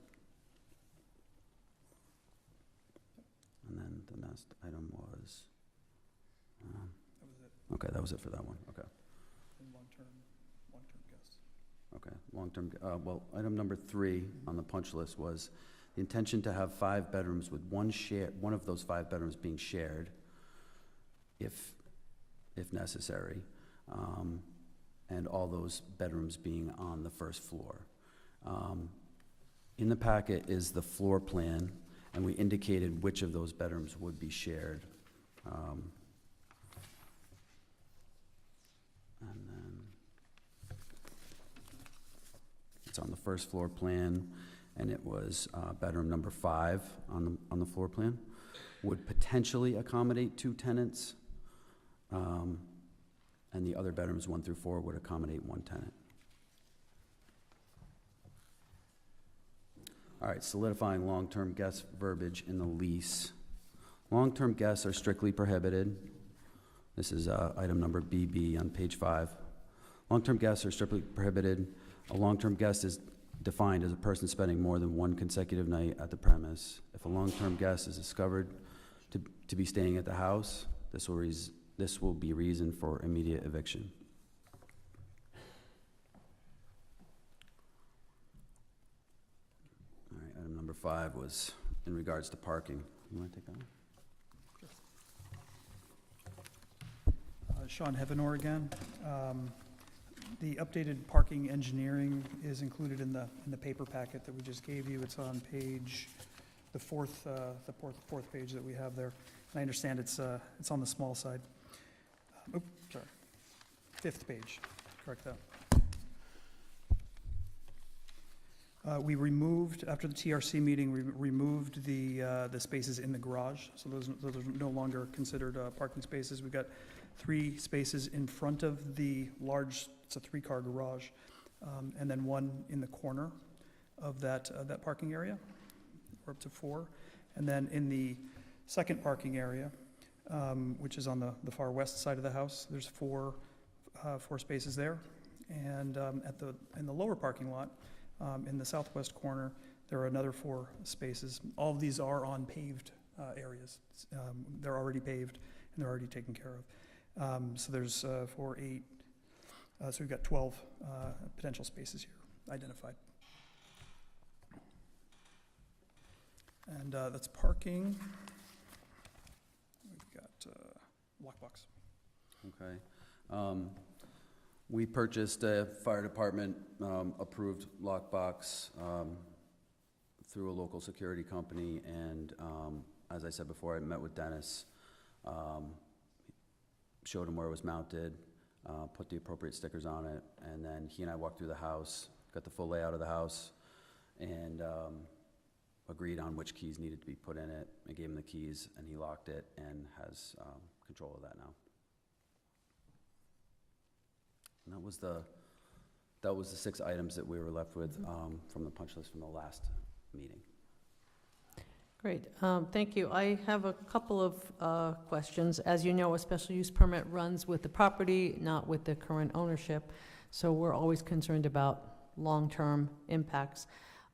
And then the next item was, okay, that was it for that one, okay. Long-term guests. Okay, long-term, well, item number 3 on the punch list was the intention to have 5 bedrooms with one of those 5 bedrooms being shared, if necessary, and all those bedrooms being on the first floor. In the packet is the floor plan, and we indicated which of those bedrooms would be shared. And then it's on the first floor plan, and it was bedroom number 5 on the floor plan. Would potentially accommodate 2 tenants, and the other bedrooms 1 through 4 would accommodate 1 tenant. All right, solidifying long-term guest verbiage in the lease. Long-term guests are strictly prohibited. This is item number BB on page 5. Long-term guests are strictly prohibited. A long-term guest is defined as a person spending more than 1 consecutive night at the premise. If a long-term guest is discovered to be staying at the house, this will be reason for immediate eviction. All right, item number 5 was in regards to parking. You want to take that one? Sean Heavenor again. The updated parking engineering is included in the paper packet that we just gave you. It's on page, the fourth page that we have there. And I understand it's on the small side. Oh, sorry. 5th page, correct that. We removed, after the TRC meeting, we removed the spaces in the garage. So those are no longer considered parking spaces. We've got 3 spaces in front of the large, it's a 3-car garage, and then 1 in the corner of that parking area, or up to 4. And then in the second parking area, which is on the far west side of the house, there's 4 spaces there. And in the lower parking lot, in the southwest corner, there are another 4 spaces. All of these are on paved areas. They're already paved, and they're already taken care of. So there's 4, 8, so we've got 12 potential spaces here identified. And that's parking. We've got lockbox. Okay. We purchased a fire department approved lockbox through a local security company, and as I said before, I met with Dennis, showed him where it was mounted, put the appropriate stickers on it, and then he and I walked through the house, got the full layout of the house, and agreed on which keys needed to be put in it. I gave him the keys, and he locked it and has control of that now. And that was the 6 items that we were left with from the punch list from the last meeting. Great, thank you. I have a couple of questions. As you know, a special use permit runs with the property, not with the current ownership, so we're always concerned about long-term impacts.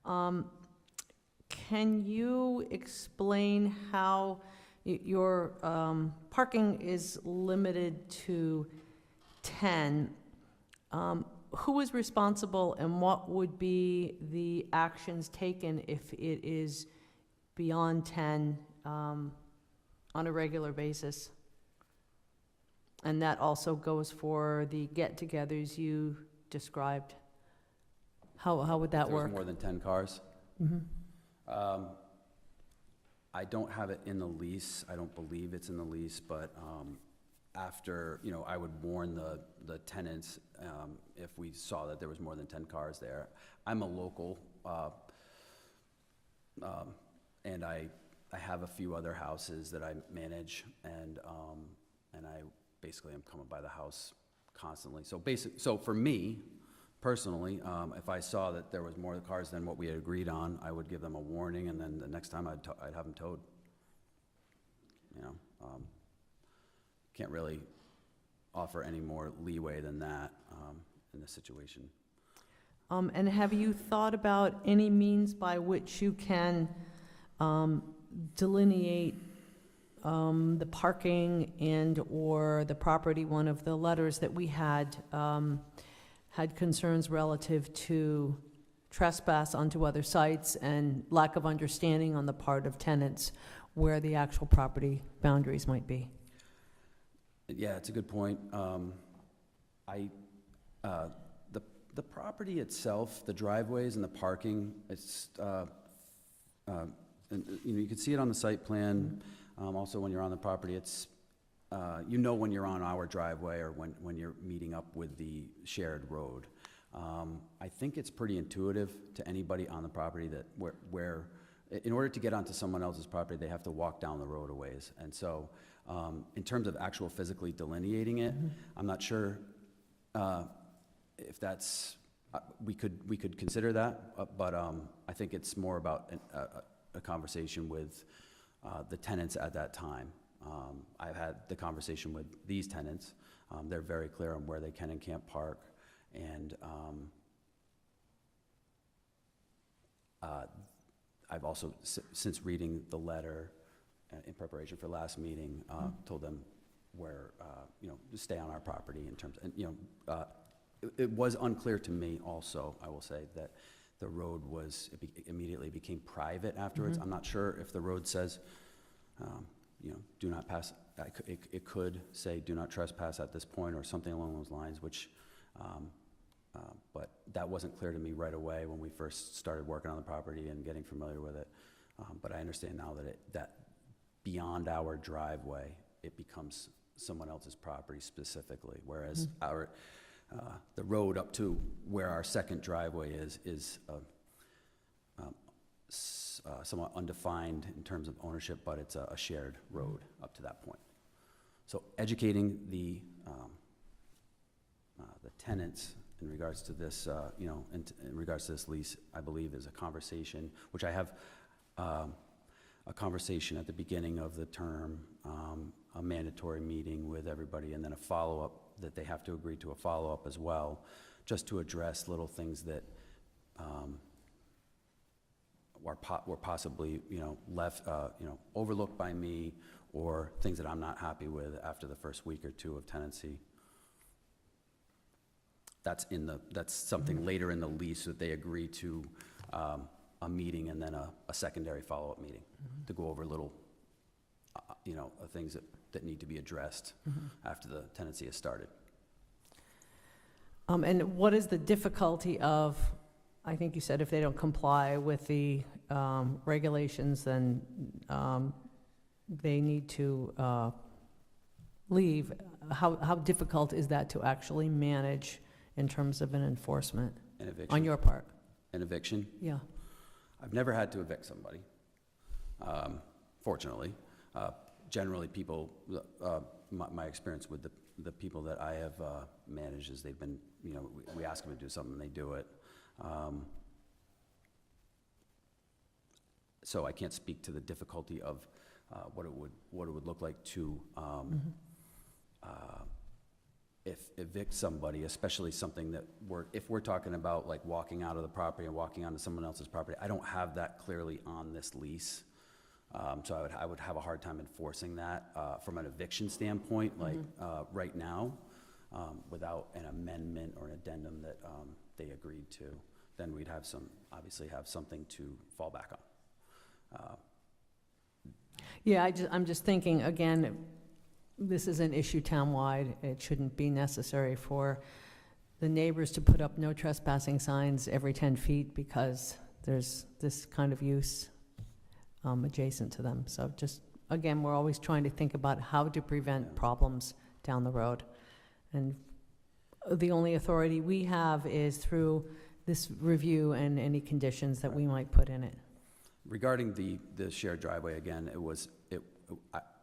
Can you explain how your parking is limited to 10? Who is responsible, and what would be the actions taken if it is beyond 10 on a regular basis? And that also goes for the get-togethers you described. How would that If there was work? more than 10 cars? Mm-hmm. I don't have it in the lease. I don't believe it's in the lease, but after, I would warn the tenants if we saw that there was more than 10 cars there. I'm a local, and I have a few other houses that I manage, and I basically am coming by the house constantly. So for me, personally, if I saw that there was more cars than what we had agreed on, I would give them a warning, and then the next time I'd have them towed. Can't really offer any more leeway than that in this situation. And have you thought about any means by which you can delineate the parking and/or the property? One of the letters that we had had concerns relative to trespass onto other sites and lack of understanding on the part of tenants where the actual property boundaries might be. Yeah, it's a good point. The property itself, the driveways and the parking, it's, and, you can see it on the site plan. Also, when you're on the property, it's, when you're on our driveway or when you're meeting up with the shared road. I think it's pretty intuitive to anybody on the property that where in order to get onto someone else's property, they have to walk down the road a ways. And so, in terms of actual physically delineating it, I'm not sure if that's, we could consider that, but I think it's more about a conversation with the tenants at that time. I've had the conversation with these tenants. They're very clear on where they can and can't park. And I've also, since reading the letter in preparation for last meeting, told them where, to stay on our property in terms, and, it was unclear to me also, I will say, that the road was, immediately became private afterwards. I'm not sure if the road says, do not pass, it could say do not trespass at this point or something along those lines, which, but that wasn't clear to me right away when we first started working on the property and getting familiar with it. But I understand now that beyond our driveway, it becomes someone else's property specifically, whereas the road up to where our second driveway is somewhat undefined in terms of ownership, but it's a shared road up to that point. So educating the tenants in regards to this, in regards to this lease, I believe is a conversation, which I have a conversation at the beginning of the term, a mandatory meeting with everybody, and then a follow-up that they have to agree to a follow-up as well, just to address little things that were possibly, left, overlooked by me, or things that I'm not happy with after the first week or two of tenancy. That's something later in the lease that they agree to a meeting and then a secondary follow-up meeting to go over little, things that need to be addressed after the tenancy has started. And what is the difficulty of, I think you said if they don't comply with the regulations, then they need to leave. How difficult is that to actually manage in terms of an enforcement An eviction. on your part? An eviction? Yeah. I've never had to evict somebody, fortunately. Generally, people, my experience with the people that I have managed is they've been, we ask them to do something and they do it. So I can't speak to the difficulty of what it would look like to evict somebody, especially something that if we're talking about like walking out of the property and walking onto someone else's property. I don't have that clearly on this lease. So I would have a hard time enforcing that from an eviction standpoint, like right now, without an amendment or an addendum that they agreed to. Then we'd have obviously have something to fall back on. Yeah, I'm just thinking, again, this is an issue townwide. It shouldn't be necessary for the neighbors to put up no trespassing signs every 10 feet because there's this kind of use adjacent to them. So just, again, we're always trying to think about how to prevent problems down the road. And the only authority we have is through this review and any conditions that we might put in it. Regarding the shared driveway, again,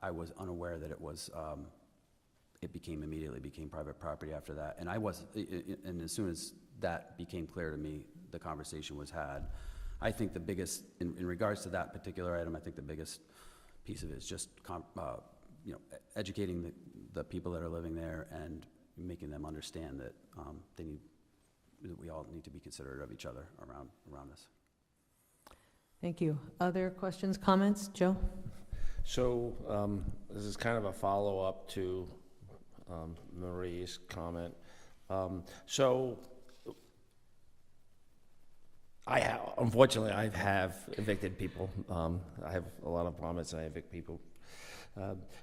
I was unaware that it immediately became private property after that. And and as soon as that became clear to me, the conversation was had. I think the biggest, in regards to that particular item, I think the biggest piece of it is just, educating the people that are living there and making them understand that they need that we all need to be considerate of each other around this. Thank you. Other questions, comments? Joe? So this is kind of a follow-up to Marie's comment. So unfortunately, I have evicted people. I have a lot of apartments and I evict people.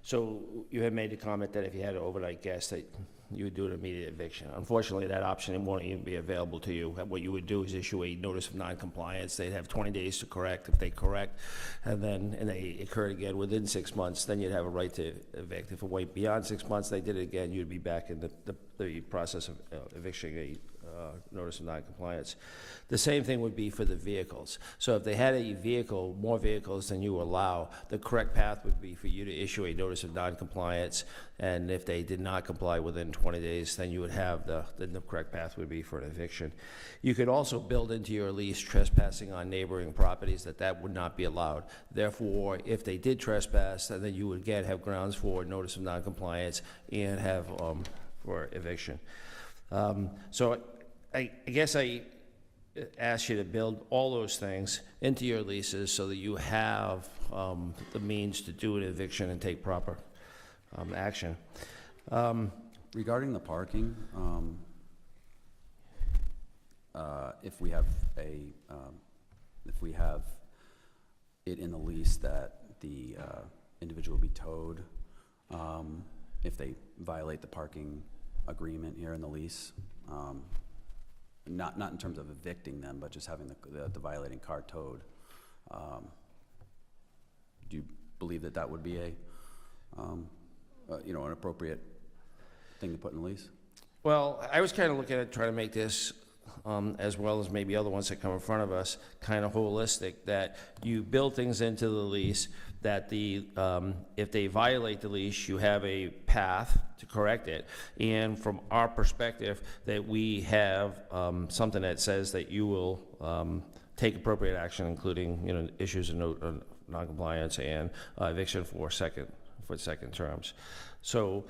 So you had made the comment that if you had an overnight guest, that you would do an immediate eviction. Unfortunately, that option won't even be available to you. What you would do is issue a notice of non-compliance. They'd have 20 days to correct. If they correct, and they occurred again within 6 months, then you'd have a right to evict. If it went beyond 6 months, they did it again, you'd be back in the process of evicting a notice of non-compliance. The same thing would be for the vehicles. So if they had more vehicles than you allow, the correct path would be for you to issue a notice of non-compliance, and if they did not comply within 20 days, then you would have the correct path would be for an eviction. You could also build into your lease trespassing on neighboring properties, that would not be allowed. Therefore, if they did trespass, then you would again have grounds for notice of non-compliance and have for eviction. So I guess I ask you to build all those things into your leases so that you have the means to do an eviction and take proper action. Regarding the parking, if we have it in the lease that the individual will be towed, if they violate the parking agreement here in the lease, not in terms of evicting them, but just having the violating car towed. Do you believe that would be an appropriate thing to put in the lease? Well, I was kind of looking at trying to make this, as well as maybe other ones that come in front of us, kind of holistic, that you build things into the lease, that if they violate the lease, you have a path to correct it. And from our perspective, that we have something that says that you will take appropriate action, including issues of non-compliance and eviction for second terms. So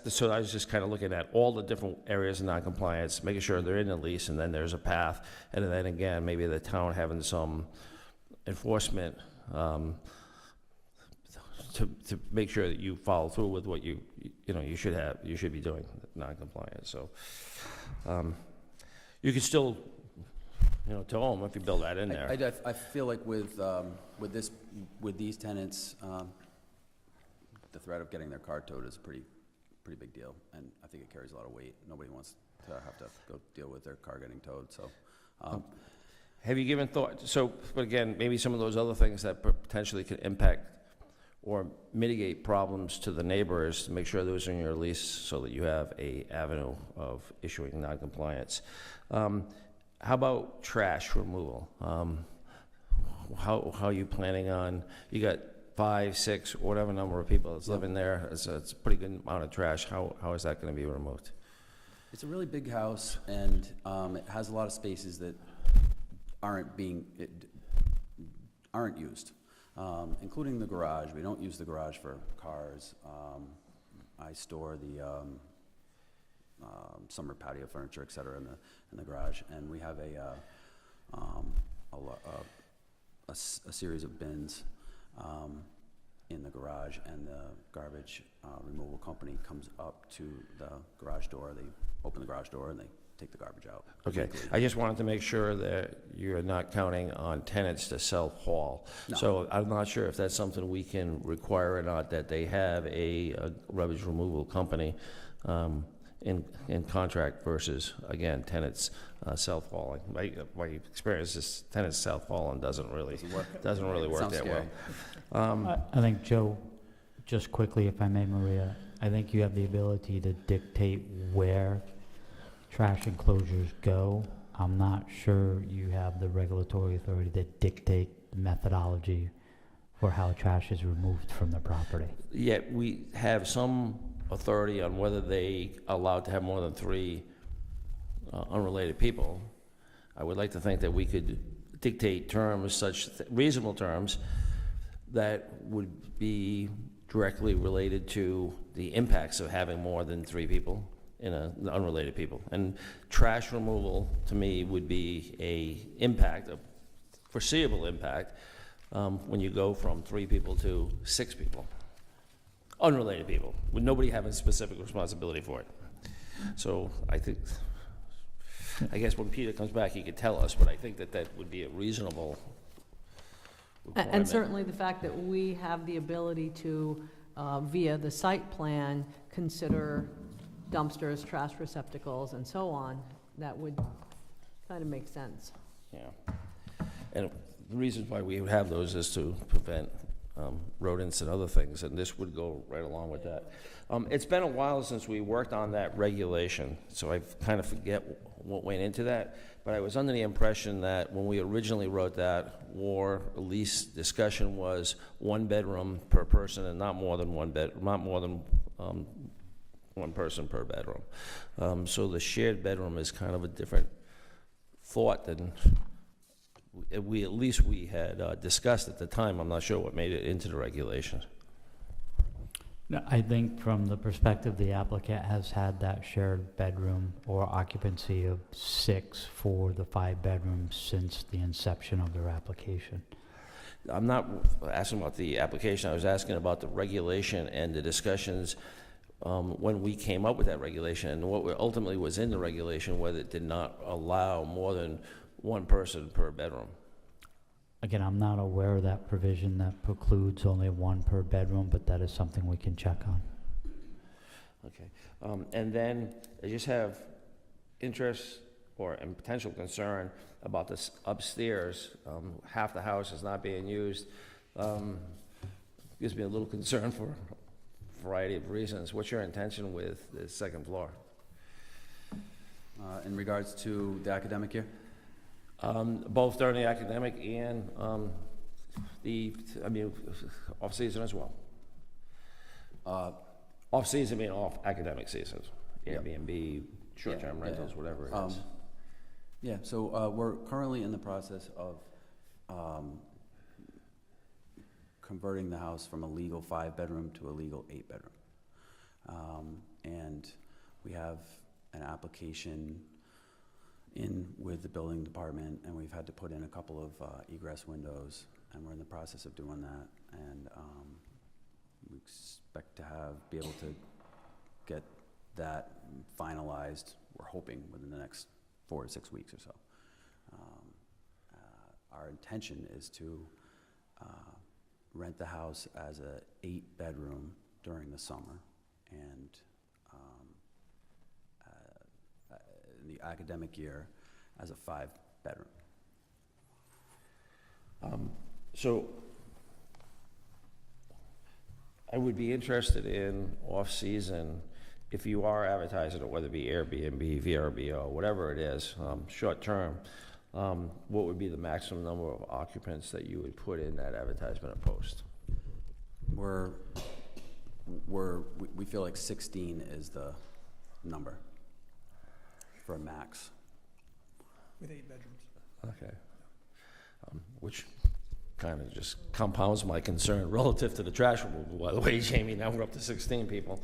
so I was just kind of looking at all the different areas of non-compliance, making sure they're in the lease, and then there's a path, and then again, maybe the town having some enforcement to make sure that you follow through with what you should be doing, non-compliance. So you can still tow them if you build that in there. I feel like with these tenants, the threat of getting their car towed is a pretty big deal, and I think it carries a lot of weight. Nobody wants to have to go deal with their car getting towed. So, have you given thought? So, but again, maybe some of those other things that potentially could impact or mitigate problems to the neighbors, to make sure those are in your lease, so that you have a avenue of issuing non-compliance. How about trash removal? How are you planning on? You got 5, 6, whatever number of people that's living there. It's a pretty good amount of trash. How is that going to be removed? it's a really big house, and it has a lot of spaces that aren't used, including the garage. We don't use the garage for cars. I store the summer patio furniture, et cetera, in the garage, and we have a series of bins in the garage, and the garbage removal company comes up to the garage door. They open the garage door and they take the garbage out. Okay, I just wanted to make sure that you're not counting on tenants to self-haul. No. So I'm not sure if that's something we can require or not, that they have a rubbish removal company in contract versus, again, tenants self-hauling. My experience is tenants self-hauling doesn't really work that well. I think, Joe, just quickly, if I may, Maria, I think you have the ability to dictate where trash enclosures go. I'm not sure you have the regulatory authority to dictate the methodology for how trash is removed from the property. Yet we have some authority on whether they are allowed to have more than 3 unrelated people. I would like to think that we could dictate terms, reasonable terms, that would be directly related to the impacts of having more than 3 people unrelated people. And trash removal, to me, would be a foreseeable impact, when you go from 3 people to 6 people, unrelated people, with nobody having specific responsibility for it. So I guess when Peter comes back, he could tell us, but I think that would be a reasonable requirement. And certainly the fact that we have the ability to, via the site plan, consider dumpsters, trash receptacles, and so on, that would kind of make sense. Yeah. And the reason why we would have those is to prevent rodents and other things, and this would go right along with that. It's been a while since we worked on that regulation, so I kind of forget what went into that, but I was under the impression that when we originally wrote that, or at least discussion was 1 bedroom per person and not more than one person per bedroom. So the shared bedroom is kind of a different thought than we had discussed at the time. I'm not sure what made it into the regulations. No, I think from the perspective, the applicant has had that shared bedroom or occupancy of 6 for the 5 bedrooms since the inception of their application. I'm not asking about the application, I was asking about the regulation and the discussions when we came up with that regulation, and what ultimately was in the regulation, whether it did not allow more than 1 person per bedroom. Again, I'm not aware of that provision that precludes only 1 per bedroom, but that is something we can check on. Okay. And then I just have interest and potential concern about this upstairs. Half the house is not being used. Gives me a little concern for a variety of reasons. What's your intention with the 2nd floor? In regards to the academic year? Both during the academic and off-season as well. Off-season meaning off academic seasons, Airbnb, short-term rentals, whatever it is. Yeah, so we're currently in the process of converting the house from a legal 5-bedroom to a legal 8-bedroom. And we have an application in with the building department, and we've had to put in a couple of egress windows, and we're in the process of doing that. And we expect to be able to get that finalized, we're hoping, within the next 4 to 6 weeks or so. Our intention is to rent the house as a 8-bedroom during the summer, and in the academic year as a 5-bedroom. So I would be interested in off-season, if you are advertising it, whether it be Airbnb, VRBO, whatever it is, short-term, what would be the maximum number of occupants that you would put in that advertisement or post? We feel like 16 is the number for a max. With 8 bedrooms. Okay. Which kind of just compounds my concern relative to the trash removal, by the way, Jamie. Now we're up to 16 people.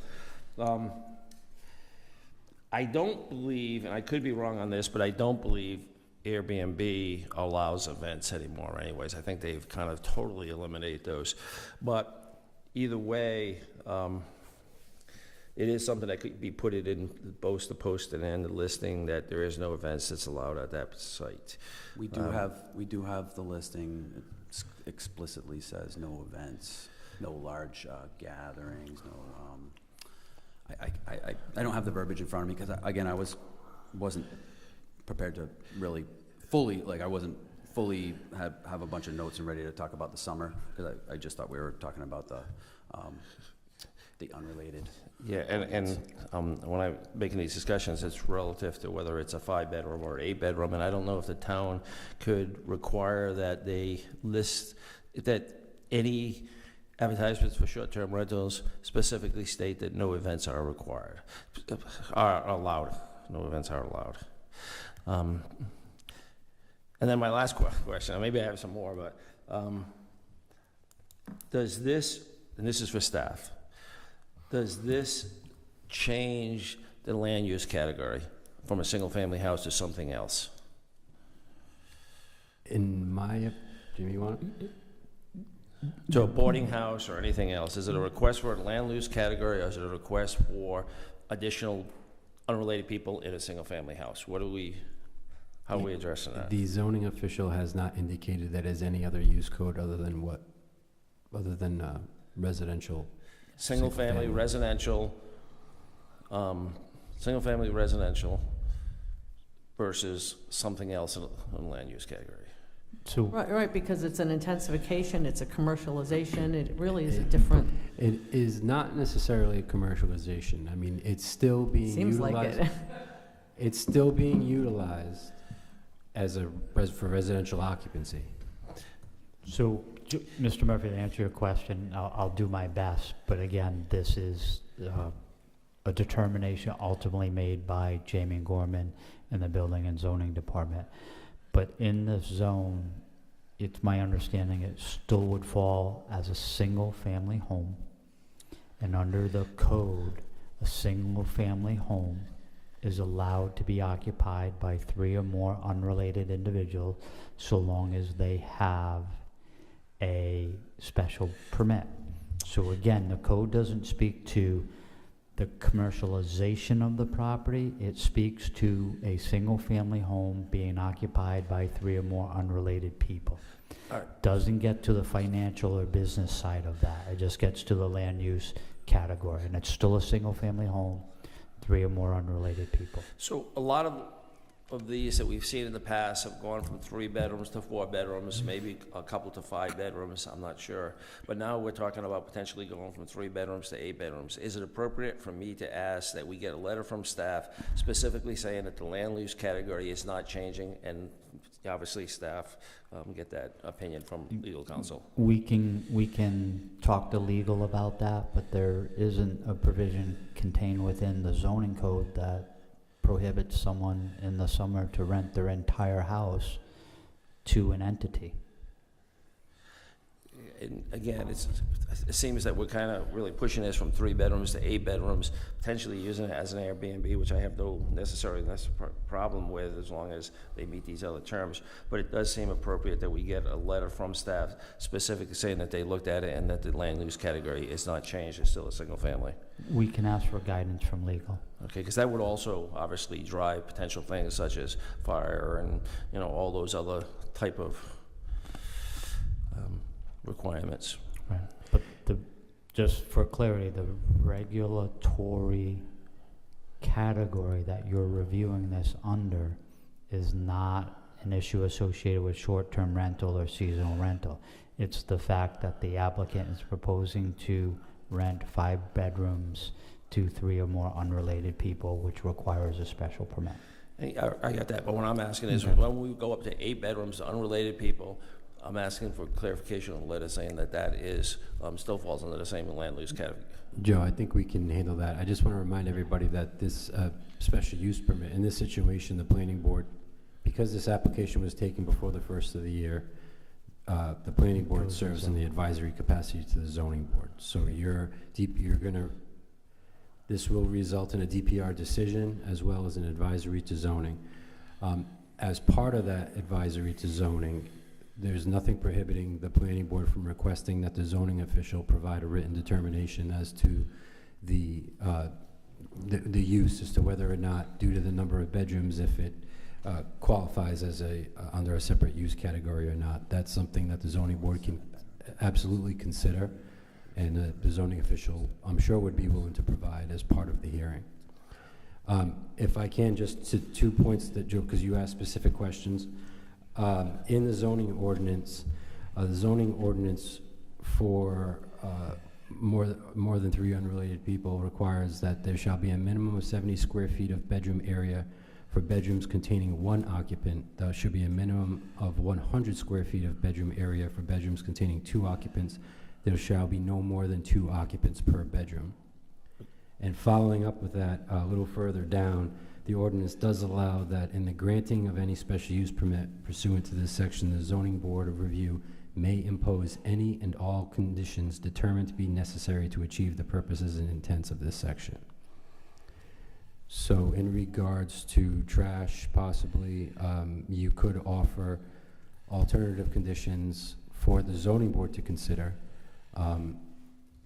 I don't believe, and I could be wrong on this, but I don't believe Airbnb allows events anymore anyways. I think they've kind of totally eliminated those. But either way, it is something that could be put in both the posting and the listing that there is no events that's allowed at that site. We do have the listing. It explicitly says no events, no large gatherings, no. I don't have the verbiage in front of me because again I wasn't prepared to really fully, like I wasn't fully have a bunch of notes and ready to talk about the summer because I just thought we were talking about the unrelated. Yeah, and when I'm making these discussions, it's relative to whether it's a 5-bedroom or 8-bedroom, and I don't know if the town could require that they list that any advertisements for short-term rentals specifically state that no events are required, are allowed. No events are allowed. And then my last question, maybe I have some more, but does this, and this is for staff, does this change the land use category from a single-family house to something else? In my, Jimmy, you want it? To a boarding house or anything else? Is it a request for a land use category, or is it a request for additional unrelated people in a single-family house? How are we addressing that? The zoning official has not indicated that as any other use code other than residential. Single-family residential, single-family residential versus something else in a land use category. So, Right, because it's an intensification, it's a commercialization, it really is a different, It is not necessarily a commercialization. I mean, it's still being seems like utilized. it. It's still being utilized as for residential occupancy. so, Mr. Murphy, to answer your question, I'll do my best, but again, this is a determination ultimately made by Jamie Gorman and the Building and Zoning Department. But in this zone, it's my understanding it still would fall as a single-family home. And under the code, a single-family home is allowed to be occupied by 3 or more unrelated individuals so long as they have a special permit. So again, the code doesn't speak to the commercialization of the property. It speaks to a single-family home being occupied by 3 or more unrelated people. All right. Doesn't get to the financial or business side of that. It just gets to the land use category, and it's still a single-family home, 3 or more unrelated people. So a lot of these that we've seen in the past have gone from 3 bedrooms to 4 bedrooms, maybe a couple to 5 bedrooms, I'm not sure. But now we're talking about potentially going from 3 bedrooms to 8 bedrooms. Is it appropriate for me to ask that we get a letter from staff specifically saying that the land use category is not changing, and obviously staff get that opinion from legal counsel? We can talk to legal about that, but there isn't a provision contained within the zoning code that prohibits someone in the summer to rent their entire house to an entity. And again, it seems that we're kind of really pushing this from 3 bedrooms to 8 bedrooms, potentially using it as an Airbnb, which I have no necessarily problem with as long as they meet these other terms. But it does seem appropriate that we get a letter from staff specifically saying that they looked at it and that the land use category is not changed, it's still a single family. We can ask for guidance from legal. Okay, because that would also obviously drive potential things such as fire and, all those other type of requirements. Right. But just for clarity, the regulatory category that you're reviewing this under is not an issue associated with short-term rental or seasonal rental. It's the fact that the applicant is proposing to rent 5 bedrooms to 3 or more unrelated people, which requires a special permit. I got that, but what I'm asking is, Okay. when we go up to 8 bedrooms to unrelated people, I'm asking for clarification on the letter saying that is, still falls under the same land use category. Joe, I think we can handle that. I just want to remind everybody that this special use permit, in this situation, the planning board, because this application was taken before the first of the year, the planning board serves in the advisory capacity to the zoning board. So this will result in a DPR decision as well as an advisory to zoning. As part of that advisory to zoning, there's nothing prohibiting the planning board from requesting that the zoning official provide a written determination as to the use, as to whether or not, due to the number of bedrooms, if it qualifies as under a separate use category or not. That's something that the zoning board can absolutely consider, and the zoning official, I'm sure, would be willing to provide as part of the hearing. If I can, just to 2 points that, Joe, because you asked specific questions. In the zoning ordinance for more than 3 unrelated people requires that there shall be a minimum of 70 square feet of bedroom area for bedrooms containing 1 occupant. There should be a minimum of 100 square feet of bedroom area for bedrooms containing 2 occupants. There shall be no more than 2 occupants per bedroom. And following up with that, a little further down, the ordinance does allow that in the granting of any special use permit pursuant to this section, the zoning board of review may impose any and all conditions determined to be necessary to achieve the purposes and intents of this section. So in regards to trash, possibly, you could offer alternative conditions for the zoning board to consider. And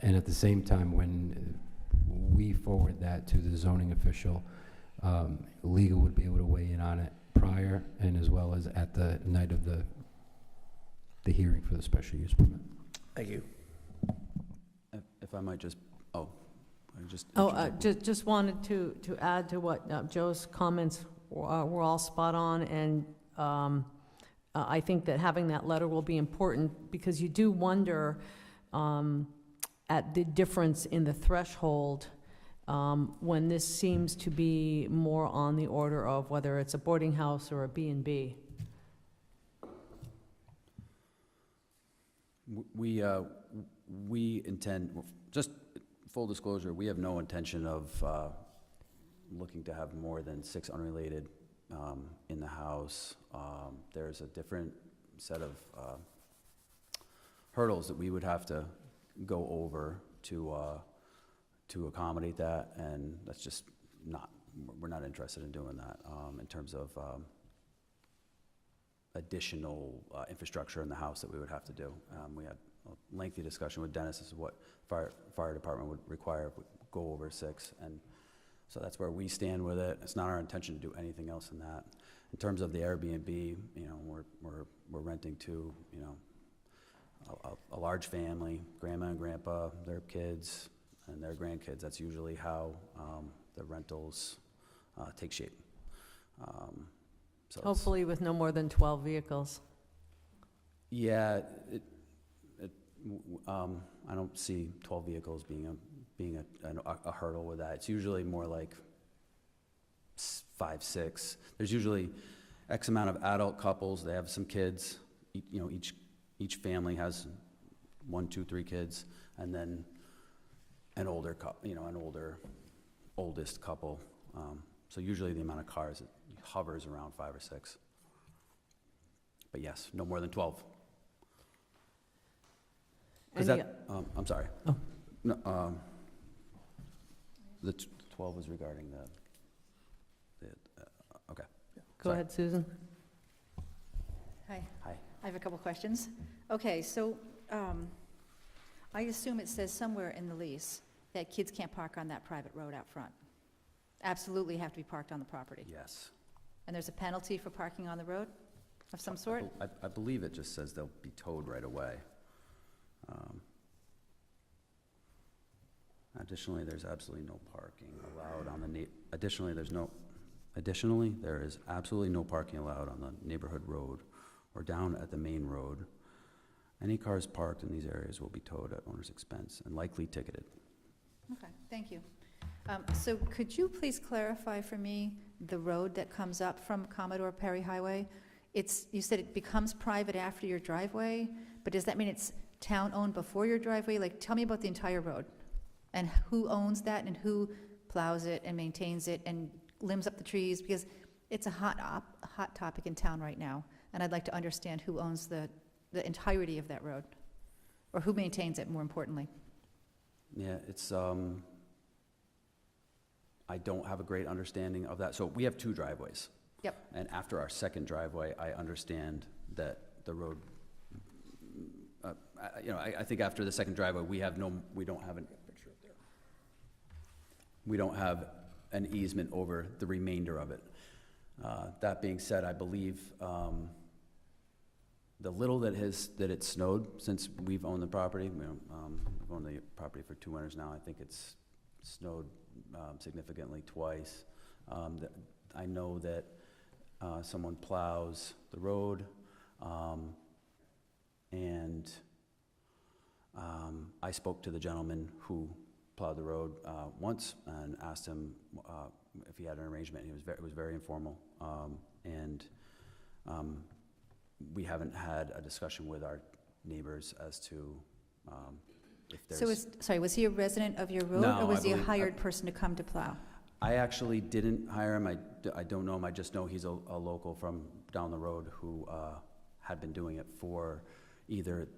at the same time, when we forward that to the zoning official, legal would be able to weigh in on it prior and as well as at the night of the hearing for the special use permit. Thank you. If I might just, Just wanted to add to what Joe's comments were all spot on, and I think that having that letter will be important, because you do wonder at the difference in the threshold when this seems to be more on the order of whether it's a boarding house or a B&B. We intend, just full disclosure, we have no intention of looking to have more than 6 unrelated in the house. There's a different set of hurdles that we would have to go over to accommodate that, and that's just not, we're not interested in doing that in terms of additional infrastructure in the house that we would have to do. We had a lengthy discussion with Dennis as to what fire department would require if we go over 6, and so that's where we stand with it. It's not our intention to do anything else in that. In terms of the Airbnb, you know, we're renting to, you know, a large family, grandma and grandpa, their kids, and their grandkids. That's usually how the rentals take shape. So Hopefully with no more than 12 vehicles. yeah, I don't see 12 vehicles being a hurdle with that. It's usually more like 5, 6. There's usually X amount of adult couples. They have some kids. You know, each family has 1, 2, 3 kids, and then an older couple, you know, oldest couple. So usually the amount of cars, it hovers around 5 or 6. But yes, no more than 12. I'm sorry. Oh. No, the 12 was regarding okay. Go ahead, Susan. Hi. Hi. I have a couple questions. Okay, so I assume it says somewhere in the lease that kids can't park on that private road out front. Absolutely have to be parked on the property. Yes. And there's a penalty for parking on the road of some sort? I believe it just says they'll be towed right away. Additionally, there's absolutely no parking allowed on the Additionally, there is absolutely no parking allowed on the neighborhood road or down at the main road. Any cars parked in these areas will be towed at owner's expense and likely ticketed. Okay, thank you. So could you please clarify for me the road that comes up from Commodore Perry Highway? You said it becomes private after your driveway, but does that mean it's town-owned before your driveway? Like, tell me about the entire road and who owns that and who plows it and maintains it and limbs up the trees, because it's a hot topic in town right now, and I'd like to understand who owns the entirety of that road, or who maintains it, more importantly. Yeah, it's, I don't have a great understanding of that. So we have 2 driveways. Yep. And after our second driveway, I understand that the road, you know, I think after the second driveway, we don't have an easement over the remainder of it. That being said, I believe the little that it's snowed since we've owned the property, we've owned the property for 2 winters now. I think it's snowed significantly twice. I know that someone plows the road, and I spoke to the gentleman who plowed the road once and asked him if he had an arrangement. It was very informal, and we haven't had a discussion with our neighbors as to if there's... So was he a resident of your road, No, or was I he a believe- hired person to come to plow? I actually didn't hire him. I don't know him. I just know he's a local from down the road who had been doing it for either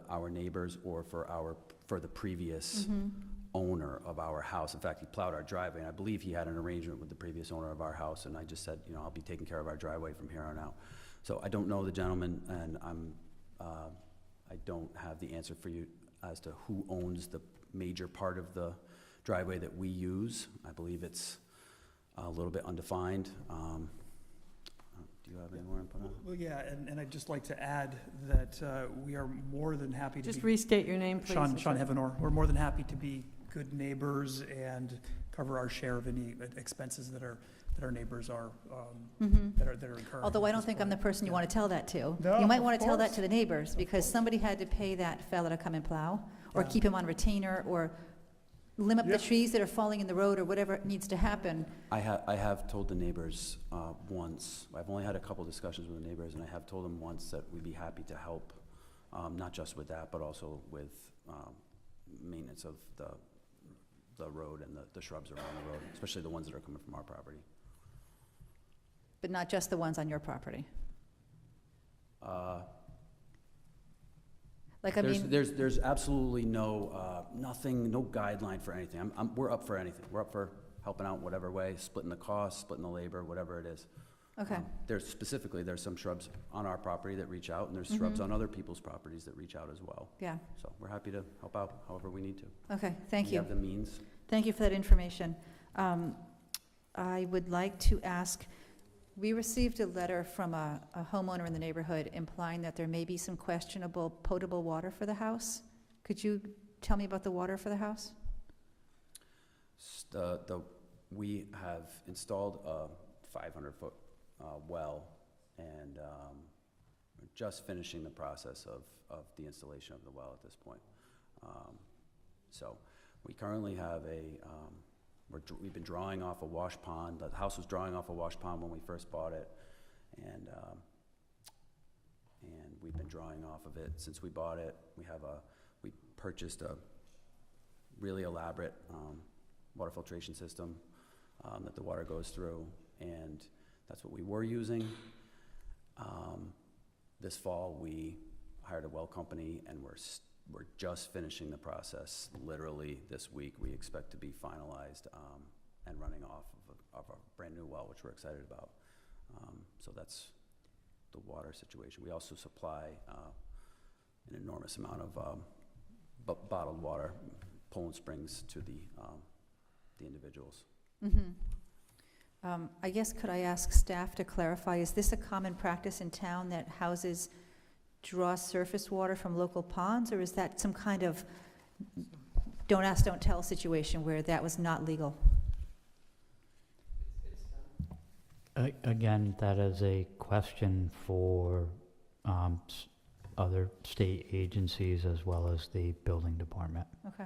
our neighbors or for the previous owner of our house. In fact, he plowed our driveway, and I believe he had an arrangement with the previous owner of our house, and I just said, you know, I'll be taking care of our driveway from here on out. So I don't know the gentleman, and I don't have the answer for you as to who owns the major part of the driveway that we use. I believe it's a little bit undefined. Do you have any more input on it? Well, yeah, and I'd just like to add that we are more than happy to Just be... restate your name, please. Sean Hevenor. We're more than happy to be good neighbors and cover our share of any expenses that our neighbors are, that are incurring. Although I at don't this think I'm the point. person you want to tell that to. No, You might of want to tell that course. to the neighbors, because somebody had to pay that fella to come and plow, or Yeah. keep him on retainer, or limb up the trees that are falling in the road, or whatever needs to happen. I have told the neighbors once, I've only had a couple discussions with the neighbors, and I have told them once that we'd be happy to help, not just with that, but also with maintenance of the road and the shrubs around the road, especially the ones that are coming from our property. But not just the ones on your property. Like, I mean, There's absolutely nothing, no guideline for anything. We're up for anything. We're up for helping out in whatever way, splitting the cost, splitting the labor, whatever it is. okay. There's some shrubs on our property that reach out, and there's shrubs on other people's properties that reach out as well. Yeah, So we're happy to help out however we need to. okay, thank We you. have the means. Thank you for that information. I would like to ask, we received a letter from a homeowner in the neighborhood implying that there may be some questionable potable water for the house. Could you tell me about the water for the house? We have installed a 500-foot well, and we're just finishing the process of the installation of the well at this point. So we currently have we've been drawing off a wash pond. The house was drawing off a wash pond when we first bought it, and we've been drawing off of it since we bought it. We purchased a really elaborate water filtration system that the water goes through, and that's what we were using. This fall, we hired a well company, and we're just finishing the process. Literally this week, we expect to be finalized and running off of a brand new well, which we're excited about. So that's the water situation. We also supply an enormous amount of bottled water, Poland Springs, to the individuals. I guess, could I ask staff to clarify, is this a common practice in town that houses draw surface water from local ponds, or is that some kind of don't ask, don't tell situation where that was not legal? Again, that is a question for other state agencies as well as the building department. Okay.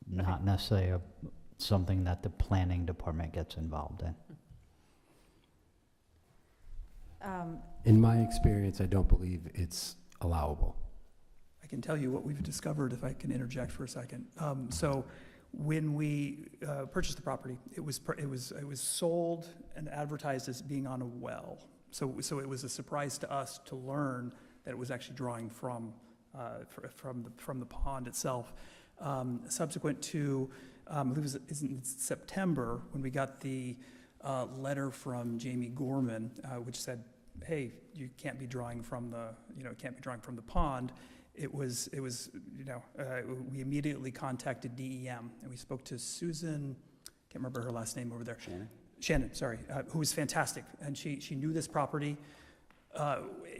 Not necessarily something that the planning department gets involved in. In my experience, I don't believe it's allowable. I can tell you what we've discovered, if I can interject for a second. So when we purchased the property, it was sold and advertised as being on a well. So it was a surprise to us to learn that it was actually drawing from the pond itself. Subsequent to, I believe it was in September, when we got the letter from Jamie Gorman, which said, "Hey, you can't be drawing from the pond." It was, we immediately contacted DEM, and we spoke to Susan, can't remember her last name over there. Shannon, sorry, who was fantastic, and she knew this property.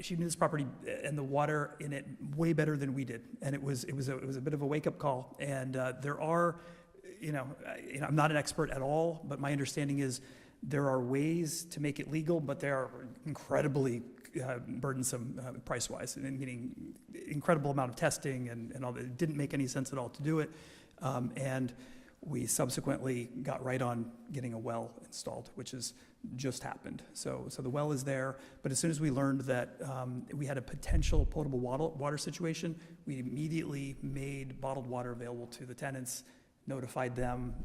She knew this property and the water in it way better than we did, and it was a bit of a wake-up call. And there are, I'm not an expert at all, but my understanding is there are ways to make it legal, but they are incredibly burdensome price-wise, meaning incredible amount of testing and all that. It didn't make any sense at all to do it, and we subsequently got right on getting a well installed, which has just happened. So the well is there, but as soon as we learned that we had a potential potable water situation, we immediately made bottled water available to the tenants, notified them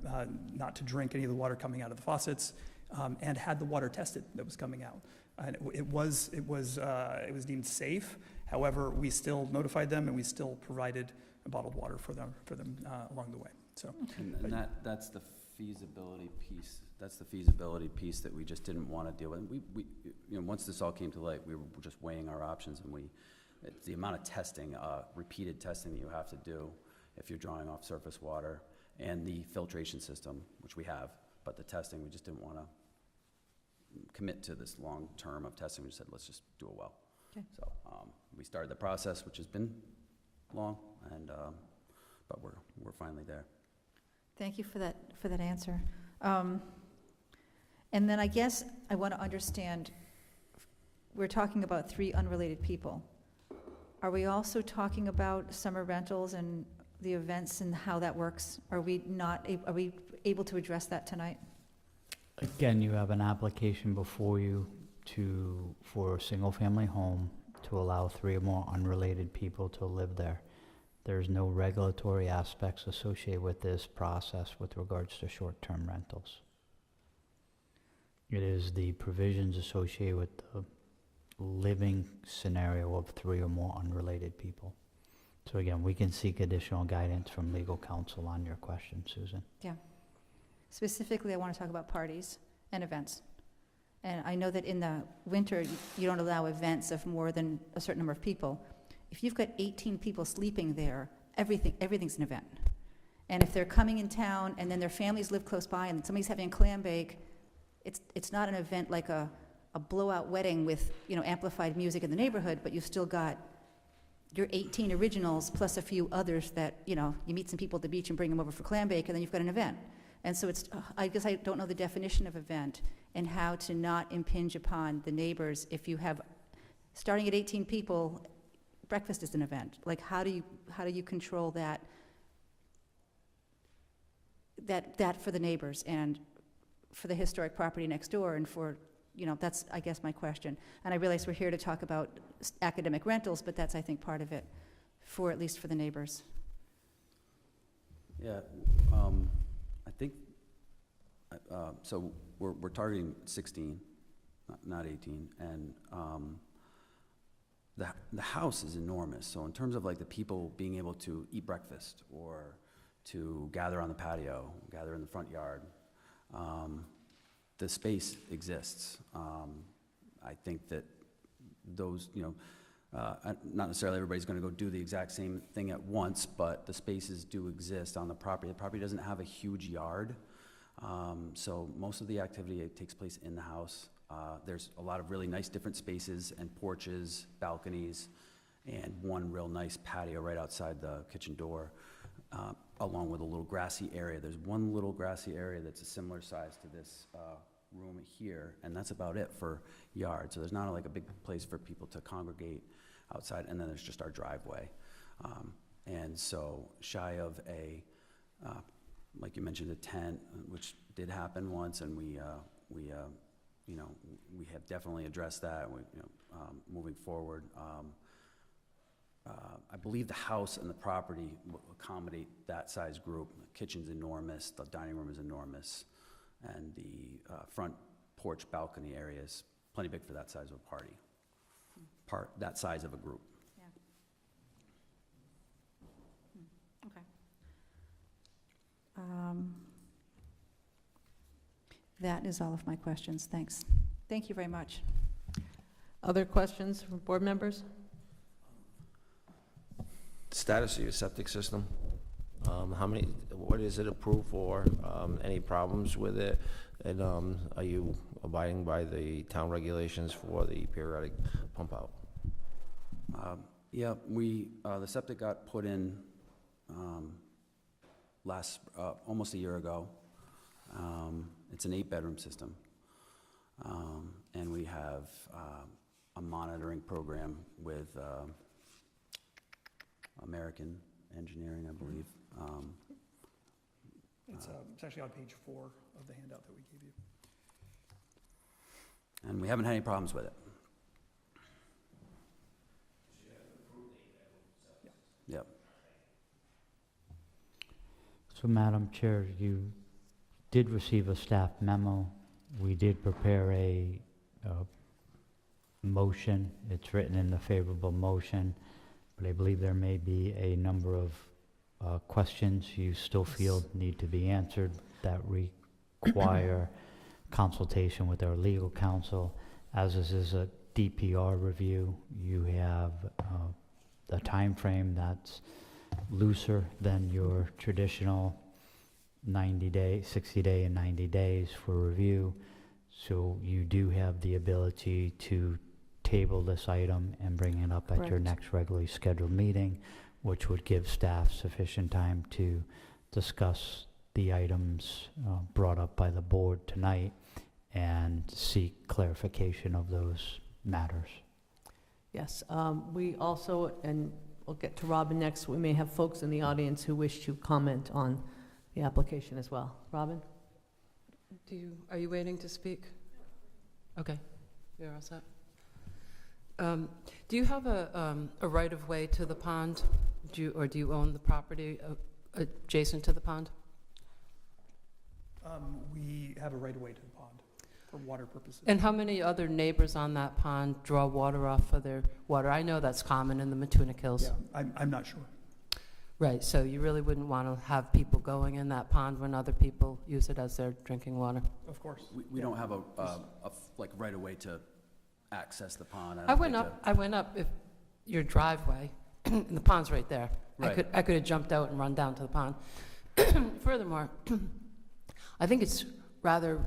not to drink any of the water coming out of the faucets, and had the water tested that was coming out. And it was deemed safe. However, we still notified them, and we still provided bottled water for them along the way. So, And that's the feasibility piece, that we just didn't want to deal with. Once this all came to light, we were just weighing our options, and it's the amount of testing, repeated testing that you have to do if you're drawing off surface water, and the filtration system, which we have, but the testing, we just didn't want to commit to this long term of testing. We just said, let's just do a well. Okay. So we started the process, which has been long, and but we're finally there. Thank you for that answer. And then I guess I want to understand, we're talking about 3 unrelated people. Are we also talking about summer rentals and the events and how that works? Are we able to address that tonight? Again, you have an application before you for a single-family home to allow 3 or more unrelated people to live there. There's no regulatory aspects associated with this process with regards to short-term rentals. It is the provisions associated with the living scenario of 3 or more unrelated people. So again, we can seek additional guidance from legal counsel on your question, Susan. Yeah. Specifically, I want to talk about parties and events. And I know that in the winter, you don't allow events of more than a certain number of people. If you've got 18 people sleeping there, everything's an event. And if they're coming in town and then their families live close by and somebody's having a clam bake, it's not an event like a blowout wedding with, amplified music in the neighborhood, but you've still got your 18 originals plus a few others that, you meet some people at the beach and bring them over for clam bake, and then you've got an event. And so I guess I don't know the definition of event and how to not impinge upon the neighbors. If you have, starting at 18 people, breakfast is an event. Like, how do you control that for the neighbors and for the historic property next door and for, that's, I guess, my question. And I realize we're here to talk about academic rentals, but that's, I think, part of it, at least for the neighbors. Yeah, I think, so we're targeting 16, not 18, and the house is enormous. So in terms of like the people being able to eat breakfast or to gather on the patio, gather in the front yard, the space exists. I think that those, not necessarily everybody's going to go do the exact same thing at once, but the spaces do exist on the property. The property doesn't have a huge yard, so most of the activity takes place in the house. There's a lot of really nice different spaces and porches, balconies, and one real nice patio right outside the kitchen door, along with a little grassy area. There's one little grassy area that's a similar size to this room here, and that's about it for yard. So there's not like a big place for people to congregate outside, and then there's just our driveway. And so shy of a, like you mentioned, a tent, which did happen once, and we have definitely addressed that. Moving forward, I believe the house and the property will accommodate that size group. The kitchen's enormous, the dining room is enormous, and the front porch balcony area is plenty big for that size of a party, that size of a group. Yeah. Okay. That is all of my questions. Thanks. Thank you very much. Other questions from board members? Status of your septic system? What is it approved for? Any problems with it? And are you abiding by the town regulations for the periodic pump out? Yeah, the septic got put in almost a year ago. It's an 8-bedroom system. And we have a monitoring program with American Engineering, I believe. It's actually on page 4 of the handout that we gave you. And we haven't had any problems with it. Yep. So, Madam Chair, you did receive a staff memo. We did prepare a motion. It's written in the favorable motion, but I believe there may be a number of questions you still feel need to be answered that require consultation with our legal counsel. As this is a DPR review, you have a time frame that's looser than your traditional 90-day, 60-day, and 90 days for review. So you do have the ability to table this item and bring it up at your Correct. next regularly scheduled meeting, which would give staff sufficient time to discuss the items brought up by the board tonight and seek clarification of those matters. Yes, we also, and we'll get to Robin next, we may have folks in the audience who wish to comment on the application as well. Robin? Are you waiting to speak? Okay, you're all set. Do you have a right-of-way to the pond? Or do you own the property adjacent to the pond? We have a right-of-way to the pond for water purposes. And how many other neighbors on that pond draw water off for their water? I know that's common in the Matunic Hills. Yeah, I'm not sure. Right, so you really wouldn't want to have people going in that pond when other people use it as their drinking water? Of course. We don't have a like right away to access the pond. I went up if your driveway, and the pond's right there. Right. I could have jumped out and run down to the pond. Furthermore, I think it's rather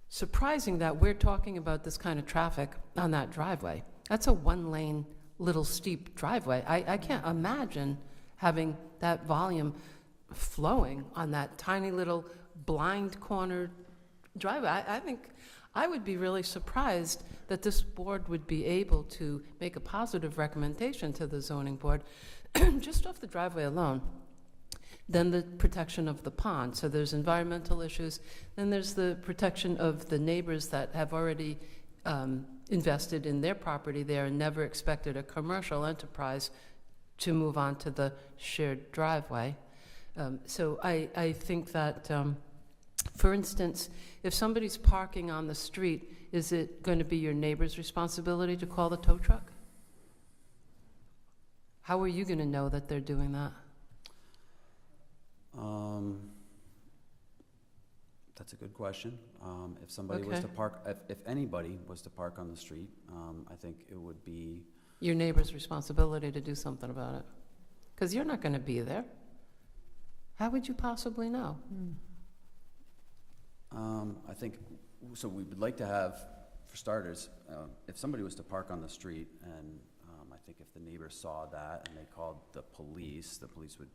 surprising that we're talking about this kind of traffic on that driveway. That's a one-lane, little steep driveway. I can't imagine having that volume flowing on that tiny little blind corner driveway. I think I would be really surprised that this board would be able to make a positive recommendation to the zoning board just off the driveway alone. Then the protection of the pond. So there's environmental issues. Then there's the protection of the neighbors that have already invested in their property there and never expected a commercial enterprise to move on to the shared driveway. So I think that, for instance, if somebody's parking on the street, is it going to be your neighbor's responsibility to call the tow truck? How are you going to know that they're doing that? That's a good question. If somebody was to park, if anybody was to park on the street, I think it would be Your neighbor's responsibility to do something about it. Because you're not going to be there. How would you possibly know? I think, so we would like to have, for starters, if somebody was to park on the street, and I think if the neighbors saw that and they called the police would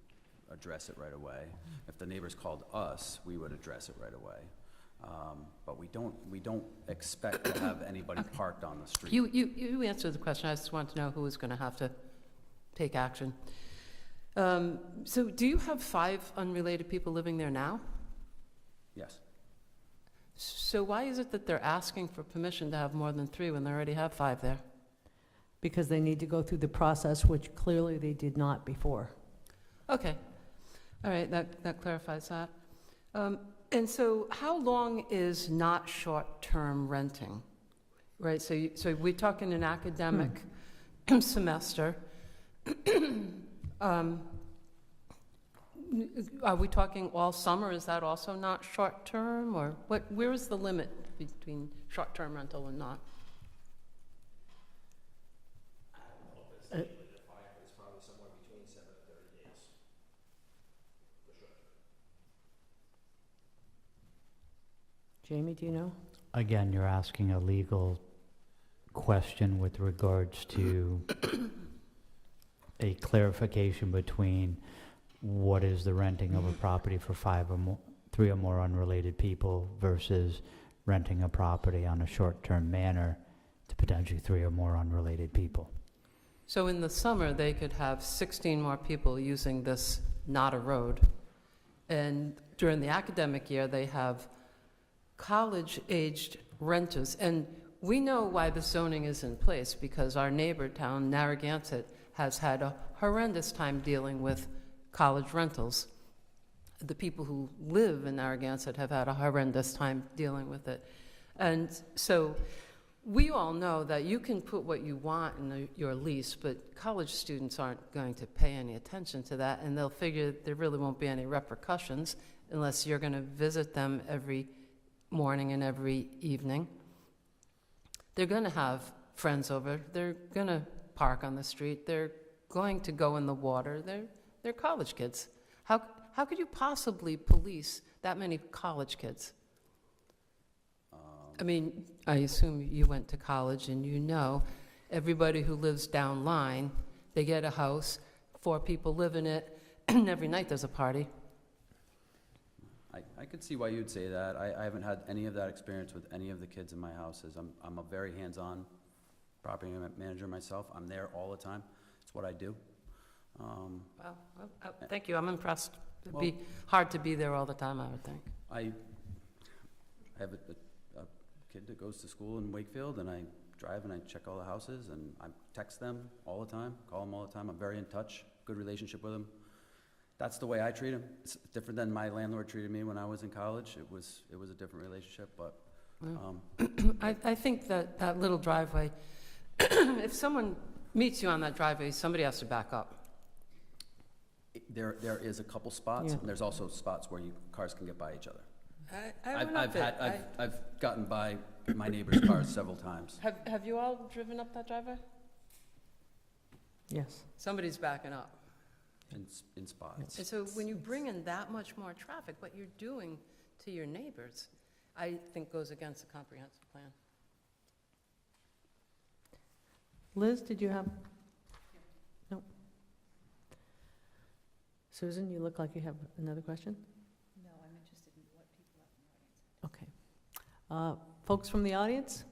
address it right away. If the neighbors called us, we would address it right away. But we don't expect to have anybody parked on the street. You answered the question. I just wanted to know who was going to have to take action. So do you have 5 unrelated people living there now? Yes. So why is it that they're asking for permission to have more than 3 when they already have 5 there? Because they need to go through the process, which clearly they did not before. Okay. All right, that clarifies that. And so how long is not short-term renting? Right, so we're talking an academic semester. Are we talking all summer? Is that also not short-term? Or where is the limit between short-term rental and not? It's probably somewhere between 7 and 30 days. For sure. Jamie, do you know? Again, you're asking a legal question with regards to a clarification between what is the renting of a property for 3 or more unrelated people versus renting a property on a short-term manner to potentially 3 or more unrelated people. So in the summer, they could have 16 more people using this not a road. And during the academic year, they have college-aged renters. And we know why the zoning is in place, because our neighbor town, Narragansett, has had a horrendous time dealing with college rentals. The people who live in Narragansett have had a horrendous time dealing with it. And so We all know that you can put what you want in your lease, but college students aren't going to pay any attention to that, and they'll figure there really won't be any repercussions unless you're going to visit them every morning and every evening. They're going to have friends over. They're going to park on the street. They're going to go in the water. They're college kids. How could you possibly police that many college kids? I mean, I assume you went to college and you know everybody who lives down line, they get a house, 4 people live in it, and every night there's a party. I could see why you'd say that. I haven't had any of that experience with any of the kids in my houses. I'm a very hands-on property manager myself. I'm there all the time. It's what I do. Well, thank you. I'm impressed. It'd be hard to be there all the time, I would think. I have a kid that goes to school in Wakefield, and I drive and I check all the houses, and I text them all the time, call them all the time. I'm very in touch, good relationship with them. That's the way I treat them. It's different than my landlord treated me when I was in college. It was a different relationship, but I think that little driveway, if someone meets you on that driveway, somebody has to back up. there is a couple spots, Yeah. and there's also spots where cars can get by each other. I've I've gotten by my neighbor's cars several times. Have you all driven up that driveway? Yes. Somebody's backing up. In spots. And so when you bring in that much more traffic, what you're doing to your neighbors, I think goes against the comprehensive plan. Liz, did you have? No. Susan, you look like you have another question? No, I'm interested in what people out in the audience. Okay. Folks from the audience?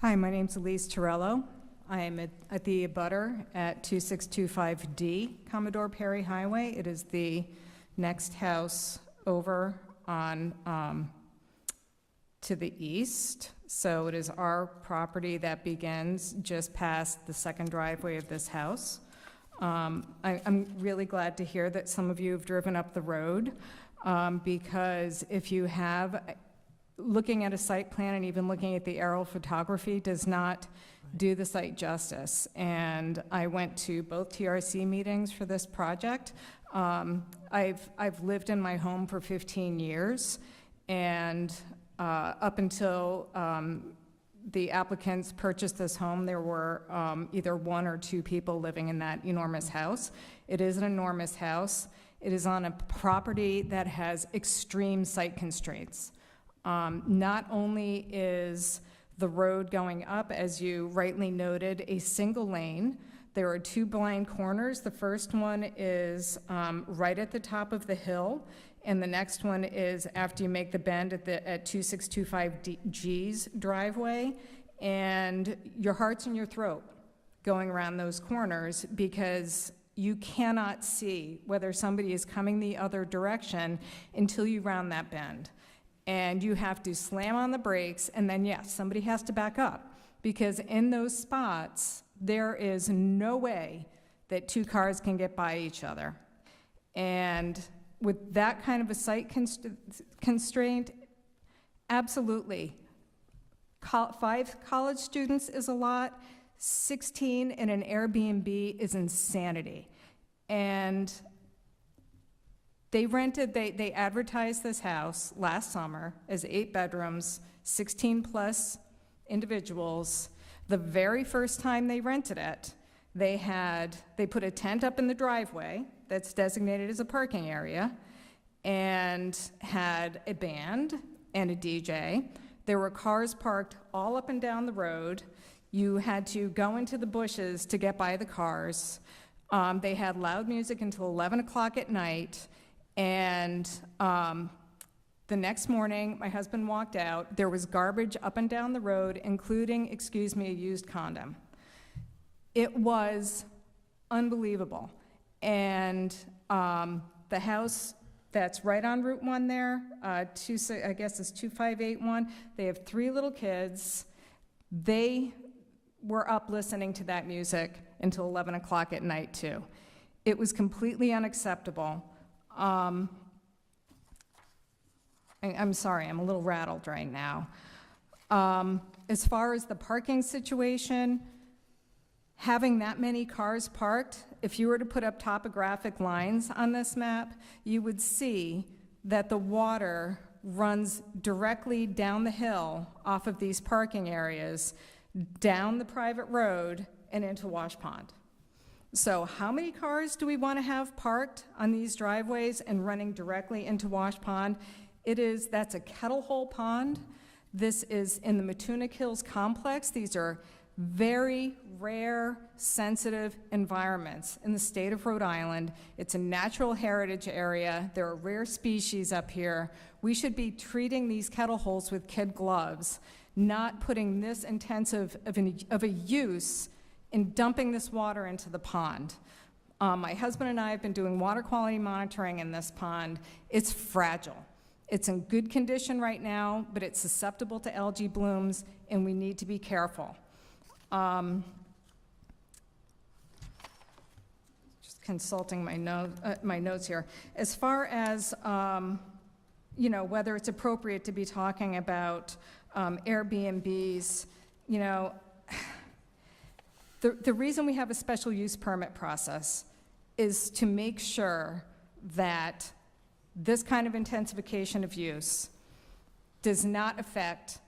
Hi, my name's Elise Torello. I am at the abutter at 2625D Commodore Perry Highway. It is the next house over on to the east. So it is our property that begins just past the second driveway of this house. I'm really glad to hear that some of you have driven up the road because if you have, looking at a site plan and even looking at the aerial photography does not do the site justice. And I went to both TRC meetings for this project. I've lived in my home for 15 years, and up until the applicants purchased this home, there were either 1 or 2 people living in that enormous house. It is an enormous house. It is on a property that has extreme site constraints. Not only is the road going up, as you rightly noted, a single lane, there are 2 blind corners. The first one is right at the top of the hill, and the next one is after you make the bend at 2625G's driveway, and your heart's in your throat going around those corners because you cannot see whether somebody is coming the other direction until you round that bend. And you have to slam on the brakes, and then yes, somebody has to back up, because in those spots, there is no way that 2 cars can get by each other. And with that kind of a site constraint, absolutely. 5 college students is a lot. 16 in an Airbnb is insanity. And they advertised this house last summer as 8 bedrooms, 16 plus individuals. The very first time they rented it, they put a tent up in the driveway that's designated as a parking area and had a band and a DJ. There were cars parked all up and down the road. You had to go into the bushes to get by the cars. They had loud music until 11 o'clock at night. And the next morning, my husband walked out. There was garbage up and down the road, including, excuse me, a used condom. It was unbelievable. And the house that's right on Route 1 there, I guess it's 2581, they have 3 little kids. They were up listening to that music until 11 o'clock at night, too. It was completely unacceptable. I'm sorry, I'm a little rattled right now. As far as the parking situation, having that many cars parked, if you were to put up topographic lines on this map, you would see that the water runs directly down the hill off of these parking areas, down the private road, and into Wash Pond. So how many cars do we want to have parked on these driveways and running directly into Wash Pond? That's a kettle hole pond. This is in the Matunic Hills complex. These are very rare, sensitive environments in the state of Rhode Island. It's a natural heritage area. There are rare species up here. We should be treating these kettle holes with kid gloves, not putting this intensive of a use in dumping this water into the pond. My husband and I have been doing water quality monitoring in this pond. It's fragile. It's in good condition right now, but it's susceptible to algae blooms, and we need to be careful. Just consulting my notes here. As far as, whether it's appropriate to be talking about Airbnbs, the reason we have a special use permit process is to make sure that this kind of intensification of use does not affect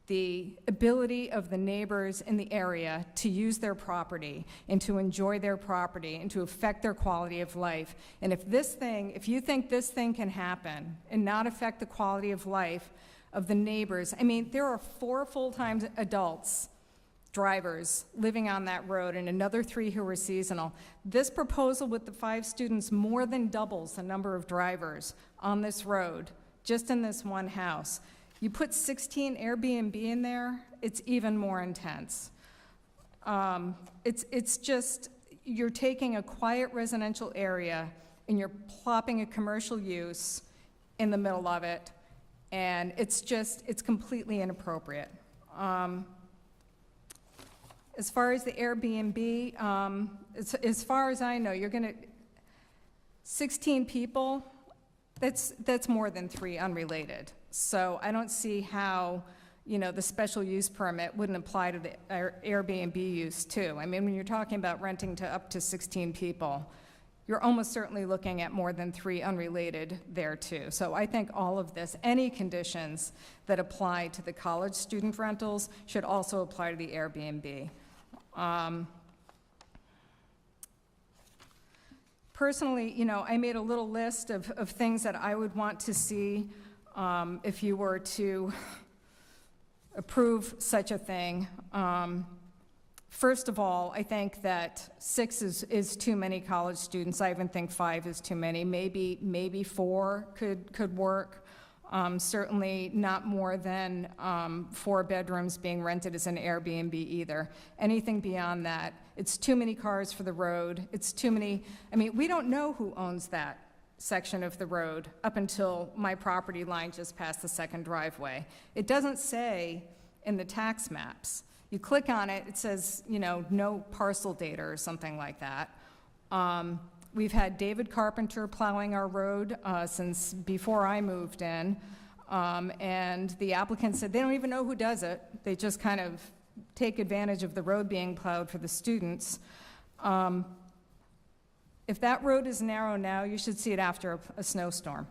the ability of the neighbors in the area to use their property and to enjoy their property and to affect their quality of life. And if you think this thing can happen and not affect the quality of life of the neighbors, there are 4 full-time adults drivers living on that road and another 3 who are seasonal. This proposal with the 5 students more than doubles the number of drivers on this road, just in this one house. You put 16 Airbnb in there, it's even more intense. It's just, you're taking a quiet residential area and you're plopping a commercial use in the middle of it, and it's completely inappropriate. As far as the Airbnb, as far as I know, 16 people, that's more than 3 unrelated. So I don't see how, the special use permit wouldn't apply to the Airbnb use too. When you're talking about renting to up to 16 people, you're almost certainly looking at more than 3 unrelated there too. So I think all of this, any conditions that apply to the college student rentals should also apply to the Airbnb. Personally, I made a little list of things that I would want to see if you were to approve such a thing. First of all, I think that 6 is too many college students. I even think 5 is too many. Maybe 4 could work. Certainly not more than 4 bedrooms being rented as an Airbnb either. Anything beyond that, it's too many cars for the road. It's too many, we don't know who owns that section of the road up until my property line just past the second driveway. It doesn't say in the tax maps. You click on it, it says, no parcel data or something like that. We've had David Carpenter plowing our road since before I moved in, and the applicant said they don't even know who does it. They just kind of take advantage of the road being plowed for the students. If that road is narrow now, you should see it after a snowstorm.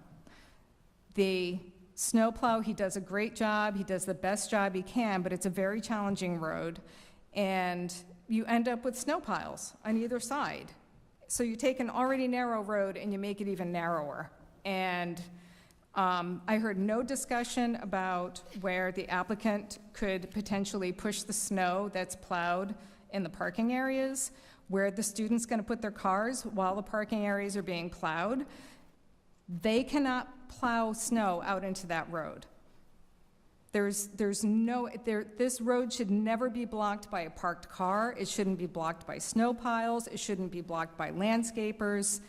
The snowplow, he does a great job. He does the best job he can, but it's a very challenging road, and you end up with snow piles on either side. So you take an already narrow road and you make it even narrower. And I heard no discussion about where the applicant could potentially push the snow that's plowed in the parking areas, where the student's going to put their cars while the parking areas are being plowed. They cannot plow snow out into that road. This road should never be blocked by a parked car. It shouldn't be blocked by snow piles. It shouldn't be blocked by landscapers.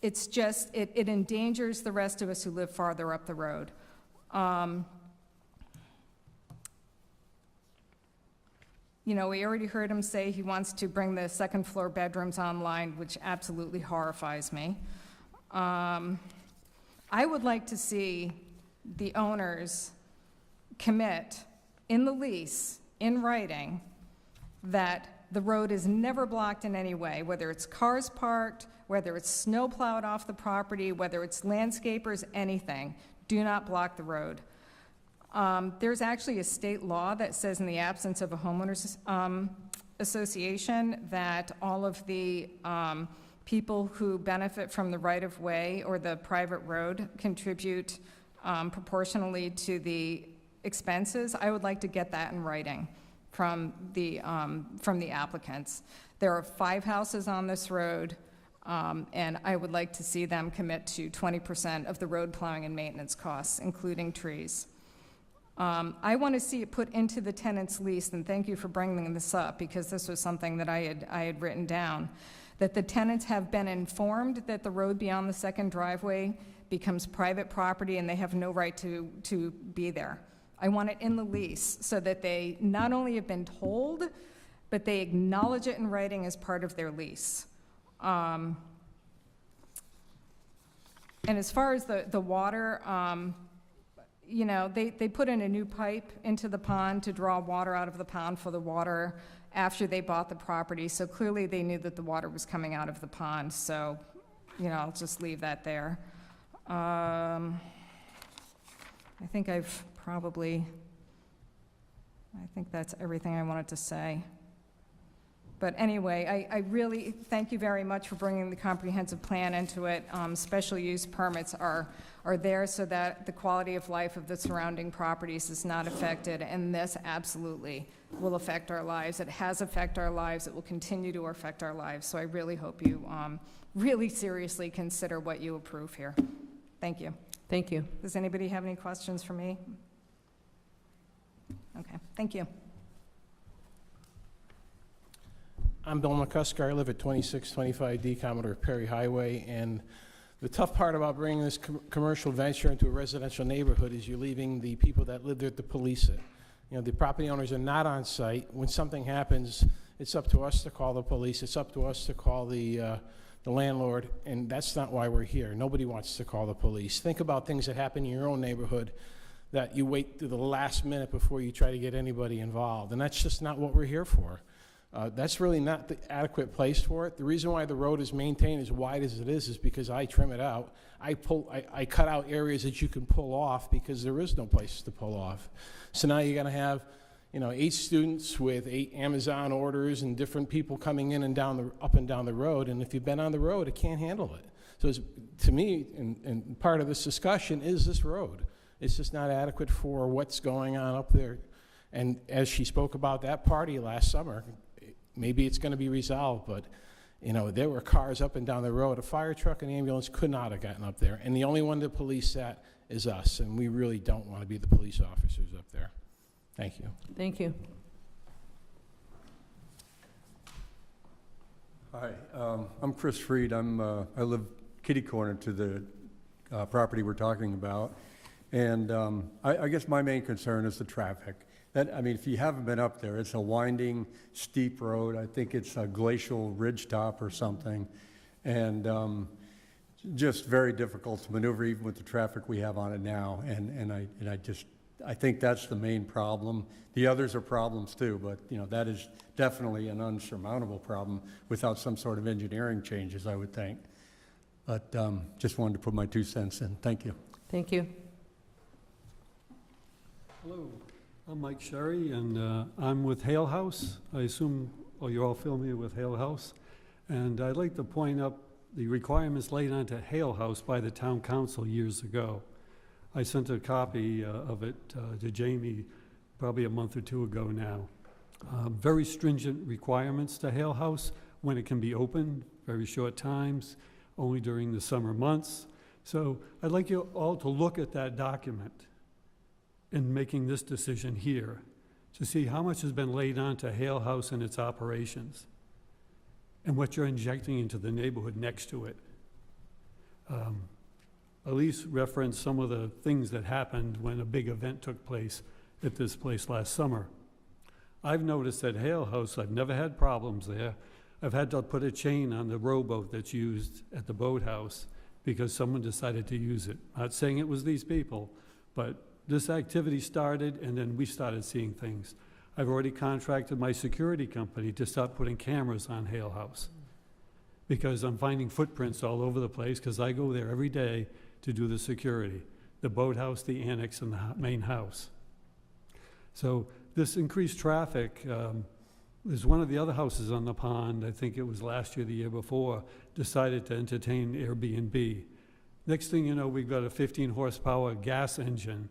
It's just, it endangers the rest of us who live farther up the road. You know, we already heard him say he wants to bring the second floor bedrooms online, which absolutely horrifies me. I would like to see the owners commit in the lease, in writing, that the road is never blocked in any way, whether it's cars parked, whether it's snow plowed off the property, whether it's landscapers, anything. Do not block the road. There's actually a state law that says in the absence of a homeowners association that all of the people who benefit from the right-of-way or the private road contribute proportionally to the expenses. I would like to get that in writing from the applicants. There are 5 houses on this road, and I would like to see them commit to 20% of the road plowing and maintenance costs, including trees. I want to see it put into the tenant's lease, and thank you for bringing this up, because this was something that I had written down, that the tenants have been informed that the road beyond the second driveway becomes private property and they have no right to be there. I want it in the lease so that they not only have been told, but they acknowledge it in writing as part of their lease. And as far as the water, you know, they put in a new pipe into the pond to draw water out of the pond for the water after they bought the property. So clearly they knew that the water was coming out of the pond. So, you know, I'll just leave that there. I think that's everything I wanted to say. But anyway, I really thank you very much for bringing the comprehensive plan into it. Special use permits are there so that the quality of life of the surrounding properties is not affected, and this absolutely will affect our lives. It has affected our lives. It will continue to affect our lives. So I really hope you really seriously consider what you approve here. Thank you. Thank you. Does anybody have any questions for me? Okay, thank you. I'm Bill McCusker. I live at 2625D Commodore Perry Highway, and the tough part about bringing this commercial venture into a residential neighborhood is you're leaving the people that live there to police it. You know, the property owners are not on site. When something happens, it's up to us to call the police. It's up to us to call the landlord, and that's not why we're here. Nobody wants to call the police. Think about things that happen in your own neighborhood that you wait to the last minute before you try to get anybody involved, and that's just not what we're here for. That's really not the adequate place for it. The reason why the road is maintained as wide as it is because I trim it out. I cut out areas that you can pull off because there is no place to pull off. So now you're gonna have, you know, 8 students with 8 Amazon orders and different people coming in and up and down the road, and if you've been on the road, it can't handle it. So to me, and part of this discussion is this road. It's just not adequate for what's going on up there. And as she spoke about that party last summer, maybe it's going to be resolved, but, you know, there were cars up and down the road. A fire truck and ambulance could not have gotten up there, and the only one to police that is us, and we really don't want to be the police officers up there. Thank you. Thank you. Hi, I'm Chris Freed. I live kitty corner to the property we're talking about, and I guess my main concern is the traffic. I mean, if you haven't been up there, it's a winding, steep road. I think it's a glacial ridge top or something, and just very difficult to maneuver even with the traffic we have on it now. And I think that's the main problem. The others are problems too, but you know, that is definitely an unsurmountable problem without some sort of engineering changes, I would think. But just wanted to put my 2 cents in. Thank you. Thank you. Hello. I'm Mike Sherry, and I'm with Hale House. I assume, you're all familiar with Hale House. And I'd like to point up the requirements laid onto Hale House by the town council years ago. I sent a copy of it to Jamie probably a month or 2 ago now. Very stringent requirements to Hale House, when it can be open, very short times, only during the summer months. So I'd like you all to look at that document in making this decision here to see how much has been laid on to Hale House and its operations and what you're injecting into the neighborhood next to it. Elise referenced some of the things that happened when a big event took place at this place last summer. I've noticed at Hale House, I've never had problems there. I've had to put a chain on the rowboat that's used at the boathouse because someone decided to use it. Not saying it was these people, but this activity started, and then we started seeing things. I've already contracted my security company to start putting cameras on Hale House because I'm finding footprints all over the place because I go there every day to do the security, the boathouse, the annex, and the main house. So this increased traffic, there's one of the other houses on the pond, I think it was last year, the year before, decided to entertain Airbnb. Next thing you know, we've got a 15 horsepower gas engine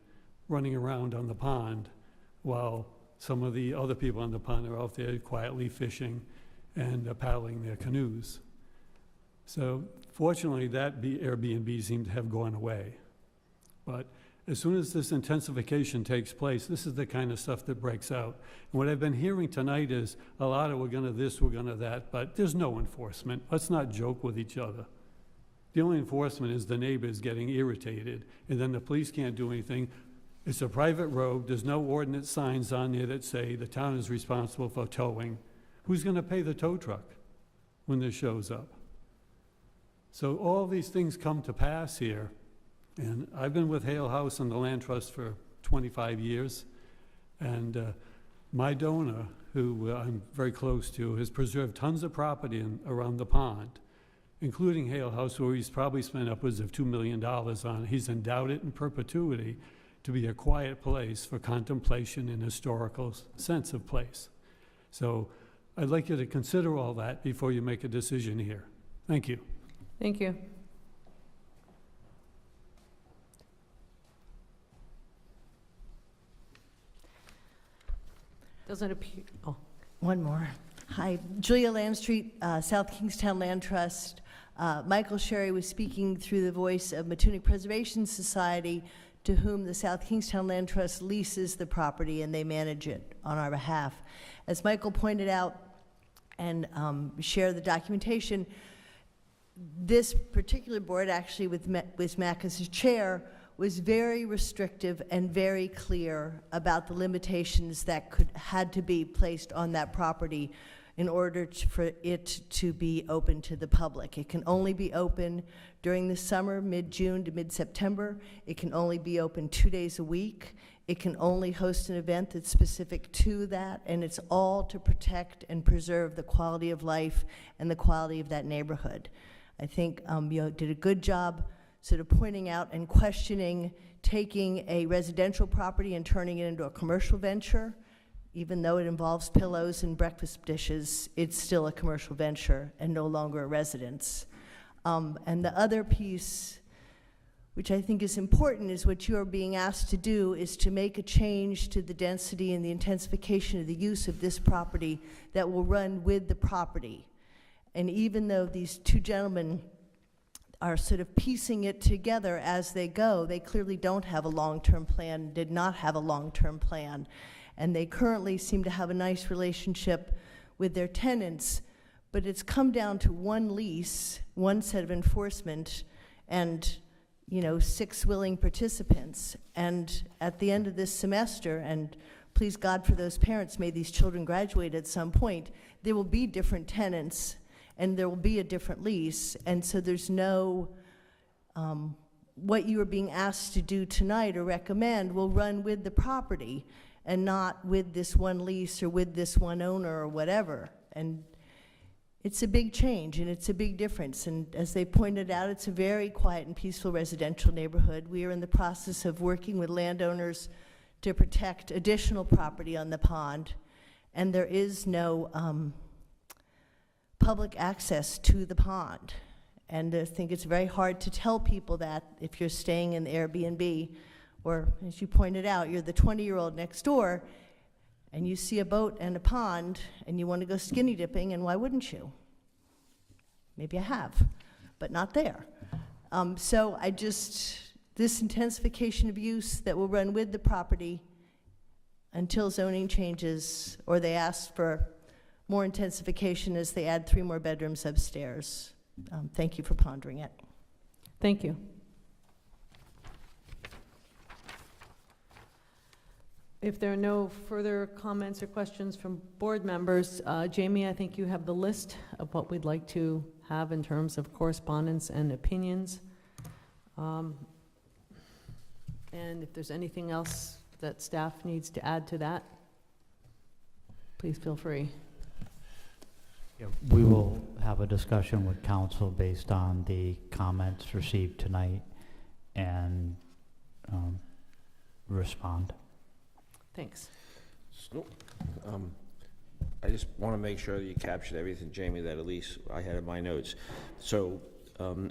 running around on the pond while some of the other people on the pond are out there quietly fishing and paddling their canoes. So fortunately, that Airbnb seemed to have gone away. But as soon as this intensification takes place, this is the kind of stuff that breaks out. And what I've been hearing tonight is a lot of we're gonna this, we're gonna that, but there's no enforcement. Let's not joke with each other. The only enforcement is the neighbors getting irritated, and then the police can't do anything. It's a private road, there's no ordinance signs on there that say the town is responsible for towing. Who's gonna pay the tow truck when this shows up? So all these things come to pass here. And I've been with Hale House and the Land Trust for 25 years. And my donor, who I'm very close to, has preserved tons of property around the pond, including Hale House, where he's probably spent upwards of $2 million on it. He's endowed it in perpetuity to be a quiet place for contemplation and historical sense of place. So I'd like you to consider all that before you make a decision here. Thank you. Thank you. Doesn't appear, oh. One more. Hi, Julia Landstreet, South Kingstown Land Trust. Michael Sherry was speaking through the voice of Matunic Preservation Society, to whom the South Kingstown Land Trust leases the property and they manage it on our behalf. As Michael pointed out and shared the documentation, this particular board, actually with Mac as chair, was very restrictive and very clear about the limitations that had to be placed on that property in order for it to be open to the public. It can only be open during the summer, mid-June to mid-September. It can only be open 2 days a week. It can only host an event that's specific to that, and it's all to protect and preserve the quality of life and the quality of that neighborhood. I think you did a good job sort of pointing out and questioning taking a residential property and turning it into a commercial venture. Even though it involves pillows and breakfast dishes, it's still a commercial venture and no longer a residence. And the other piece, which I think is important, is what you're being asked to do is to make a change to the density and the intensification of the use of this property that will run with the property. And even though these two gentlemen are sort of piecing it together as they go, they clearly don't have a long-term plan, did not have a long-term plan. And they currently seem to have a nice relationship with their tenants, but it's come down to one lease, one set of enforcement, and 6 willing participants. And at the end of this semester, and please God for those parents, may these children graduate at some point, there will be different tenants and there will be a different lease. And so there's no, what you are being asked to do tonight or recommend will run with the property and not with this one lease or with this one owner or whatever. And it's a big change and it's a big difference. And as they pointed out, it's a very quiet and peaceful residential neighborhood. We are in the process of working with landowners to protect additional property on the pond. And there is no public access to the pond. And I think it's very hard to tell people that if you're staying in the Airbnb, or as you pointed out, you're the 20-year-old next door, and you see a boat and a pond, and you want to go skinny dipping, and why wouldn't you? Maybe I have, but not there. So this intensification of use that will run with the property until zoning changes, or they ask for more intensification as they add 3 more bedrooms upstairs. Thank you for pondering it. Thank you. If there are no further comments or questions from board members, Jamie, I think you have the list of what we'd like to have in terms of correspondence and opinions. And if there's anything else that staff needs to add to that, please feel free. Yeah, we will have a discussion with council based on the comments received tonight and respond. Thanks. I just want to make sure that you captured everything, Jamie, that at least I had in my notes. So,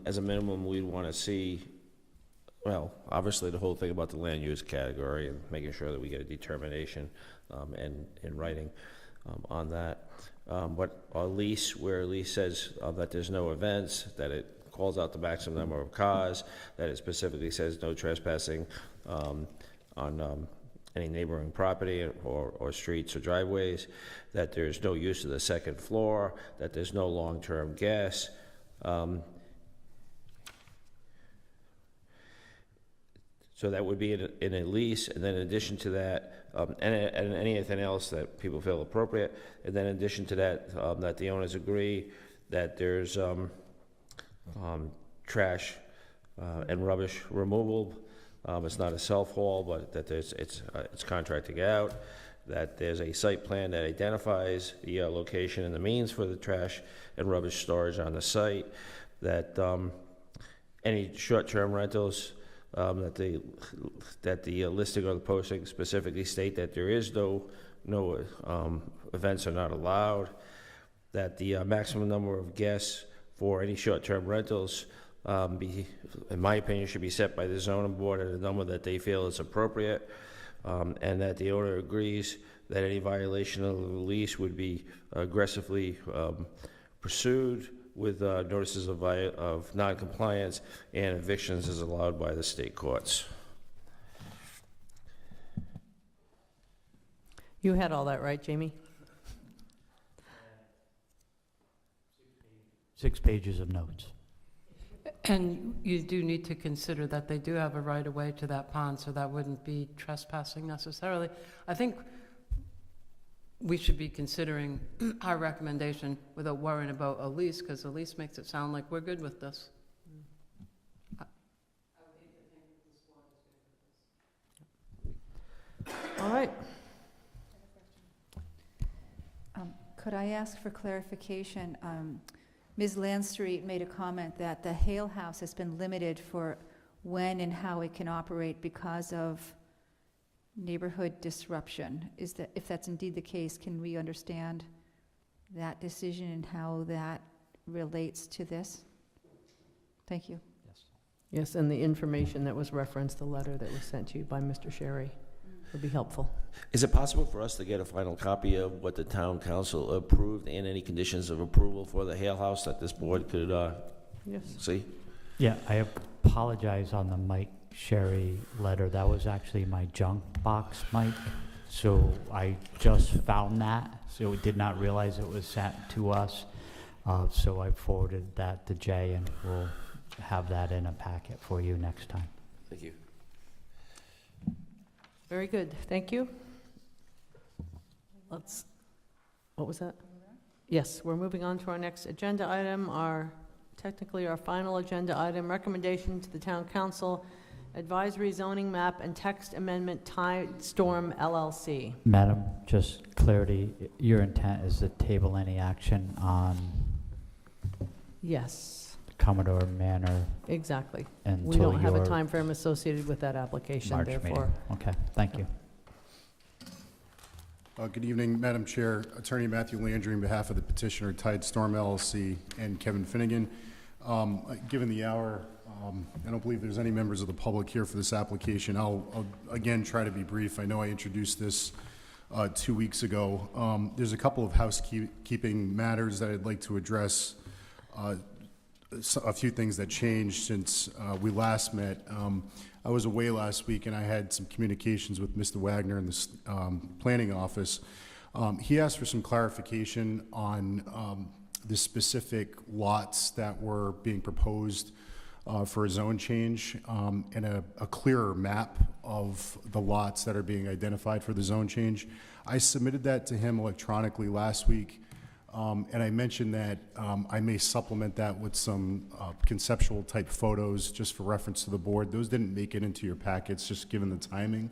as a minimum, we'd want to see, well, obviously the whole thing about the land use category and making sure that we get a determination and in writing on that. But a lease, where a lease says that there's no events, that it calls out the maximum number of cars, that it specifically says no trespassing on any neighboring property or streets or driveways, that there's no use of the second floor, that there's no long-term gas. So that would be in a lease, and then in addition to that, and anything else that people feel appropriate, and then in addition to that, that the owners agree that there's trash and rubbish removal. It's not a self-haul, but that it's contracting out, that there's a site plan that identifies the location and the means for the trash and rubbish storage on the site, that any short-term rentals, that the listing or the posting specifically state that there is no events are not allowed, that the maximum number of guests for any short-term rentals in my opinion, should be set by the zoning board at a number that they feel is appropriate, and that the owner agrees that any violation of the lease would be aggressively pursued with notices of non-compliance and evictions as allowed by the state courts. You had all that right, Jamie? 6 pages of notes. And you do need to consider that they do have a right-of-way to that pond, so that wouldn't be trespassing necessarily. I think we should be considering our recommendation without worrying about a lease, because a lease makes it sound like we're good with this. All right. Could I ask for clarification? Ms. Landstreet made a comment that the Hale House has been limited for when and how it can operate because of neighborhood disruption. If that's indeed the case, can we understand that decision and how that relates to this? Thank you. Yes, and the information that was referenced, the letter that was sent to you by Mr. Sherry, would be helpful. Is it possible for us to get a final copy of what the town council approved and any conditions of approval for the Hale House that this board could see? Yeah, I apologize on the Mike Sherry letter. That was actually my junk box, Mike. So I just found that, so we did not realize it was sent to us. So I forwarded that to Jay, and we'll have that in a packet for you next time. Thank you. Very good, thank you. What was that? Yes, we're moving on to our next agenda item, technically our final agenda item, recommendation to the town council, advisory zoning map and text amendment Tide Storm LLC. Madam, just clarity, your intent is to table any action on Yes. Commodore Manor Exactly. until We don't have a your time frame associated with that application, March therefore. meeting. Okay, thank you. Good evening, Madam Chair. Attorney Matthew Landry on behalf of the petitioner Tide Storm LLC and Kevin Finnegan. Given the hour, I don't believe there's any members of the public here for this application. I'll again try to be brief. I know I introduced this 2 weeks ago. There's a couple of housekeeping matters that I'd like to address. A few things that changed since we last met. I was away last week and I had some communications with Mr. Wagner in the planning office. He asked for some clarification on the specific lots that were being proposed for a zone change and a clearer map of the lots that are being identified for the zone change. I submitted that to him electronically last week, and I mentioned that I may supplement that with some conceptual type photos just for reference to the board. Those didn't make it into your packets, just given the timing.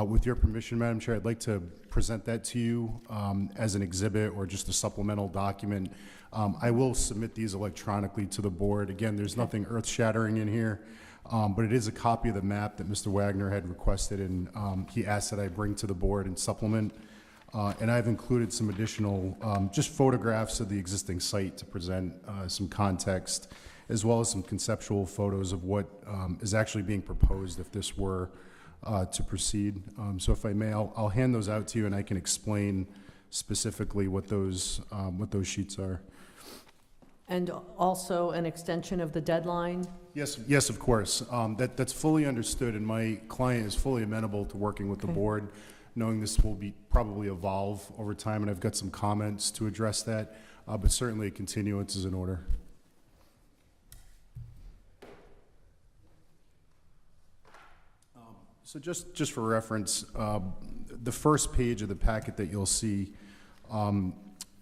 With your permission, Madam Chair, I'd like to present that to you as an exhibit or just a supplemental document. I will submit these electronically to the board. Again, there's nothing earth-shattering in here, but it is a copy of the map that Mr. Wagner had requested, and he asked that I bring to the board and supplement. And I've included some additional, just photographs of the existing site to present some context, as well as some conceptual photos of what is actually being proposed if this were to proceed. So if I may, I'll hand those out to you, and I can explain specifically what those sheets are. And also an extension of the deadline? Yes, of course. That's fully understood, and my client is fully amenable to working with the board, knowing this will probably evolve over time, and I've got some comments to address that, but certainly a continuance is in order. So just for reference, the first page of the packet that you'll see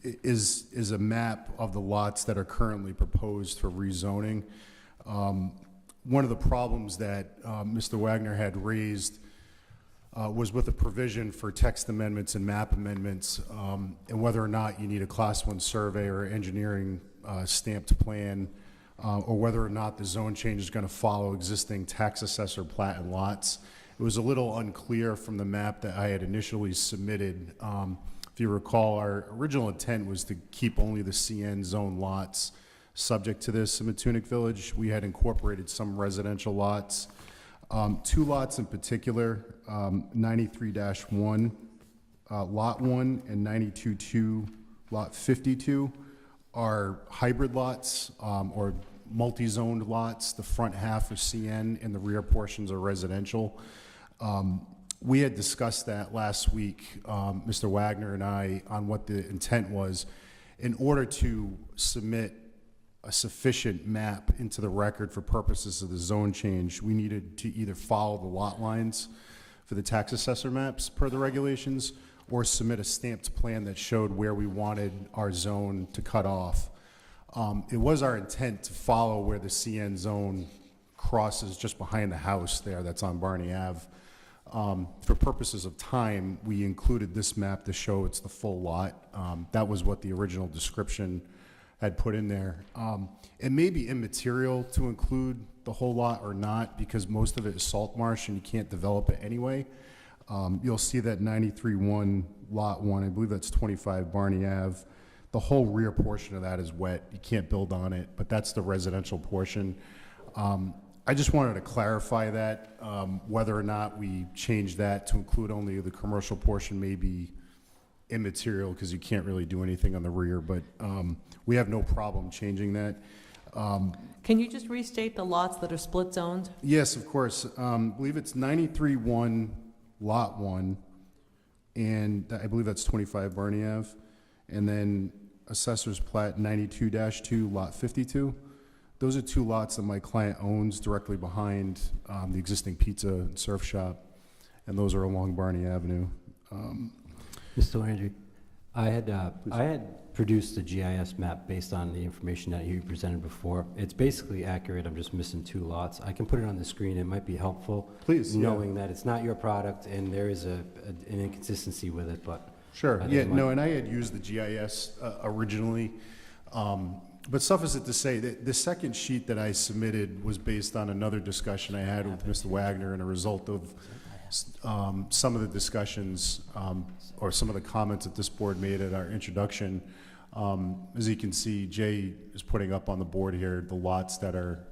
is a map of the lots that are currently proposed for rezoning. One of the problems that Mr. Wagner had raised was with the provision for text amendments and map amendments, and whether or not you need a Class 1 survey or engineering stamped plan, or whether or not the zone change is going to follow existing tax assessor plat and lots. It was a little unclear from the map that I had initially submitted. If you recall, our original intent was to keep only the CN zone lots subject to this in Matunic Village. We had incorporated some residential lots. Two lots in particular, 93-1, Lot 1, and 92-2, Lot 52, are hybrid lots or multi-zoned lots. The front half are CN and the rear portions are residential. We had discussed that last week, Mr. Wagner and I, on what the intent was. In order to submit a sufficient map into the record for purposes of the zone change, we needed to either follow the lot lines for the tax assessor maps per the regulations, or submit a stamped plan that showed where we wanted our zone to cut off. It was our intent to follow where the CN zone crosses just behind the house there that's on Barney Ave. For purposes of time, we included this map to show it's the full lot. That was what the original description had put in there. It may be immaterial to include the whole lot or not, because most of it is salt marsh and you can't develop it anyway. You'll see that 93-1, Lot 1, I believe that's 25 Barney Ave. The whole rear portion of that is wet. You can't build on it, but that's the residential portion. I just wanted to clarify that, whether or not we change that to include only the commercial portion may be immaterial, because you can't really do anything on the rear, but we have no problem changing that. Can you just restate the lots that are split zoned? Yes, of course. I believe it's 93-1, Lot 1, and I believe that's 25 Barney Ave, and then Assessor's Plat 92-2, Lot 52. Those are two lots that my client owns directly behind the existing pizza and surf shop, and those are along Barney Avenue. Mr. Landry, I had produced a GIS map based on the information that you presented before. It's basically accurate. I'm just missing two lots. I can put it on the screen. It might be helpful. Please, knowing that it's not your product and there is an inconsistency with it, but. Sure, yeah, no, and I had used the GIS originally. But suffice it to say that the second sheet that I submitted was based on another discussion I had with Mr. Wagner, and a result of some of the discussions or some of the comments that this board made at our introduction. As you can see, Jay is putting up on the board here the lots that are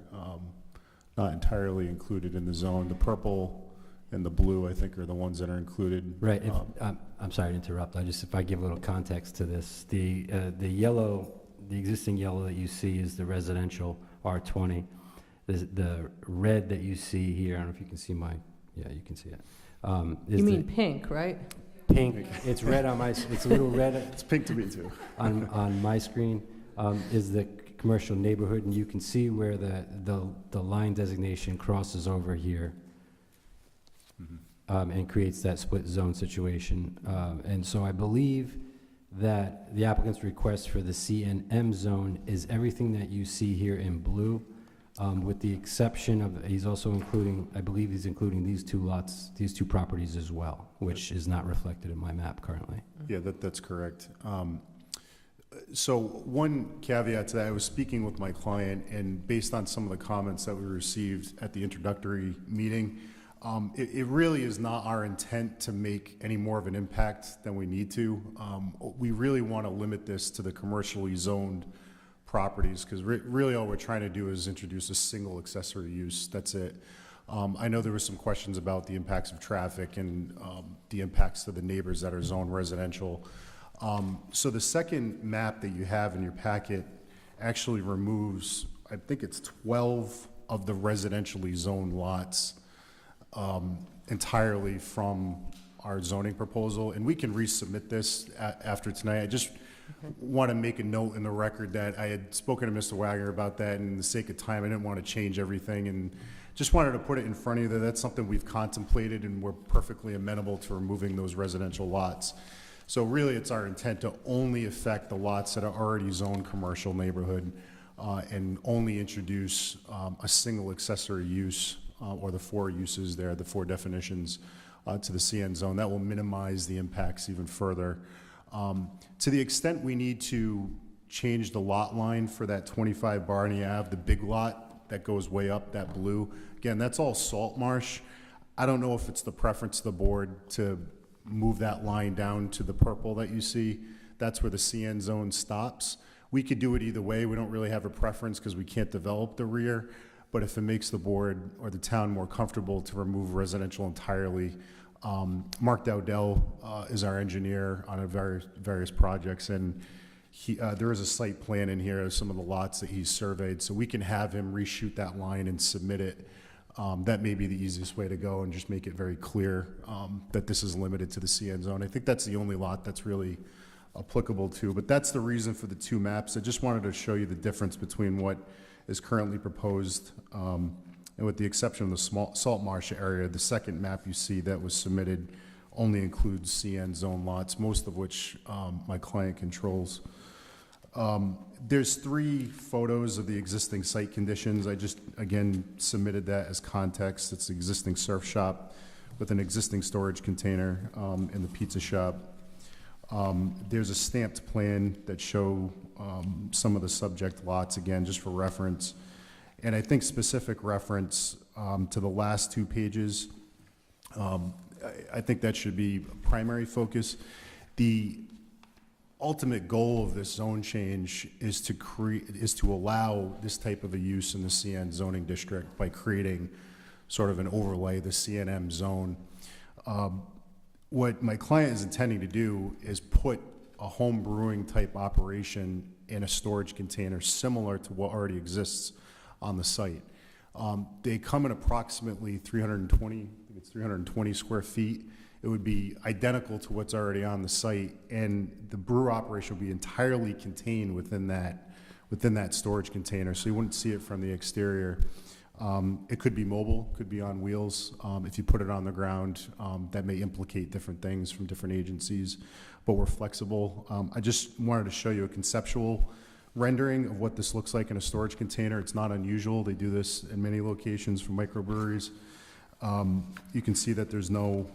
not entirely included in the zone. The purple and the blue, I think, are the ones that are included. Right. I'm sorry to interrupt. If I give a little context to this, the yellow, the existing yellow that you see is the residential R20. The red that you see here, I don't know if you can see yeah, you can see it. You mean pink, right? Pink. It's red on my. It's a little red. It's pink to me too. on my screen is the commercial neighborhood, and you can see where the line designation crosses over here and creates that split zone situation. And so I believe that the applicant's request for the CNM zone is everything that you see here in blue, with the exception of, he's also including, I believe he's including these two lots, these two properties as well, which is not reflected in my map currently. Yeah, that's correct. So one caveat to that, I was speaking with my client, and based on some of the comments that we received at the introductory meeting, it really is not our intent to make any more of an impact than we need to. We really want to limit this to the commercially zoned properties, because really all we're trying to do is introduce a single accessory use. That's it. I know there were some questions about the impacts of traffic and the impacts to the neighbors that are zoned residential. So the second map that you have in your packet actually removes, I think it's 12 of the residentially zoned lots entirely from our zoning proposal, and we can resubmit this after tonight. I just want to make a note in the record that I had spoken to Mr. Wagner about that, and in the sake of time, I didn't want to change everything, and just wanted to put it in front of you that that's something we've contemplated, and we're perfectly amenable to removing those residential lots. So really, it's our intent to only affect the lots that are already zoned commercial neighborhood and only introduce a single accessory use or the 4 uses there, the 4 definitions to the CN zone. That will minimize the impacts even further. To the extent we need to change the lot line for that 25 Barney Ave, the big lot that goes way up, that blue, again, that's all salt marsh. I don't know if it's the preference of the board to move that line down to the purple that you see. That's where the CN zone stops. We could do it either way. We don't really have a preference because we can't develop the rear. But if it makes the board or the town more comfortable to remove residential entirely, Mark Dowdell is our engineer on various projects, and there is a site plan in here of some of the lots that he's surveyed, so we can have him reshoot that line and submit it. That may be the easiest way to go, and just make it very clear that this is limited to the CN zone. I think that's the only lot that's really applicable to, but that's the reason for the 2 maps. I just wanted to show you the difference between what is currently proposed, and with the exception of the salt marsh area, the second map you see that was submitted only includes CN zone lots, most of which my client controls. There's 3 photos of the existing site conditions. I just, again, submitted that as context. It's the existing surf shop with an existing storage container in the pizza shop. There's a stamped plan that show some of the subject lots, again, just for reference. And I think specific reference to the last 2 pages, I think that should be a primary focus. The ultimate goal of this zone change is to allow this type of a use in the CN zoning district by creating sort of an overlay, the CNM zone. What my client is intending to do is put a home brewing type operation in a storage container similar to what already exists on the site. They come in approximately 320 square feet. It would be identical to what's already on the site, and the brew operation will be entirely contained within that storage container, so you wouldn't see it from the exterior. It could be mobile, could be on wheels. If you put it on the ground, that may implicate different things from different agencies, but we're flexible. I just wanted to show you a conceptual rendering of what this looks like in a storage container. It's not unusual. They do this in many locations for microbreweries. You can see that there's no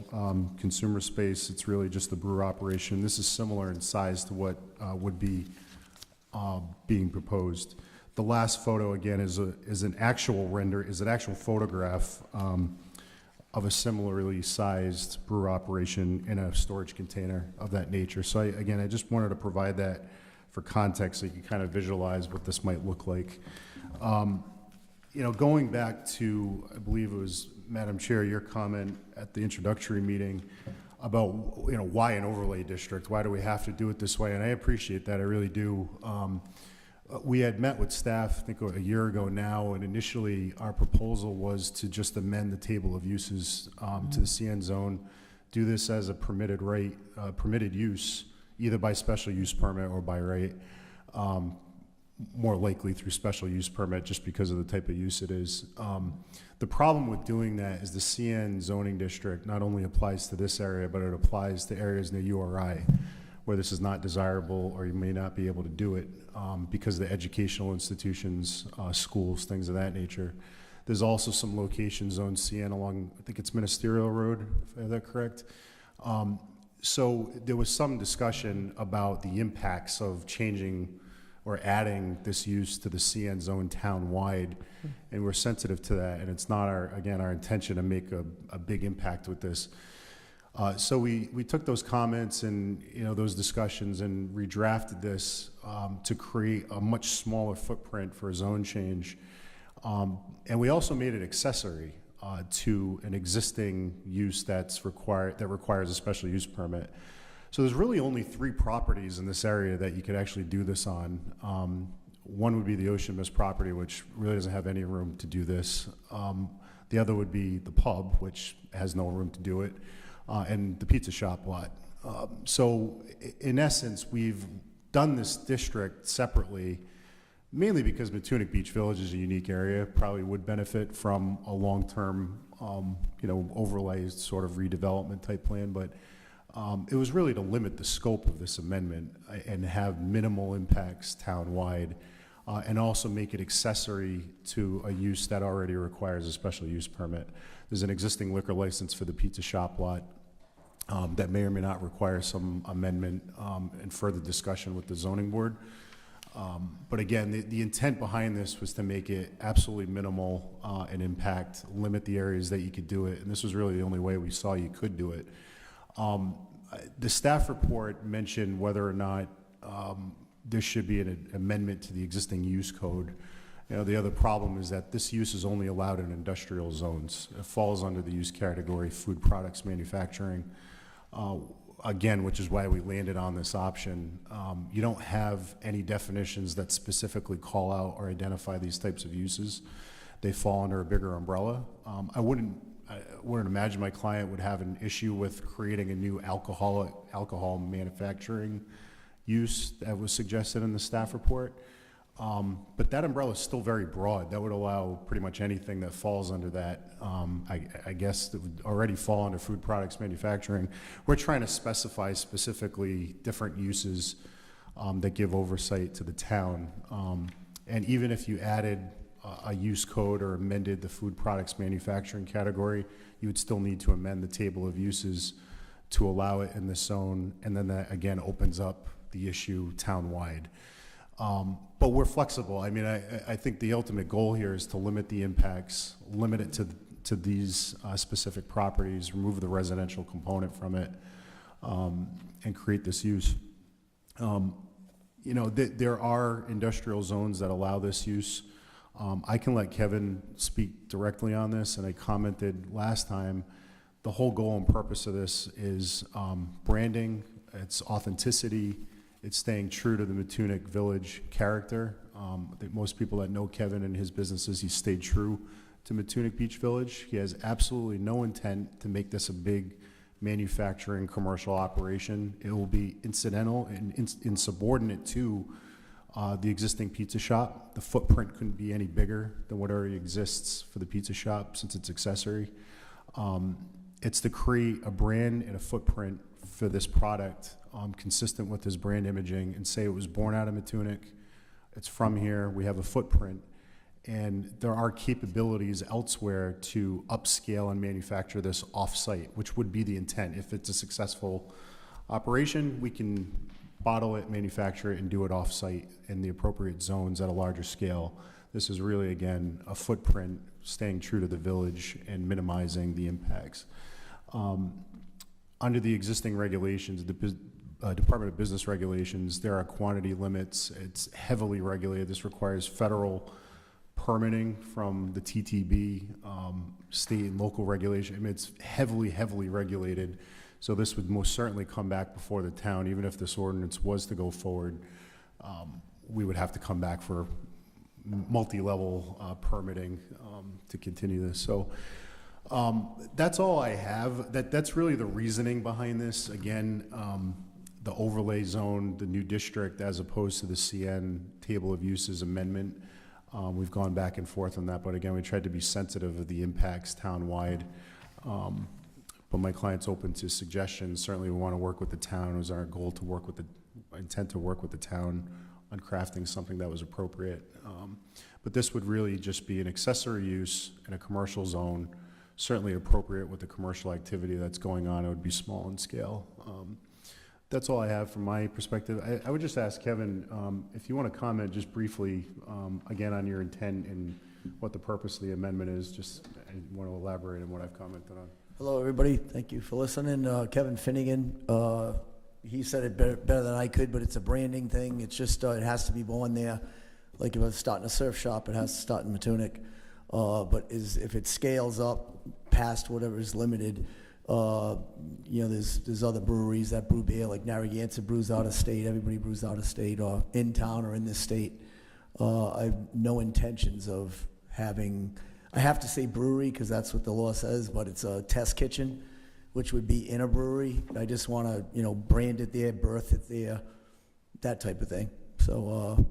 consumer space. It's really just the brewer operation. This is similar in size to what would be being proposed. The last photo, again, is an actual photograph of a similarly sized brewer operation in a storage container of that nature. So I just wanted to provide that for context so you can kind of visualize what this might look like. Going back to, I believe it was, Madam Chair, your comment at the introductory meeting about, why an overlay district? Why do we have to do it this way? And I appreciate that, I really do. We had met with staff, I think a year ago now, and initially our proposal was to just amend the table of uses to the CN zone, do this as a permitted use, either by special use permit or by right. more likely through special use permit just because of the type of use it is. The problem with doing that is the CN zoning district not only applies to this area, but it applies to areas near URI where this is not desirable or you may not be able to do it because of the educational institutions, schools, things of that nature. There's also some location zone CN along, I think it's Ministerial Road, if I have that correct. So there was some discussion about the impacts of changing or adding this use to the CN zone town-wide, and we're sensitive to that, and it's not our intention to make a big impact with this. So we took those comments and those discussions and redrafted this to create a much smaller footprint for a zone change, and we also made it accessory to an existing use that requires a special use permit. So there's really only 3 properties in this area that you could actually do this on. One would be the Ocean Mist property, which really doesn't have any room to do this. The other would be the pub, which has no room to do it, and the pizza shop lot. So in essence, we've done this district separately, mainly because Matunic Beach Village is a unique area, probably would benefit from a long-term, overlay sort of redevelopment type plan, but it was really to limit the scope of this amendment and have minimal impacts town-wide, and also make it accessory to a use that already requires a special use permit. There's an existing liquor license for the pizza shop lot that may or may not require some amendment and further discussion with the zoning board. But again, the intent behind this was to make it absolutely minimal in impact, limit the areas that you could do it, and this was really the only way we saw you could do it. The staff report mentioned whether or not there should be an amendment to the existing use code. The other problem is that this use is only allowed in industrial zones. It falls under the use category food products manufacturing. Again, which is why we landed on this option. You don't have any definitions that specifically call out or identify these types of uses. They fall under a bigger umbrella. I wouldn't imagine my client would have an issue with creating a new alcohol manufacturing use that was suggested in the staff report. But that umbrella is still very broad. That would allow pretty much anything that falls under that. I guess that would already fall under food products manufacturing. We're trying to specify specifically different uses that give oversight to the town. And even if you added a use code or amended the food products manufacturing category, you would still need to amend the table of uses to allow it in the zone, and then that again opens up the issue town-wide. But we're flexible. I mean, I think the ultimate goal here is to limit the impacts, limit it to these specific properties, remove the residential component from it, and create this use. There are industrial zones that allow this use. I can let Kevin speak directly on this, and I commented last time, the whole goal and purpose of this is branding, it's authenticity, it's staying true to the Matunic Village character. I think most people that know Kevin and his businesses, he stayed true to Matunic Beach Village. He has absolutely no intent to make this a big manufacturing commercial operation. It will be incidental and insubordinate to the existing pizza shop. The footprint couldn't be any bigger than what already exists for the pizza shop since it's accessory. It's to create a brand and a footprint for this product consistent with his brand imaging and say it was born out of Matunic, it's from here, we have a footprint, and there are capabilities elsewhere to upscale and manufacture this off-site, which would be the intent. If it's a successful operation, we can bottle it, manufacture it, and do it off-site in the appropriate zones at a larger scale. This is really, again, a footprint, staying true to the village and minimizing the impacts. Under the existing regulations, the Department of Business regulations, there are quantity limits. It's heavily regulated. This requires federal permitting from the TTB, state and local regulation. I mean, it's heavily, heavily regulated. So this would most certainly come back before the town. Even if this ordinance was to go forward, we would have to come back for multi-level permitting to continue this. So that's all I have. That's really the reasoning behind this. Again, the overlay zone, the new district, as opposed to the CN table of uses amendment. We've gone back and forth on that, but again, we tried to be sensitive of the impacts townwide. But my client's open to suggestions. Certainly, we want to work with the town. It was our goal to work with the intent to work with the town on crafting something that was appropriate. But this would really just be an accessory use in a commercial zone, certainly appropriate with the commercial activity that's going on. It would be small in scale. That's all I have from my perspective. I would just ask Kevin, if you want to comment just briefly, again, on your intent and what the purpose of the amendment is, just I want to elaborate on what I've commented on. Hello, everybody. Thank you for listening. Kevin Finnegan. He said it better than I could, but it's a branding thing. It's just, it has to be born there. Like if I was starting a surf shop, it has to start in Matunic. But if it scales up past whatever is limited, you know, there's other breweries that brew beer, like Narragansett brews out of state. Everybody brews out of state or in town or in this state. I have no intentions of having, I have to say brewery because that's what the law says, but it's a test kitchen, which would be in a brewery. I just want to, you know, brand it there, birth it there, that type of thing. So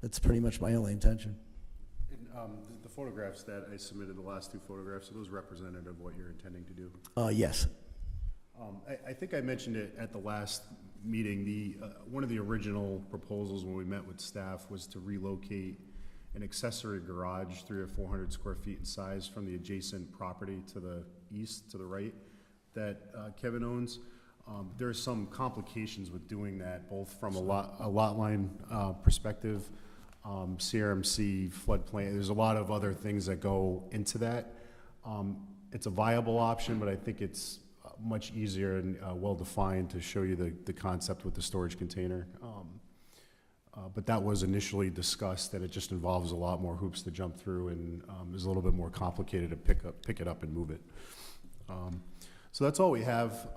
that's pretty much my only intention. And, the photographs that I submitted, the last two photographs, are those representative of what you're intending to do? Yes. I think I mentioned it at the last meeting. One of the original proposals when we met with staff was to relocate an accessory garage, 300 or 400 square feet in size, from the adjacent property to the east, to the right, that Kevin owns. There are some complications with doing that, both from a lot line perspective, CRMC, floodplain. There's a lot of other things that go into that. It's a viable option, but I think it's much easier and well-defined to show you the concept with the storage container. But that was initially discussed, and it just involves a lot more hoops to jump through, and is a little bit more complicated to pick it up and move it. So that's all we have.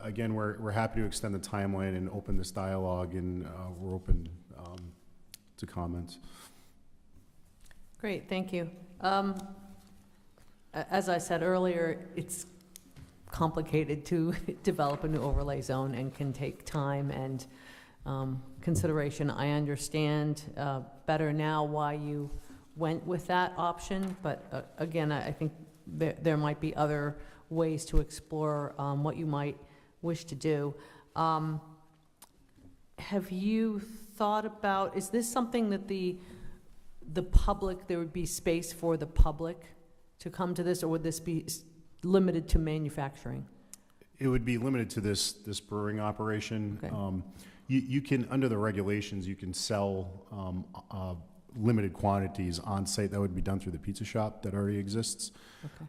Again, we're happy to extend the timeline and open this dialogue, and we're open to comments. Great, thank you. As I said earlier, it's complicated to develop a new overlay zone and can take time and consideration. I understand better now why you went with that option, but again, I think there might be other ways to explore what you might wish to do. Have you thought about, is this something that the public, there would be space for the public to come to this, or would this be limited to manufacturing? It would be limited to this brewing operation. Okay. You can, under the regulations, you can sell limited quantities on site. That would be done through the pizza shop that already exists. Okay.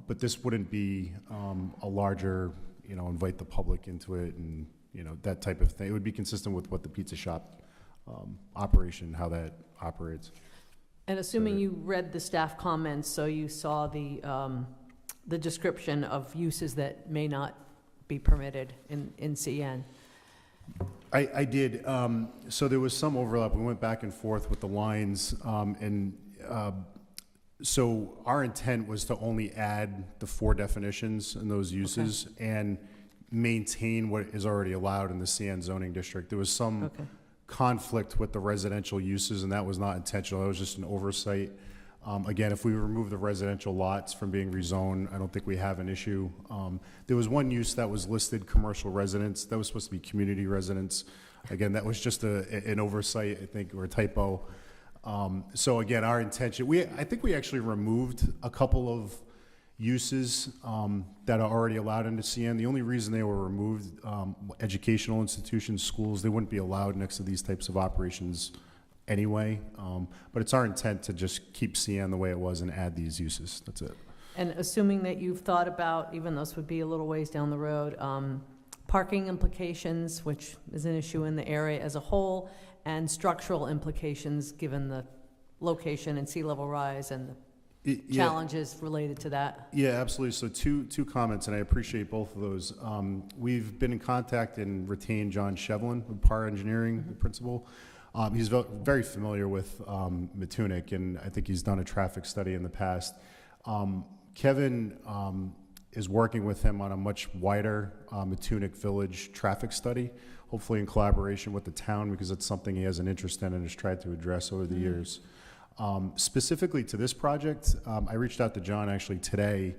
But this wouldn't be a larger, you know, invite the public into it and, you know, that type of thing. It would be consistent with what the pizza shop operation, how that operates. And assuming you read the staff comments, so you saw the description of uses that may not be permitted in CN. I did. So there was some overlap. We went back and forth with the lines, so our intent was to only add the 4 definitions in those uses and maintain what is already allowed in the CN zoning district. There was some conflict with the residential uses, and that was not intentional. That was just an oversight. Again, if we remove the residential lots from being rezoned, I don't think we have an issue. There was one use that was listed, commercial residence. That was supposed to be community residence. Again, that was just an oversight, I think, or a typo. So again, our intention, I think we actually removed a couple of uses that are already allowed into CN. The only reason they were removed, educational institutions, schools, they wouldn't be allowed next to these types of operations anyway. But it's our intent to just keep CN the way it was and add these uses. That's it. And assuming that you've thought about, even though this would be a little ways down the road, parking implications, which is an issue in the area as a whole, and structural implications given the location and sea level rise and the challenges related to that. Yeah, absolutely. So two comments, and I appreciate both of those. We've been in contact and retained John Shevlin with PAR Engineering, the principal. He's very familiar with Matunic, and I think he's done a traffic study in the past. Kevin is working with him on a much wider Matunic Village traffic study, hopefully in collaboration with the town, because it's something he has an interest in and has tried to address over the years. Specifically to this project, I reached out to John actually today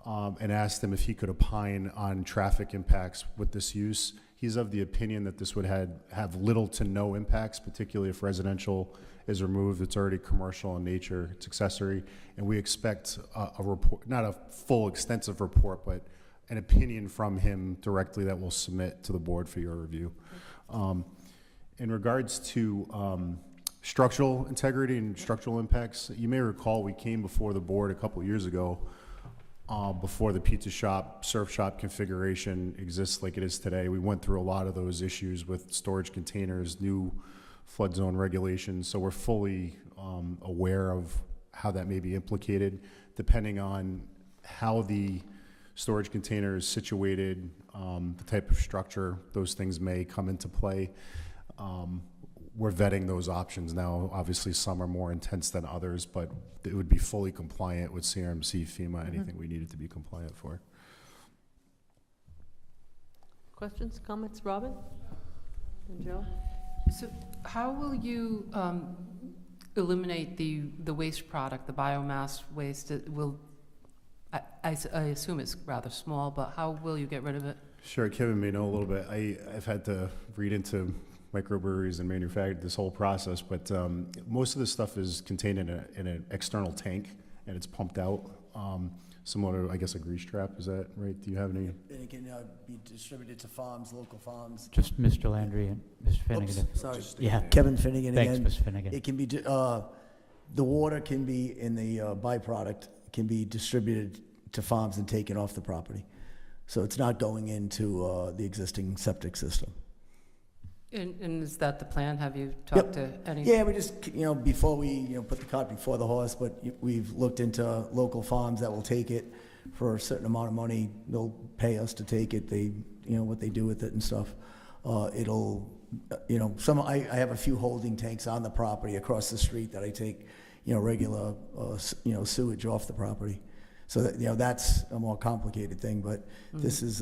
and asked him if he could opine on traffic impacts with this use. He's of the opinion that this would have little to no impacts, particularly if residential is removed. It's already commercial in nature, it's accessory, and we expect a report, not a full extensive report, but an opinion from him directly that we'll submit to the board for your review. In regards to structural integrity and structural impacts, you may recall we came before the board a couple years ago before the pizza shop, surf shop configuration exists like it is today. We went through a lot of those issues with storage containers, new flood zone regulations, so we're fully aware of how that may be implicated depending on how the storage container is situated, the type of structure, those things may come into play. We're vetting those options now. Obviously, some are more intense than others, but it would be fully compliant with CRMC, FEMA, anything we needed to be compliant for. Questions, comments, Robin? And Joe? So how will you eliminate the waste product, the biomass waste? I assume it's rather small, but how will you get rid of it? Sure, Kevin may know a little bit. I've had to read into microbreweries and manufacture this whole process, but most of this stuff is contained in an external tank, and it's pumped out, similar to, I guess, a grease trap. Is that right? Do you have any? And it can be distributed to farms, local farms. Just Mr. Landry and Ms. Finnegan. Oops, sorry. Yeah. Kevin Finnegan Thanks, again. Ms. Finnegan. It can be, the water can be in the byproduct, can be distributed to farms and taken off the property. So it's not going into the existing septic system. And is that the plan? Have you talked to any? Yeah, we just, before we, put the cart before the horse, but we've looked into local farms that will take it for a certain amount of money. They'll pay us to take it. They, what they do with it and stuff. It'll, I have a few holding tanks on the property across the street that I take, regular, sewage off the property. So that, that's a more complicated thing, but this is,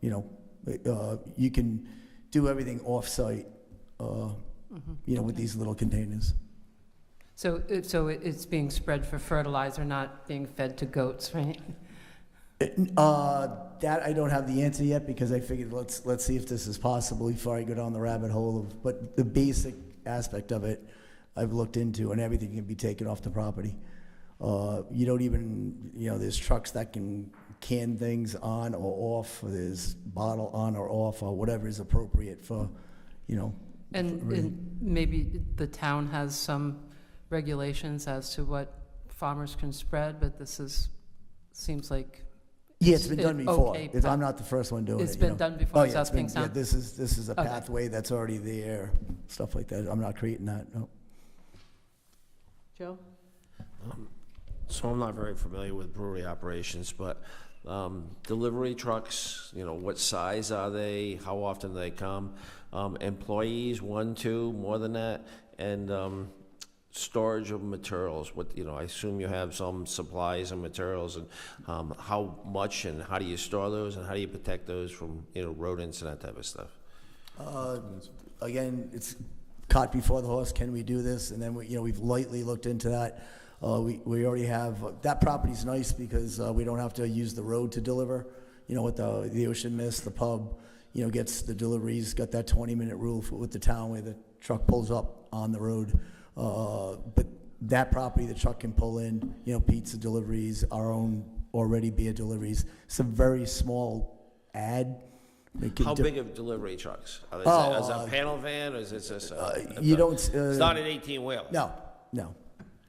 you can do everything off-site, with these little containers. So it's being spread for fertilizer, not being fed to goats, right? That I don't have the answer yet, because I figured let's see if this is possible before I go down the rabbit hole of, but the basic aspect of it I've looked into, and everything can be taken off the property. You don't even, there's trucks that can can things on or off, or there's bottle on or off, or whatever is appropriate for, And maybe the town has some regulations as to what farmers can spread, but seems like. Yeah, it's been done before. Okay, I'm not the first one doing it. It's been done before, Oh, yeah, South Kingstown? yeah, this is a Okay. pathway that's already there, stuff like that. I'm not creating that, no. Joe? So I'm not very familiar with brewery operations, but delivery trucks, what size are they? How often do they come? Employees, 1, 2, more than that? And storage of materials, I assume you have some supplies and materials, and how much and how do you store those, and how do you protect those from, rodents and that type of stuff? Again, it's caught before the horse. Can we do this? And then we've lightly looked into that. We already have, that property's nice because we don't have to use the road to deliver. With the Ocean Mist, the pub, gets the deliveries, got that 20-minute rule with the town where the truck pulls up on the road. But that property, the truck can pull in, pizza deliveries, our own already beer deliveries. It's a very small ad. How big are delivery trucks? Is it a panel van, or is it just you don't, it's not an 18-wheel? No.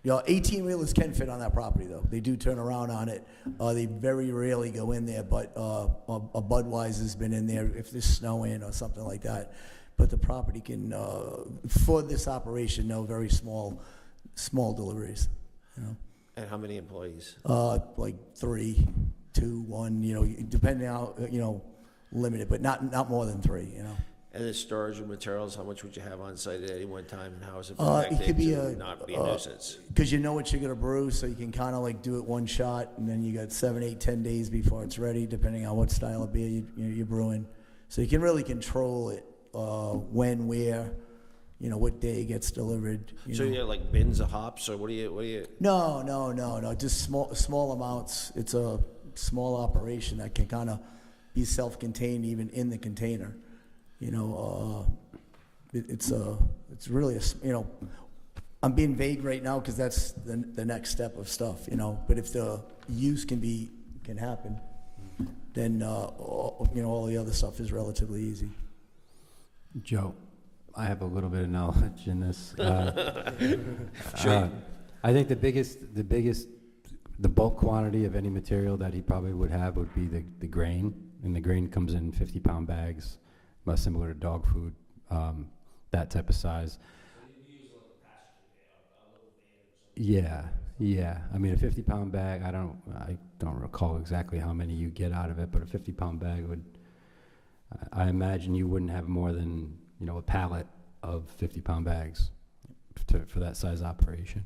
18-wheelers can fit on that property, though. They do turn around on it. They very rarely go in there, but a Budweiser's been in there if there's snow in or something like that. But the property can, for this operation, very small deliveries. And how many employees? Like 3, 2, 1. Depending on how limited, but not more than 3. And the storage of materials, how much would you have on site at any one time, and how is it It protected could be to not be a nuisance? because you know what you're gonna brew, so you can kind of like do it one shot, and then you got 7, 8, 10 days before it's ready, depending on what style of beer you're brewing. So you can really control it, when, where, what day it gets delivered. So you have like bins of hops, or what do you? No, just small amounts. It's a small operation that can kind of be self-contained even in the container. It's really I'm being vague right now because that's the next step of stuff, but if the use can happen, then, all the other stuff is relatively easy. Joe, I have a little bit of knowledge in this. Sure. I think the bulk quantity of any material that he probably would have would be the grain, and the grain comes in 50-pound bags, similar to dog food, that type of size. Yeah. I mean, a 50-pound bag, I don't recall exactly how many you get out of it, but a 50-pound bag would, I imagine you wouldn't have more than, a pallet of 50-pound bags for that size operation.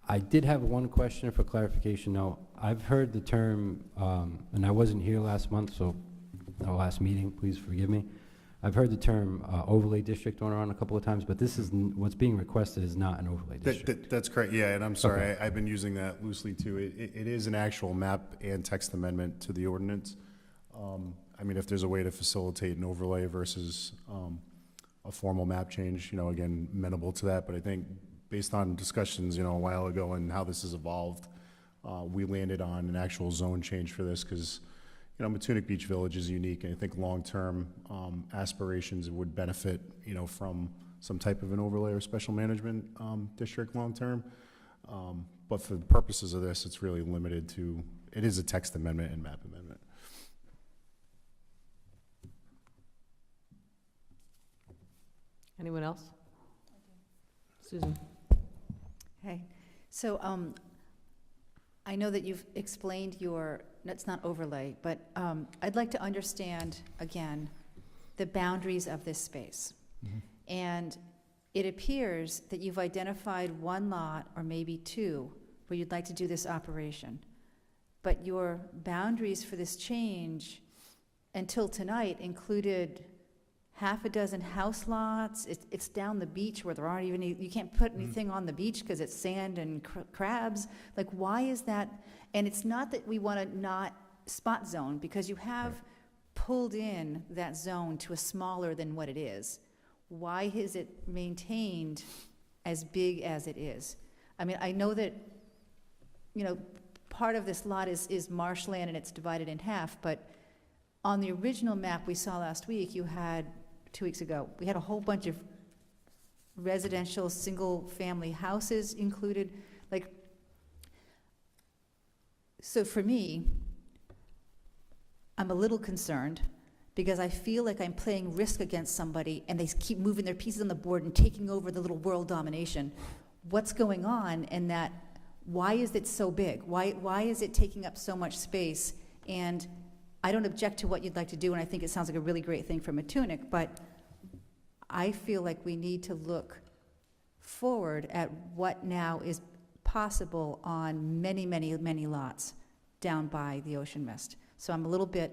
I did have one question for clarification, though. I've heard the term, and I wasn't here last month, so, last meeting, please forgive me. I've heard the term overlay district thrown around a couple of times, but this is, what's being requested is not an overlay district. That's correct, yeah, and I'm sorry, Okay. I've been using that loosely too. It is an actual map and text amendment to the ordinance. I mean, if there's a way to facilitate an overlay versus a formal map change, again, amenable to that, but I think based on discussions, a while ago and how this has evolved, we landed on an actual zone change for this because, Matunic Beach Village is unique, and I think long-term aspirations would benefit, from some type of an overlay or special management district long-term. But for the purposes of this, it's really limited to, it is a text amendment and map amendment. Anyone else? Susan? Hey, so I know that you've explained it's not overlay, but I'd like to understand, again, the boundaries of this space. And it appears that you've identified one lot, or maybe two, where you'd like to do this operation. But your boundaries for this change until tonight included half a dozen house lots. It's down the beach where there aren't even you can't put anything on the beach because it's sand and crabs. Like, why is that? And it's not that we want to not spot zone, because you have pulled in that zone to a smaller than what it is. Why is it maintained as big as it is? I mean, I know that, part of this lot is marshland and it's divided in half, but on the original map we saw last week, 2 weeks ago, we had a whole bunch of residential single-family houses included. So for me, I'm a little concerned because I feel like I'm playing Risk against somebody and they keep moving their pieces on the board and taking over the little world domination. What's going on, and why is it so big? Why is it taking up so much space? And I don't object to what you'd like to do, and I think it sounds like a really great thing for Matunic, but I feel like we need to look forward at what now is possible on many, many, many lots down by the Ocean Mist. So I'm a little bit,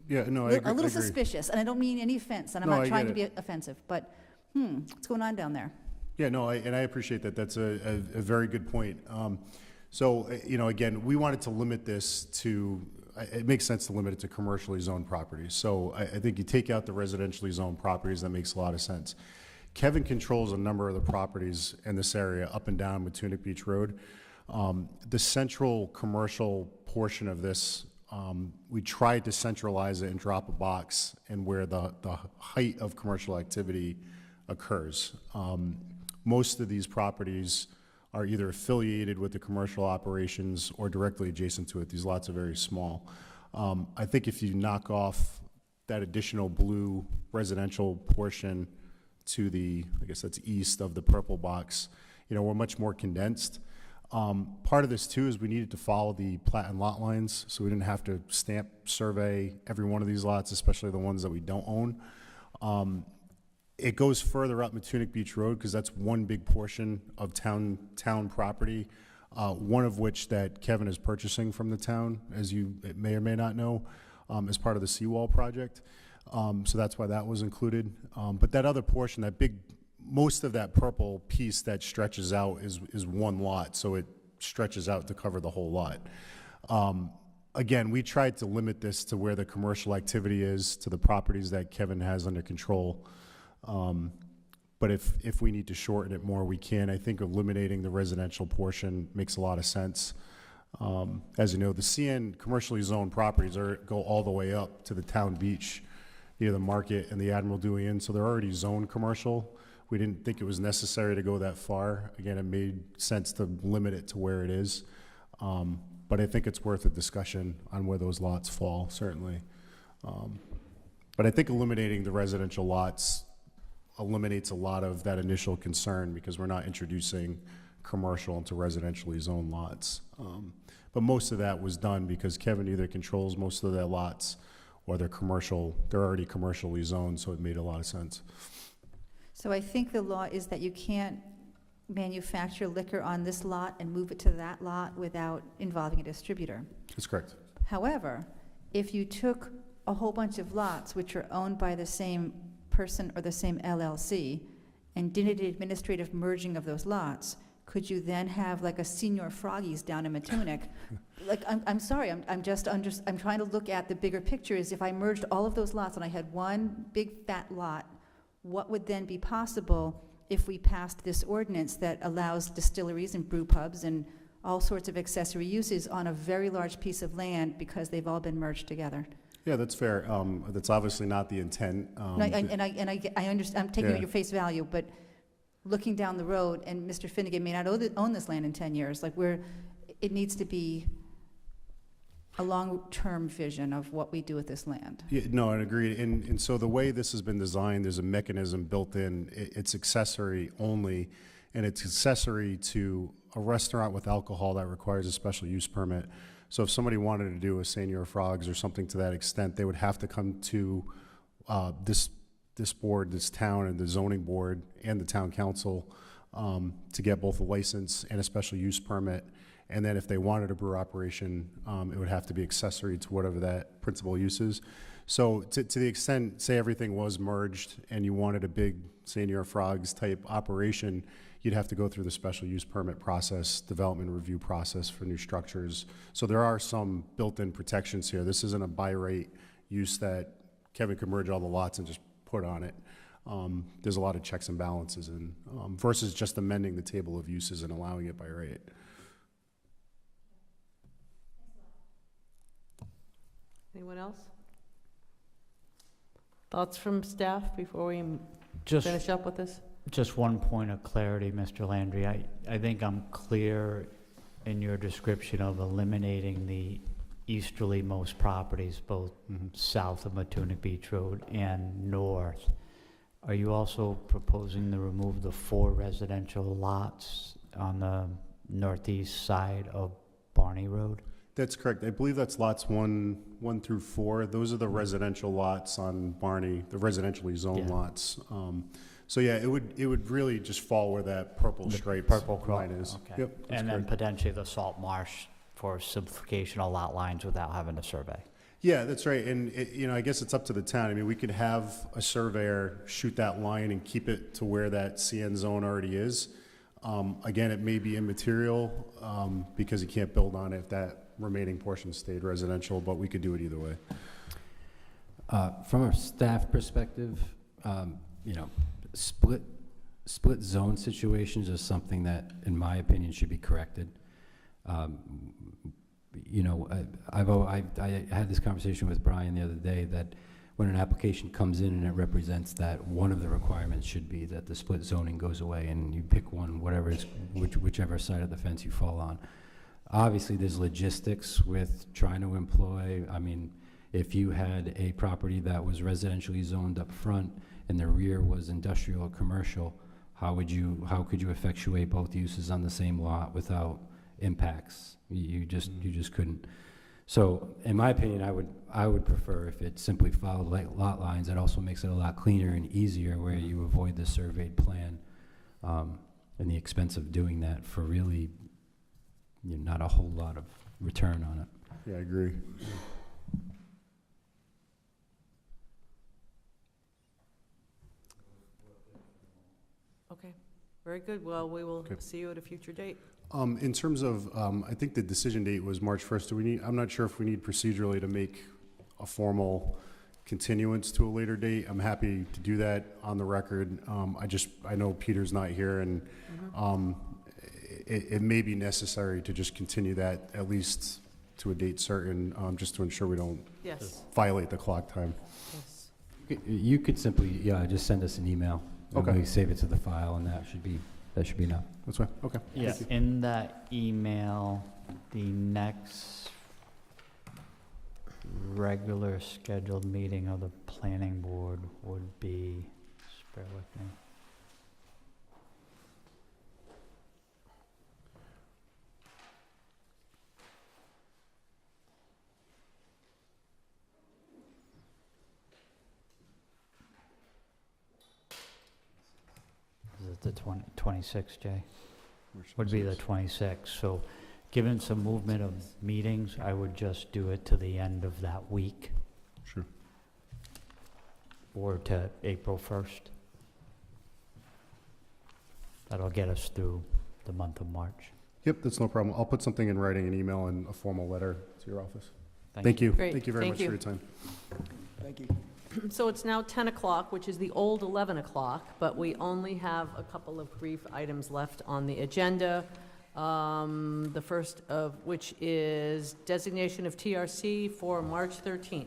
Yeah, no, I a agree. little suspicious, and I don't mean any offense, and I'm No, not I trying get to be offensive, but what's going on down there? Yeah, no, and I appreciate that. That's a very good point. So, again, we wanted to limit this to, it makes sense to limit it to commercially zoned properties. So I think you take out the residentially zoned properties, that makes a lot of sense. Kevin controls a number of the properties in this area up and down Matunic Beach Road. The central commercial portion of this, we tried to centralize it and drop a box in where the height of commercial activity occurs. Most of these properties are either affiliated with the commercial operations or directly adjacent to it. These lots are very small. I think if you knock off that additional blue residential portion to the, I guess that's east of the purple box, we're much more condensed. Part of this too is we needed to follow the plat and lot lines, so we didn't have to stamp survey every one of these lots, especially the ones that we don't own. It goes further up Matunic Beach Road because that's one big portion of town property, one of which that Kevin is purchasing from the town, as you may or may not know, as part of the seawall project. So that's why that was included. But that other portion, most of that purple piece that stretches out is one lot, so it stretches out to cover the whole lot. Again, we tried to limit this to where the commercial activity is, to the properties that Kevin has under control. But if we need to shorten it more, we can. I think eliminating the residential portion makes a lot of sense. As you know, the CN commercially zoned properties go all the way up to the town beach near the market and the Admiral Dewey Inn, so they're already zoned commercial. We didn't think it was necessary to go that far. Again, it made sense to limit it to where it is. But I think it's worth a discussion on where those lots fall, certainly. But I think eliminating the residential lots eliminates a lot of that initial concern because we're not introducing commercial into residentially zoned lots. But most of that was done because Kevin either controls most of their lots or they're already commercially zoned, so it made a lot of sense. So I think the law is that you can't manufacture liquor on this lot and move it to that lot without involving a distributor. That's correct. However, if you took a whole bunch of lots which are owned by the same person or the same LLC and did an administrative merging of those lots, could you then have like a Senior Froggies down in Matunic? Like, I'm sorry, I'm trying to look at the bigger picture. Is if I merged all of those lots and I had one big fat lot, what would then be possible if we passed this ordinance that allows distilleries and brew pubs and all sorts of accessory uses on a very large piece of land because they've all been merged together? Yeah, that's fair. That's obviously not the intent. I understand, I'm taking it at your face value, but looking down the road, and Mr. Finnegan may not own this land in 10 years, it needs to be a long-term vision of what we do with this land. Yeah, no, I agree. And so the way this has been designed, there's a mechanism built in. It's accessory only, and it's accessory to a restaurant with alcohol that requires a special use permit. So if somebody wanted to do a Senior Frogs or something to that extent, they would have to come to this board, this town, and the zoning board and the town council to get both a license and a special use permit. And then if they wanted a brew operation, it would have to be accessory to whatever that principal use is. So to the extent, say everything was merged and you wanted a big Senior Frogs type operation, you'd have to go through the special use permit process, development review process for new structures. So there are some built-in protections here. This isn't a by right use that Kevin could merge all the lots and just put on it. There's a lot of checks and balances in, versus just amending the table of uses and allowing it by right. Anyone else? Thoughts from staff before we Just- finish up with this? Just one point of clarity, Mr. Landry. I think I'm clear in your description of eliminating the easterly-most properties, both south of Matunic Beach Road and north. Are you also proposing to remove the 4 residential lots on the northeast side of Barney Road? That's correct. I believe that's lots 1 through 4. Those are the residential lots on Barney, the residentially zoned lots. So yeah, it would really just fall where that purple stripe line is. Okay. Yep, that's And then correct. potentially the salt marsh for simplification of lot lines without having to survey. Yeah, that's right. And I guess it's up to the town. I mean, we could have a surveyor shoot that line and keep it to where that CN zone already is. Again, it may be immaterial because you can't build on it if that remaining portion stayed residential, but we could do it either way. From a staff perspective, split zone situations is something that, in my opinion, should be corrected. I had this conversation with Brian the other day that when an application comes in and it represents that one of the requirements should be that the split zoning goes away and you pick one, whichever side of the fence you fall on. Obviously, there's logistics with trying to employ, if you had a property that was residentially zoned up front and the rear was industrial or commercial, how could you effectuate both uses on the same lot without impacts. You just couldn't. So, in my opinion, I would prefer if it simply followed lot lines. It also makes it a lot cleaner and easier, where you avoid the surveyed plan and the expense of doing that for really not a whole lot of return on it. Yeah, I agree. Okay, very good. Well, we will see you at a future date. In terms of, I think the decision date was March 1st. I'm not sure if we need procedurally to make a formal continuance to a later date. I'm happy to do that on the record. I know Peter's not here, and it may be necessary to just continue that at least to a date certain, just to ensure we don't violate the clock time. Yes. You could simply, just send us an email. Okay. And we save it to the file, and that should be enough. That's fine. Okay. Yeah, in that email, the next regular scheduled meeting of the planning board would be, just bear with me. Is it the 26th, Jay? Would be the 26th. So given some movement of meetings, I would just do it to the end of that week. Sure. Or to April 1st. That'll get us through the month of March. Yep, that's no problem. I'll put something in writing, an email and a formal letter to your office. Thank you. Great. Thank you very Thank much you. for your time. Thank you. So it's now 10 o'clock, which is the old 11 o'clock, but we only have a couple of brief items left on the agenda. The first of which is designation of TRC for March 13th.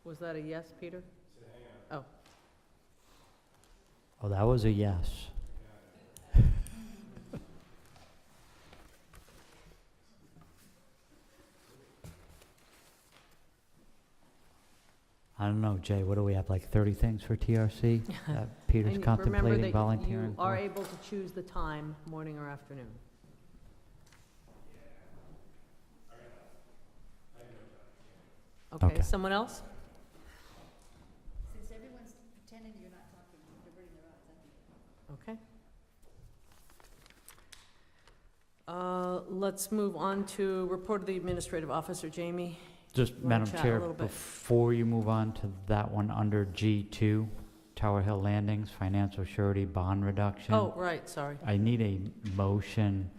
Was that a yes, Peter? Oh. Oh, that was a yes. I don't know, Jay, what do we have, like 30 things for TRC that Peter's And contemplating remember that volunteering you are for? able to choose the time, morning or afternoon. Okay, Okay. someone else? Since everyone's pretending you're not talking, diverting their eyes, Okay. Let's move on to report of the administrative officer, Jamie. Just, You wanna Madam chat a Chair, little bit? before you move on to that one, under G2, Tower Hill Landings, financial surety bond reduction. Oh, right, sorry. I need a motion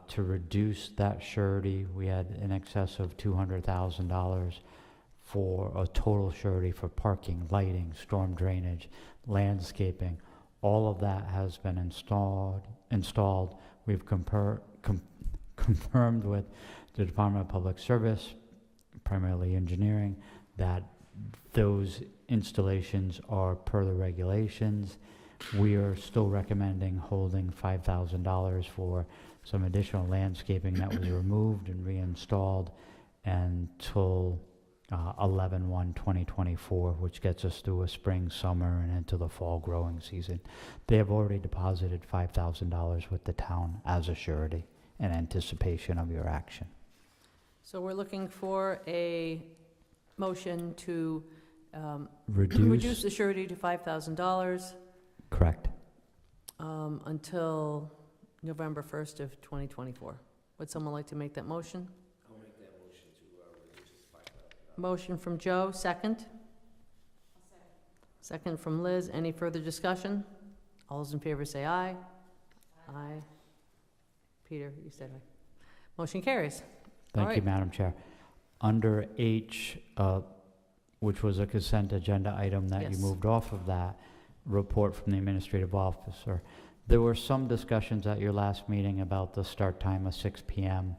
to reduce that surety. We had in excess of $200,000 for a total surety for parking, lighting, storm drainage, landscaping. All of that has been installed. We've confirmed with the Department of Public Service, primarily engineering, that those installations are per the regulations. We are still recommending holding $5,000 for some additional landscaping that was removed and reinstalled until 11/1/2024, which gets us through a spring, summer, and into the fall growing season. They have already deposited $5,000 with the town as a surety in anticipation of your action. So we're looking for a motion to Reduce- reduce the surety to $5,000 Correct. until November 1st of 2024. Would someone like to make that motion? I'll make that motion to reduce it to $5,000. Motion from Joe, second? Second from Liz. Any further discussion? All those in favor say aye. Aye. Peter, you said aye. Motion carries. All Thank you, right. Madam Chair. Under H, which was a consent agenda item that you Yes. moved off of that, report from the administrative officer. There were some discussions at your last meeting about the start time of 6 PM,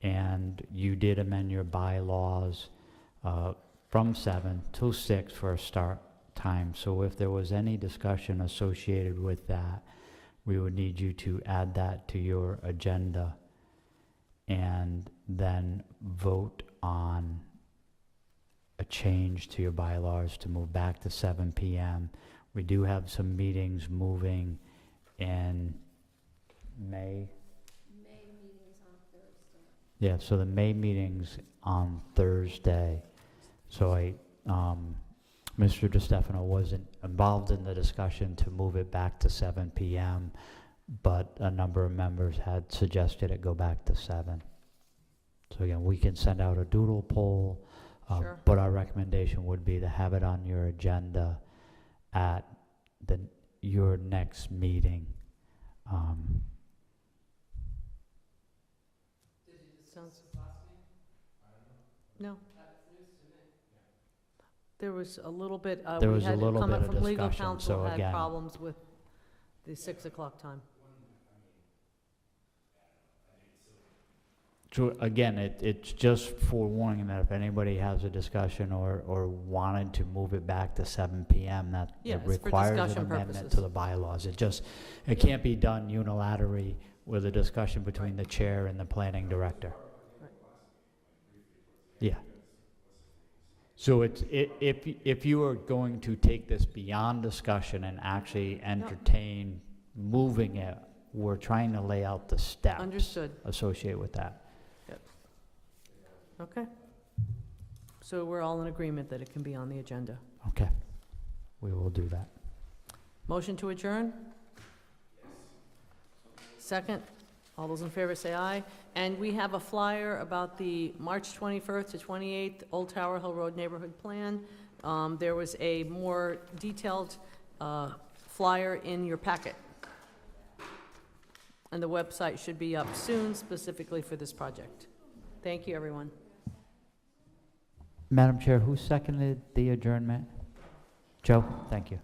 and you did amend your bylaws from 7 till 6 for a start time. So if there was any discussion associated with that, we would need you to add that to your agenda and then vote on a change to your bylaws to move back to 7 PM. We do have some meetings moving in May. Yeah, so the May meeting's on Thursday. So Mr. DeStefano wasn't involved in the discussion to move it back to 7 PM, but a number of members had suggested it go back to 7. So again, we can send out a doodle poll, Sure. but our recommendation would be to have it on your agenda at your next meeting. Sounds- No. There was a little bit, There we was a had little come bit up of from legal discussion, counsel, so had again- problems with the 6 o'clock time. So again, it's just forewarning that if anybody has a discussion or wanted to move it back to 7 PM, that Yeah, it it's for requires an discussion amendment purposes. to the bylaws. It can't be done unilaterally with a discussion between the chair and the planning director. Yeah. So if you are going to take this beyond discussion and actually entertain moving it, we're trying to lay out the steps Understood. associated with that. Okay. So we're all in agreement that it can be on the agenda. Okay, we will do that. Motion to adjourn? Second? All those in favor say aye. And we have a flyer about the March 21st to 28th Old Tower Hill Road Neighborhood Plan. There was a more detailed flyer in your packet. And the website should be up soon specifically for this project. Thank you, everyone. Madam Chair, who seconded the adjournment? Joe, thank you.